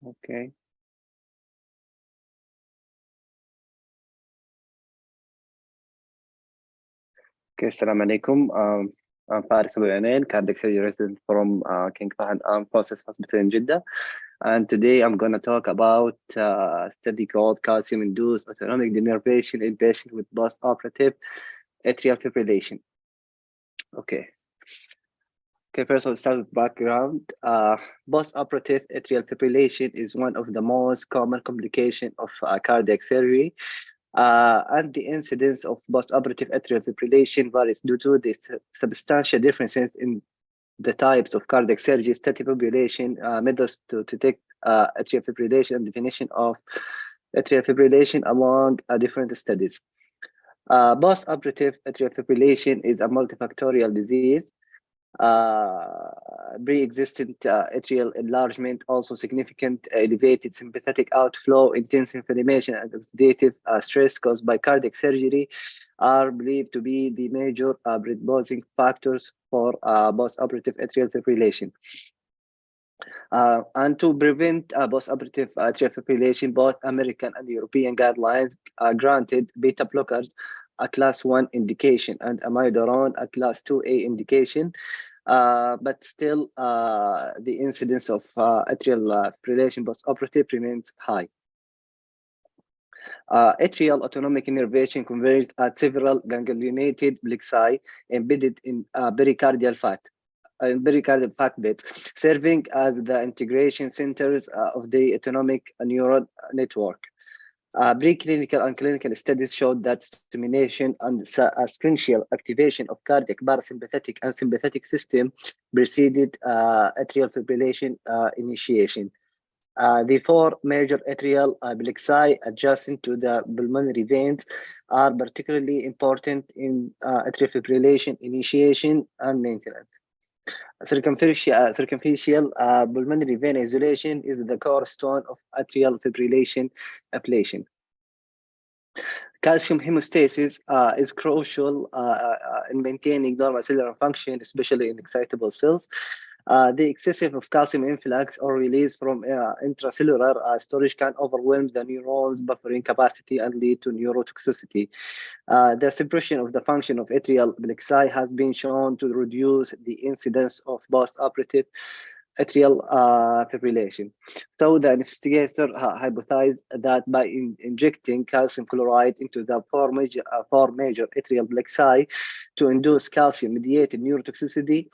Okay. Okay, Assalamu alaikum. I'm Faris Abu Ainain, cardiac surgery resident from King Fahd Armed Forces Hospital in Jeddah. And today I'm going to talk about a study called calcium-induced autonomic denervation in patients with post-operative atrial fibrillation. Okay. Okay, first I'll start with background. Post-operative atrial fibrillation is one of the most common complications of cardiac surgery. And the incidence of post-operative atrial fibrillation varies due to the substantial differences in the types of cardiac surgery, study population, methods to detect atrial fibrillation, and definition of atrial fibrillation among different studies. Post-operative atrial fibrillation is a multifactorial disease. Pre-existent atrial enlargement, also significant elevated sympathetic outflow, intense inflammation, and oxidative stress caused by cardiac surgery are believed to be the major predisposing factors for post-operative atrial fibrillation. And to prevent post-operative atrial fibrillation, both American and European guidelines granted beta blockers a class 1 indication and amiodarone a class 2A indication, but still the incidence of atrial fibrillation post-operative remains high. Atrial autonomic innervation converges at several ganglionated plexi embedded in pericardial fat. Pericardial fat bed, serving as the integration centers of the autonomic neural network. Preclinical and clinical studies showed that stimulation and sequential activation of cardiac parasympathetic and sympathetic system preceded atrial fibrillation initiation. The four major atrial plexi adjacent to the pulmonary veins are particularly important in atrial fibrillation initiation and maintenance. Circumferential pulmonary vein isolation is the cornerstone of atrial fibrillation ablation. Calcium hemostasis is crucial in maintaining normal cellular function, especially in excitable cells. The excessive of calcium influx or release from intracellular storage can overwhelm the neurons' buffering capacity and lead to neurotoxicity. The suppression of the function of atrial plexi has been shown to reduce the incidence of post-operative atrial fibrillation. So the investigator hypothesized that by injecting calcium chloride into the four major atrial plexi to induce calcium-mediated neurotoxicity,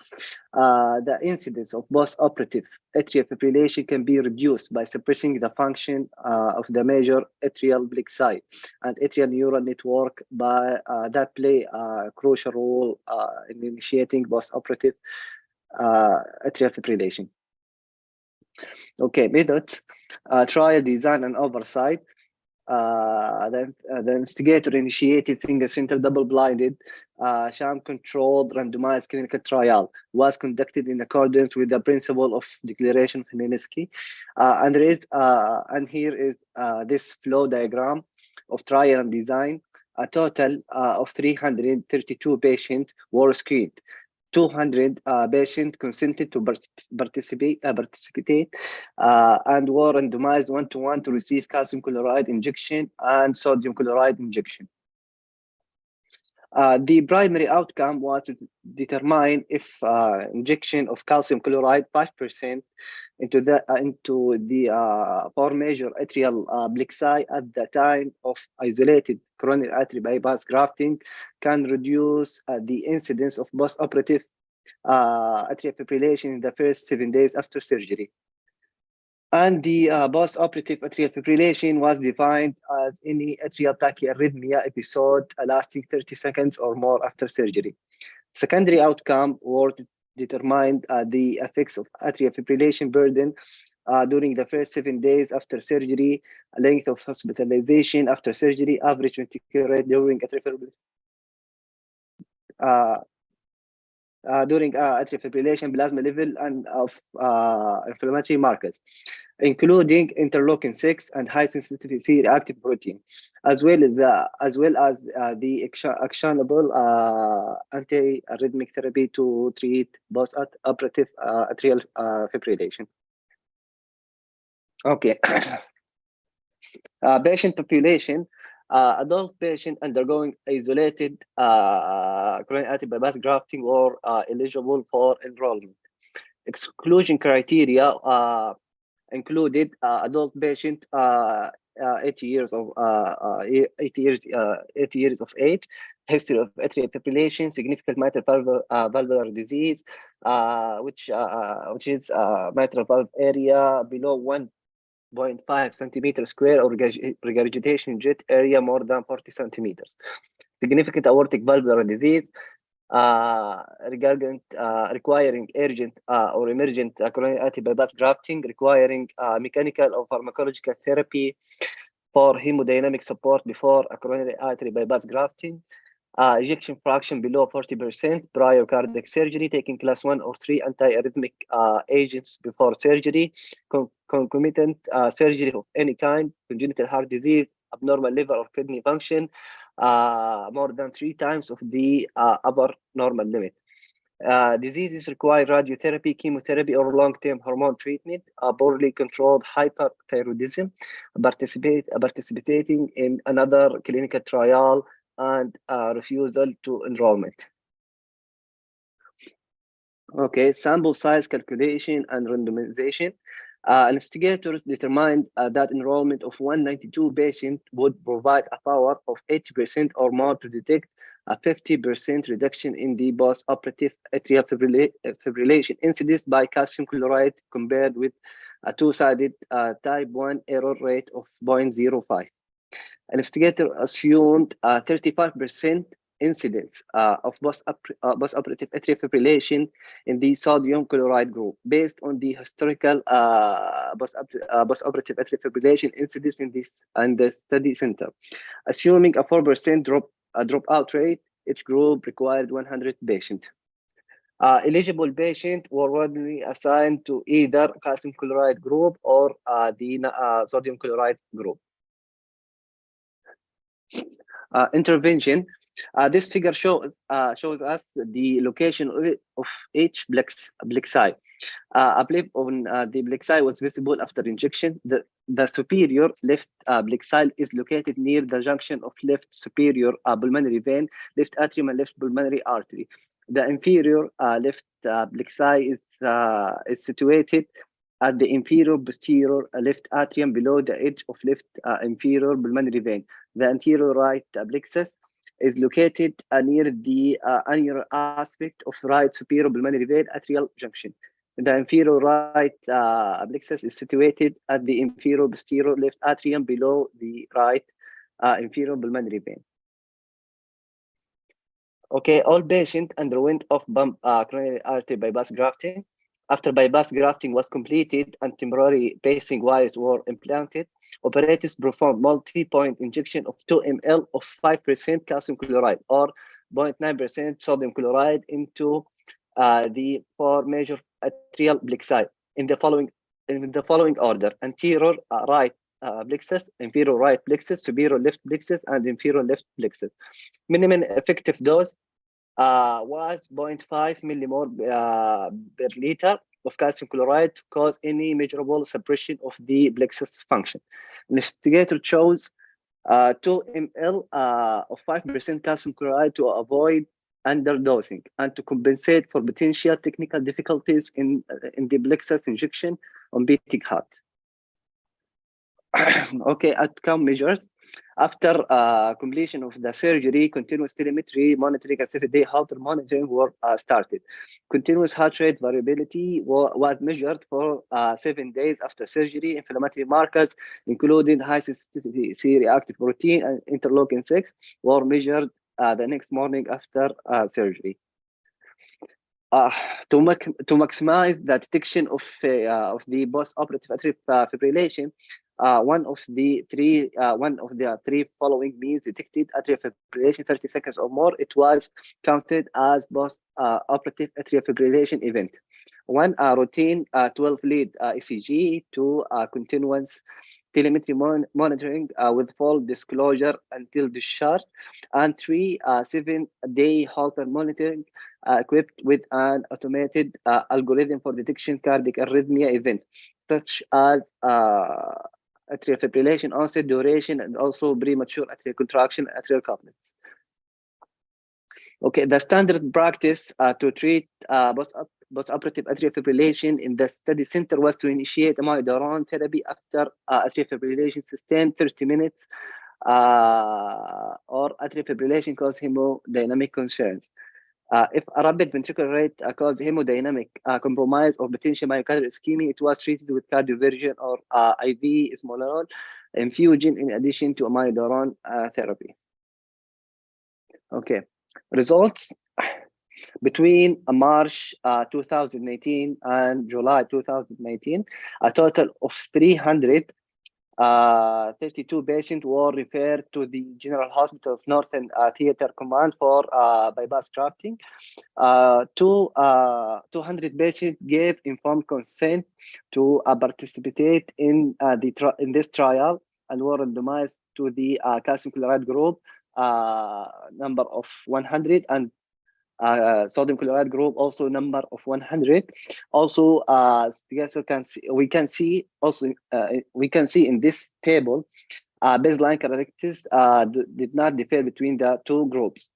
the incidence of post-operative atrial fibrillation can be reduced by suppressing the function of the major atrial plexi and atrial neural network that play a crucial role in initiating post-operative atrial fibrillation. Okay, methods, trial design and oversight. The investigator initiated single-center double-blinded sham-controlled randomized clinical trial was conducted in accordance with the principle of Declaration of Helsinki. And here is this flow diagram of trial and design. A total of 332 patients were screened. 200 patients consented to participate and were randomized 1-to-1 to receive calcium chloride injection and sodium chloride injection. The primary outcome was to determine if injection of calcium chloride 5% into the four major atrial plexi at the time of isolated coronary artery bypass grafting can reduce the incidence of post-operative atrial fibrillation in the first 7 days after surgery. And the post-operative atrial fibrillation was defined as any atrial tachyarrhythmia episode lasting 30 seconds or more after surgery. Secondary outcome were determined the effects of atrial fibrillation burden during the first 7 days after surgery, length of hospitalization after surgery, average ventricular rate during atrial fibrillation, plasma level, and of inflammatory markers, including interleukin 6 and high sensitivity reactive protein, as well as the actionable anti-arrhythmic therapy to treat post-operative atrial fibrillation. Okay. Patient population. Adult patient undergoing isolated coronary artery bypass grafting were eligible for enrollment. Exclusion criteria included adult patient 80 years of 80 years of age, history of atrial fibrillation, significant mitral valvular disease, which is mitral valve area below 1.5 centimeters square, or regurgitation jet area more than 40 centimeters. Significant aortic valvular disease, requiring urgent or emergent coronary artery bypass grafting, requiring mechanical or pharmacological therapy for hemodynamic support before a coronary artery bypass grafting, ejection fraction below 40%, prior cardiac surgery, taking class 1 or 3 antiarrhythmic agents before surgery, concomitant surgery of any kind, congenital heart disease, abnormal liver or kidney function, more than 3 times of the upper normal limit. Diseases require radiotherapy, chemotherapy, or long-term hormone treatment. Poorly controlled hyperthyroidism, participating in another clinical trial, and refusal to enrollment. Okay, sample size calculation and randomization. Investigators determined that enrollment of 192 patients would provide a power of 80% or more to detect a 50% reduction in the post-operative atrial fibrillation incidence by calcium chloride compared with a two-sided type 1 error rate of 0.05. Investigator assumed a 35% incidence of post-operative atrial fibrillation in the sodium chloride group based on the historical post-operative atrial fibrillation incidence in the study center. Assuming a 4% dropout rate, each group required 100 patients. Eligible patients were randomly assigned to either calcium chloride group or the sodium chloride group. Intervention. This figure shows us the location of each plexi. A blip on the plexi was visible after injection. The superior left plexi is located near the junction of left superior pulmonary vein, left atrium, and left pulmonary artery. The inferior left plexi is situated at the inferior posterior left atrium below the edge of left inferior pulmonary vein. The anterior right plexus is located near the anterior aspect of right superior pulmonary vein atrial junction. The inferior right plexus is situated at the inferior posterior left atrium below the right inferior pulmonary vein. Okay, all patients underwent off-bump coronary artery bypass grafting. After bypass grafting was completed and temporary pacing wires were implanted, operators performed multi-point injection of 2 ml of 5% calcium chloride or 0.9% sodium chloride into the 4 major atrial plexi in the following order: anterior right plexus, inferior right plexus, superior left plexus, and inferior left plexus. Minimum effective dose was 0.5 millimole per liter of calcium chloride to cause any measurable suppression of the plexus function. Investigator chose 2 ml of 5% calcium chloride to avoid underdosing and to compensate for potential technical difficulties in the plexus injection on beating heart. Okay, outcome measures. After completion of the surgery, continuous telemetry monitoring and 7-day Holter monitoring were started. Continuous heart rate variability was measured for 7 days after surgery. Inflammatory markers, including high sensitivity C-reactive protein and interleukin 6, were measured the next morning after surgery. To maximize the detection of the post-operative atrial fibrillation, one of the three following means detected atrial fibrillation 30 seconds or more. It was counted as post-operative atrial fibrillation event. 1, routine 12-lead ECG. 2, continuous telemetry monitoring with full disclosure until discharge. And 3, 7-day Holter monitoring equipped with an automated algorithm for detection cardiac arrhythmia event. such as atrial fibrillation, onset, duration, and also premature atrial contraction, atrial couplets. Okay, the standard practice to treat postoperative atrial fibrillation in the study center was to initiate amiodarone therapy after atrial fibrillation sustained 30 minutes or atrial fibrillation cause hemodynamic concerns. If a rapid ventricular rate cause hemodynamic compromise or potential myocardial ischemia, it was treated with cardioversion or IV esmolol infusion in addition to amiodarone therapy. Okay, results between March 2018 and July 2019, a total of 332 patients were referred to the General Hospital of Northern Theater Command for bypass grafting. 200 patients gave informed consent to participate in this trial and were randomized to the calcium chloride group, number of 100, and sodium chloride group also number of 100. Also, we can see in this table baseline characteristics did not differ between the two groups.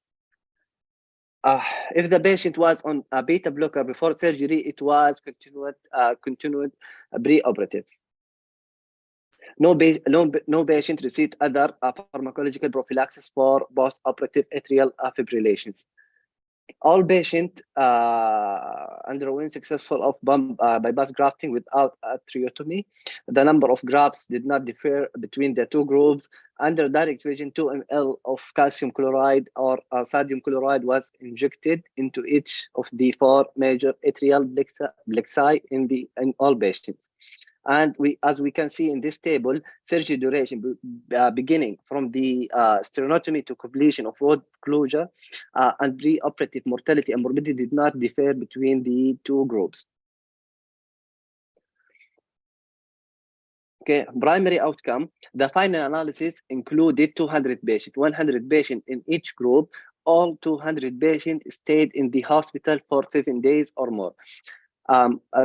If the patient was on a beta blocker before surgery, it was continued pre-operative. No patient received other pharmacological prophylaxis for post-operative atrial fibrillations. All patients underwent successful bypass grafting without atriotomy. The number of grafts did not differ between the two groups. Under direct vision, 2 ml of calcium chloride or sodium chloride was injected into each of the 4 major atrial plexi in all patients. And as we can see in this table, surgery duration beginning from the sternotomy to completion of road closure and pre-operative mortality and morbidity did not differ between the two groups. Okay, primary outcome. The final analysis included 200 patients, 100 patients in each group. All 200 patients stayed in the hospital for 7 days or more.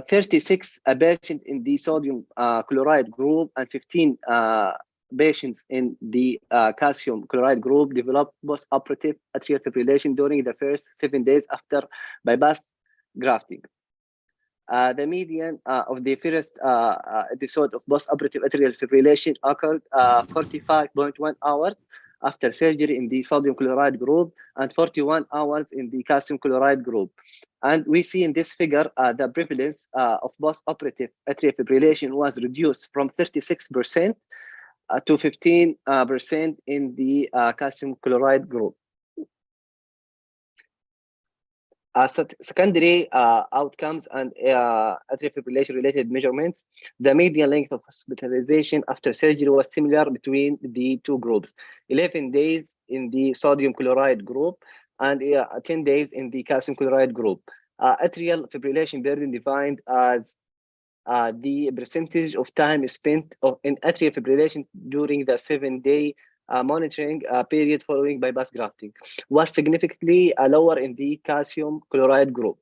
36 patients in the sodium chloride group and 15 patients in the calcium chloride group developed post-operative atrial fibrillation during the first 7 days after bypass grafting. The median of the first episode of post-operative atrial fibrillation occurred 45.1 hours after surgery in the sodium chloride group and 41 hours in the calcium chloride group. And we see in this figure the prevalence of post-operative atrial fibrillation was reduced from 36% to 15% in the calcium chloride group. Secondary outcomes and atrial fibrillation related measurements. The median length of hospitalization after surgery was similar between the two groups, 11 days in the sodium chloride group and 10 days in the calcium chloride group. Atrial fibrillation burden defined as the percentage of time spent in atrial fibrillation during the 7-day monitoring period following bypass grafting was significantly lower in the calcium chloride group.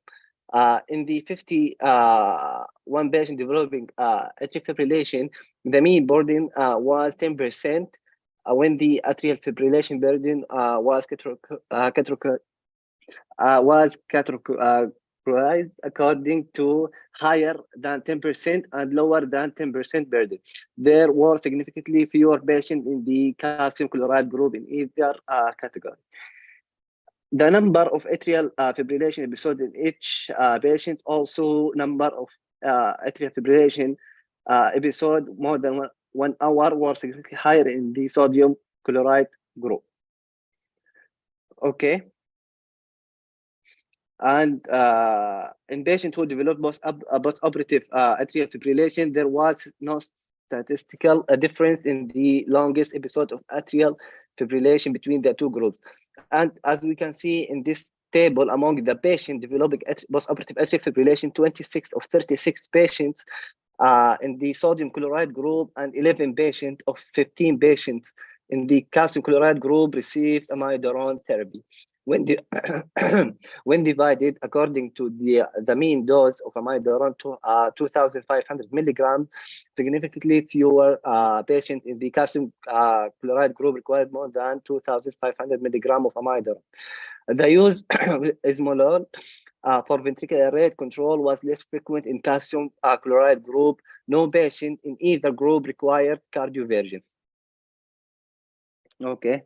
In the 51 patient developing atrial fibrillation, the mean burden was 10% when the atrial fibrillation burden was categorized according to higher than 10% and lower than 10% burden. There were significantly fewer patients in the calcium chloride group in either category. The number of atrial fibrillation episodes in each patient, also number of atrial fibrillation episode more than 1 hour were significantly higher in the sodium chloride group. Okay. And in patients who developed post-operative atrial fibrillation, there was no statistical difference in the longest episode of atrial fibrillation between the two groups. And as we can see in this table, among the patients developing post-operative atrial fibrillation, 26 of 36 patients in the sodium chloride group and 11 patients of 15 patients in the calcium chloride group received amiodarone therapy. when divided according to the mean dose of amiodarone to 2,500 milligrams, significantly fewer patients in the calcium chloride group required more than 2,500 milligrams of amiodarone. The use esmolol for ventricular rate control was less frequent in calcium chloride group. No patient in either group required cardioversion. Okay.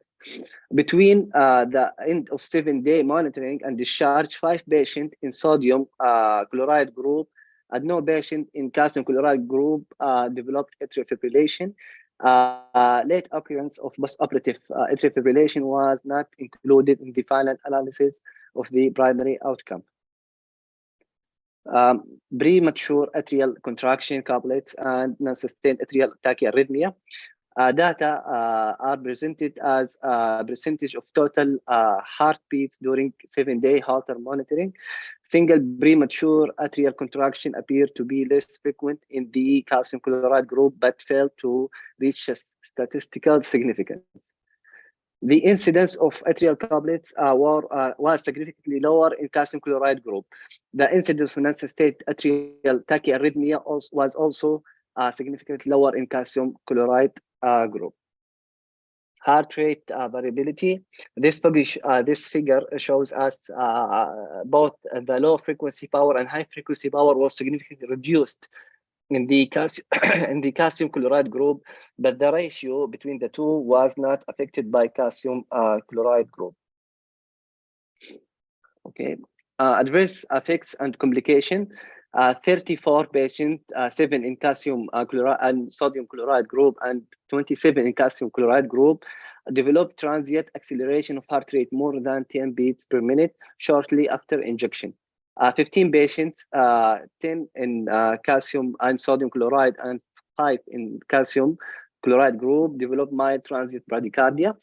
Between the end of 7-day monitoring and discharge, 5 patients in sodium chloride group and no patient in calcium chloride group developed atrial fibrillation. Late occurrence of postoperative atrial fibrillation was not included in the final analysis of the primary outcome. Premature atrial contraction couplets and non-sustained atrial tachyarrhythmia. Data are presented as a percentage of total heartbeats during 7-day Holter monitoring. Single premature atrial contraction appeared to be less frequent in the calcium chloride group, but failed to reach a statistical significance. The incidence of atrial couplets was significantly lower in calcium chloride group. The incidence of non-sustained atrial tachyarrhythmia was also significantly lower in calcium chloride group. Heart rate variability. This figure shows us both the low frequency power and high frequency power was significantly reduced in the calcium chloride group, but the ratio between the two was not affected by calcium chloride group. Okay. Adverse effects and complication. 34 patients, 7 in calcium chloride and sodium chloride group and 27 in calcium chloride group, developed transient acceleration of heart rate more than 10 beats per minute shortly after injection. 15 patients, 10 in calcium and sodium chloride and 5 in calcium chloride group, developed mild transient bradycardia.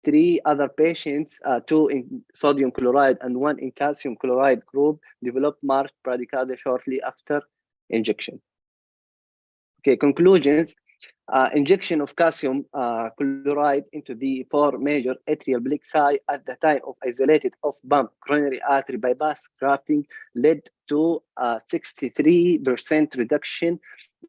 3 other patients, 2 in sodium chloride and 1 in calcium chloride group, developed marked bradycardia shortly after injection. Okay, conclusions. Injection of calcium chloride into the 4 major atrial plexi at the time of isolated off-pump coronary artery bypass grafting led to a 63% reduction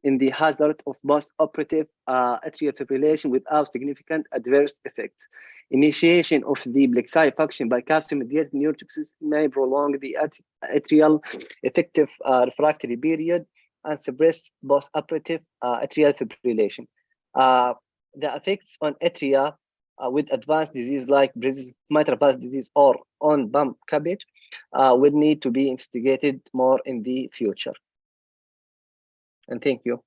in the hazard of post-operative atrial fibrillation without significant adverse effects. Initiation of the plexi function by calcium-mediated neurotoxicity may prolong the atrial effective refractory period and suppress post-operative atrial fibrillation. The effects on atria with advanced disease like mitral valve disease or on-pump CABG would need to be investigated more in the future. And thank you.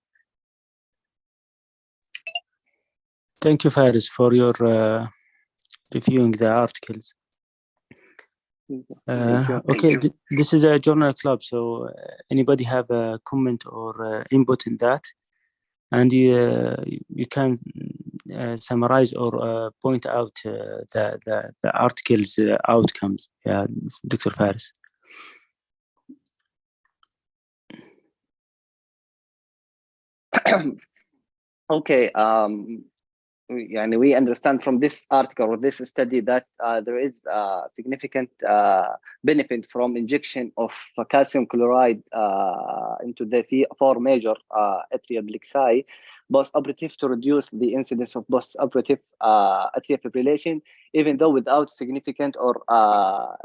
Thank you, Faris, for your reviewing the articles. Okay, this is a journal club, so anybody have a comment or input in that? And you can summarize or point out the article's outcomes. Yeah, Dr. Faris. Okay. We understand from this article or this study that there is significant benefit from injection of calcium chloride into the 4 major atrial plexi post-operative to reduce the incidence of post-operative atrial fibrillation, even though without significant or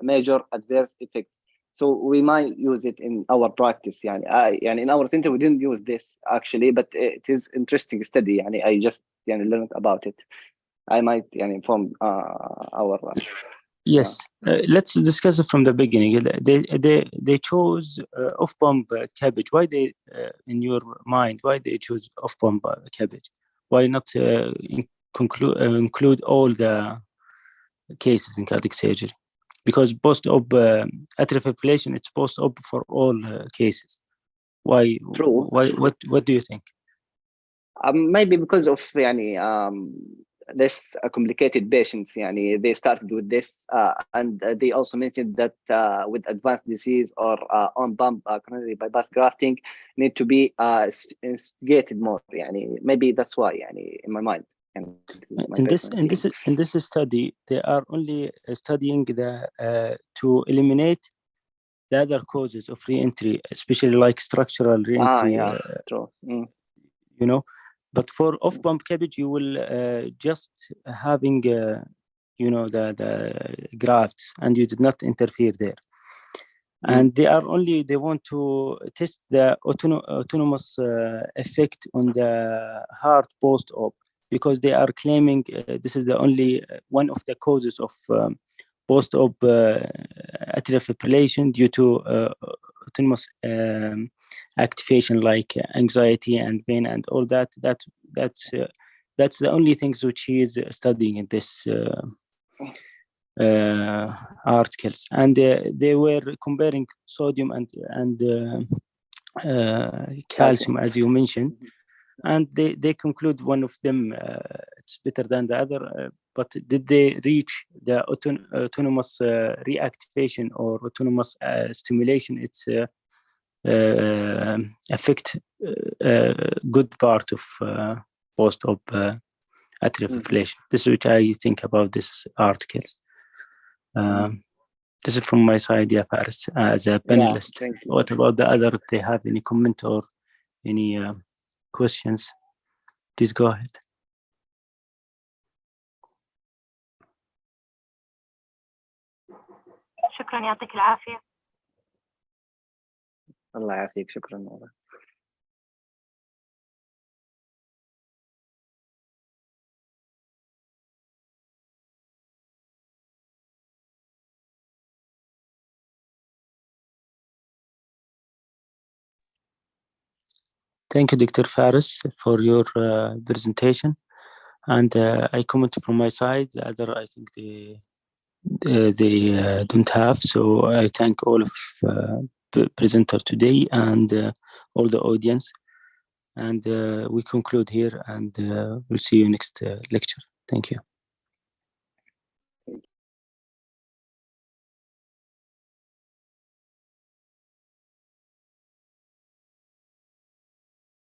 major adverse effects. So we might use it in our practice. In our center, we didn't use this actually, but it is interesting study. I just learned about it. I might inform our. Yes, let's discuss it from the beginning. They chose off-pump CABG. Why they, in your mind, why they choose off-pump CABG? Why not include all the cases in cardiac surgery? Because post-op atrial fibrillation, it's post-op for all cases. Why? True. Why? What do you think? Maybe because of less complicated patients. They started with this, and they also mentioned that with advanced disease or on-pump coronary bypass grafting need to be investigated more. Maybe that's why. In my mind, And this is my in this study, they are only studying the to eliminate the other causes of re-entry, especially like structural re-entry. True. You know, but for off-pump cabbage, you will just having you know the grafts, and you did not interfere there. And they want to test the autonomous effect on the heart post-op, because they are claiming this is the only one of the causes of post-op atrial fibrillation due to autonomous activation, like anxiety and pain and all that. That's the only things which he is studying in this articles. And they were comparing sodium and calcium, as you mentioned, and they conclude one of them it's better than the other, but did they reach the autonomous reactivation or autonomous stimulation? It's affect good part of post-op atrial fibrillation. This is what I think about this articles. This is from my side, Faris, as a panelist. What about the other? If they have any comment or any questions, please go ahead. شكرا، يعطيك العافية. الله يعافيك، شكرا والله. Thank you, Dr. Faris, for your presentation. And I comment from my side. The other, I think they don't have. So I thank all of presenter today and all the audience. And we conclude here, and we'll see you next lecture. Thank you.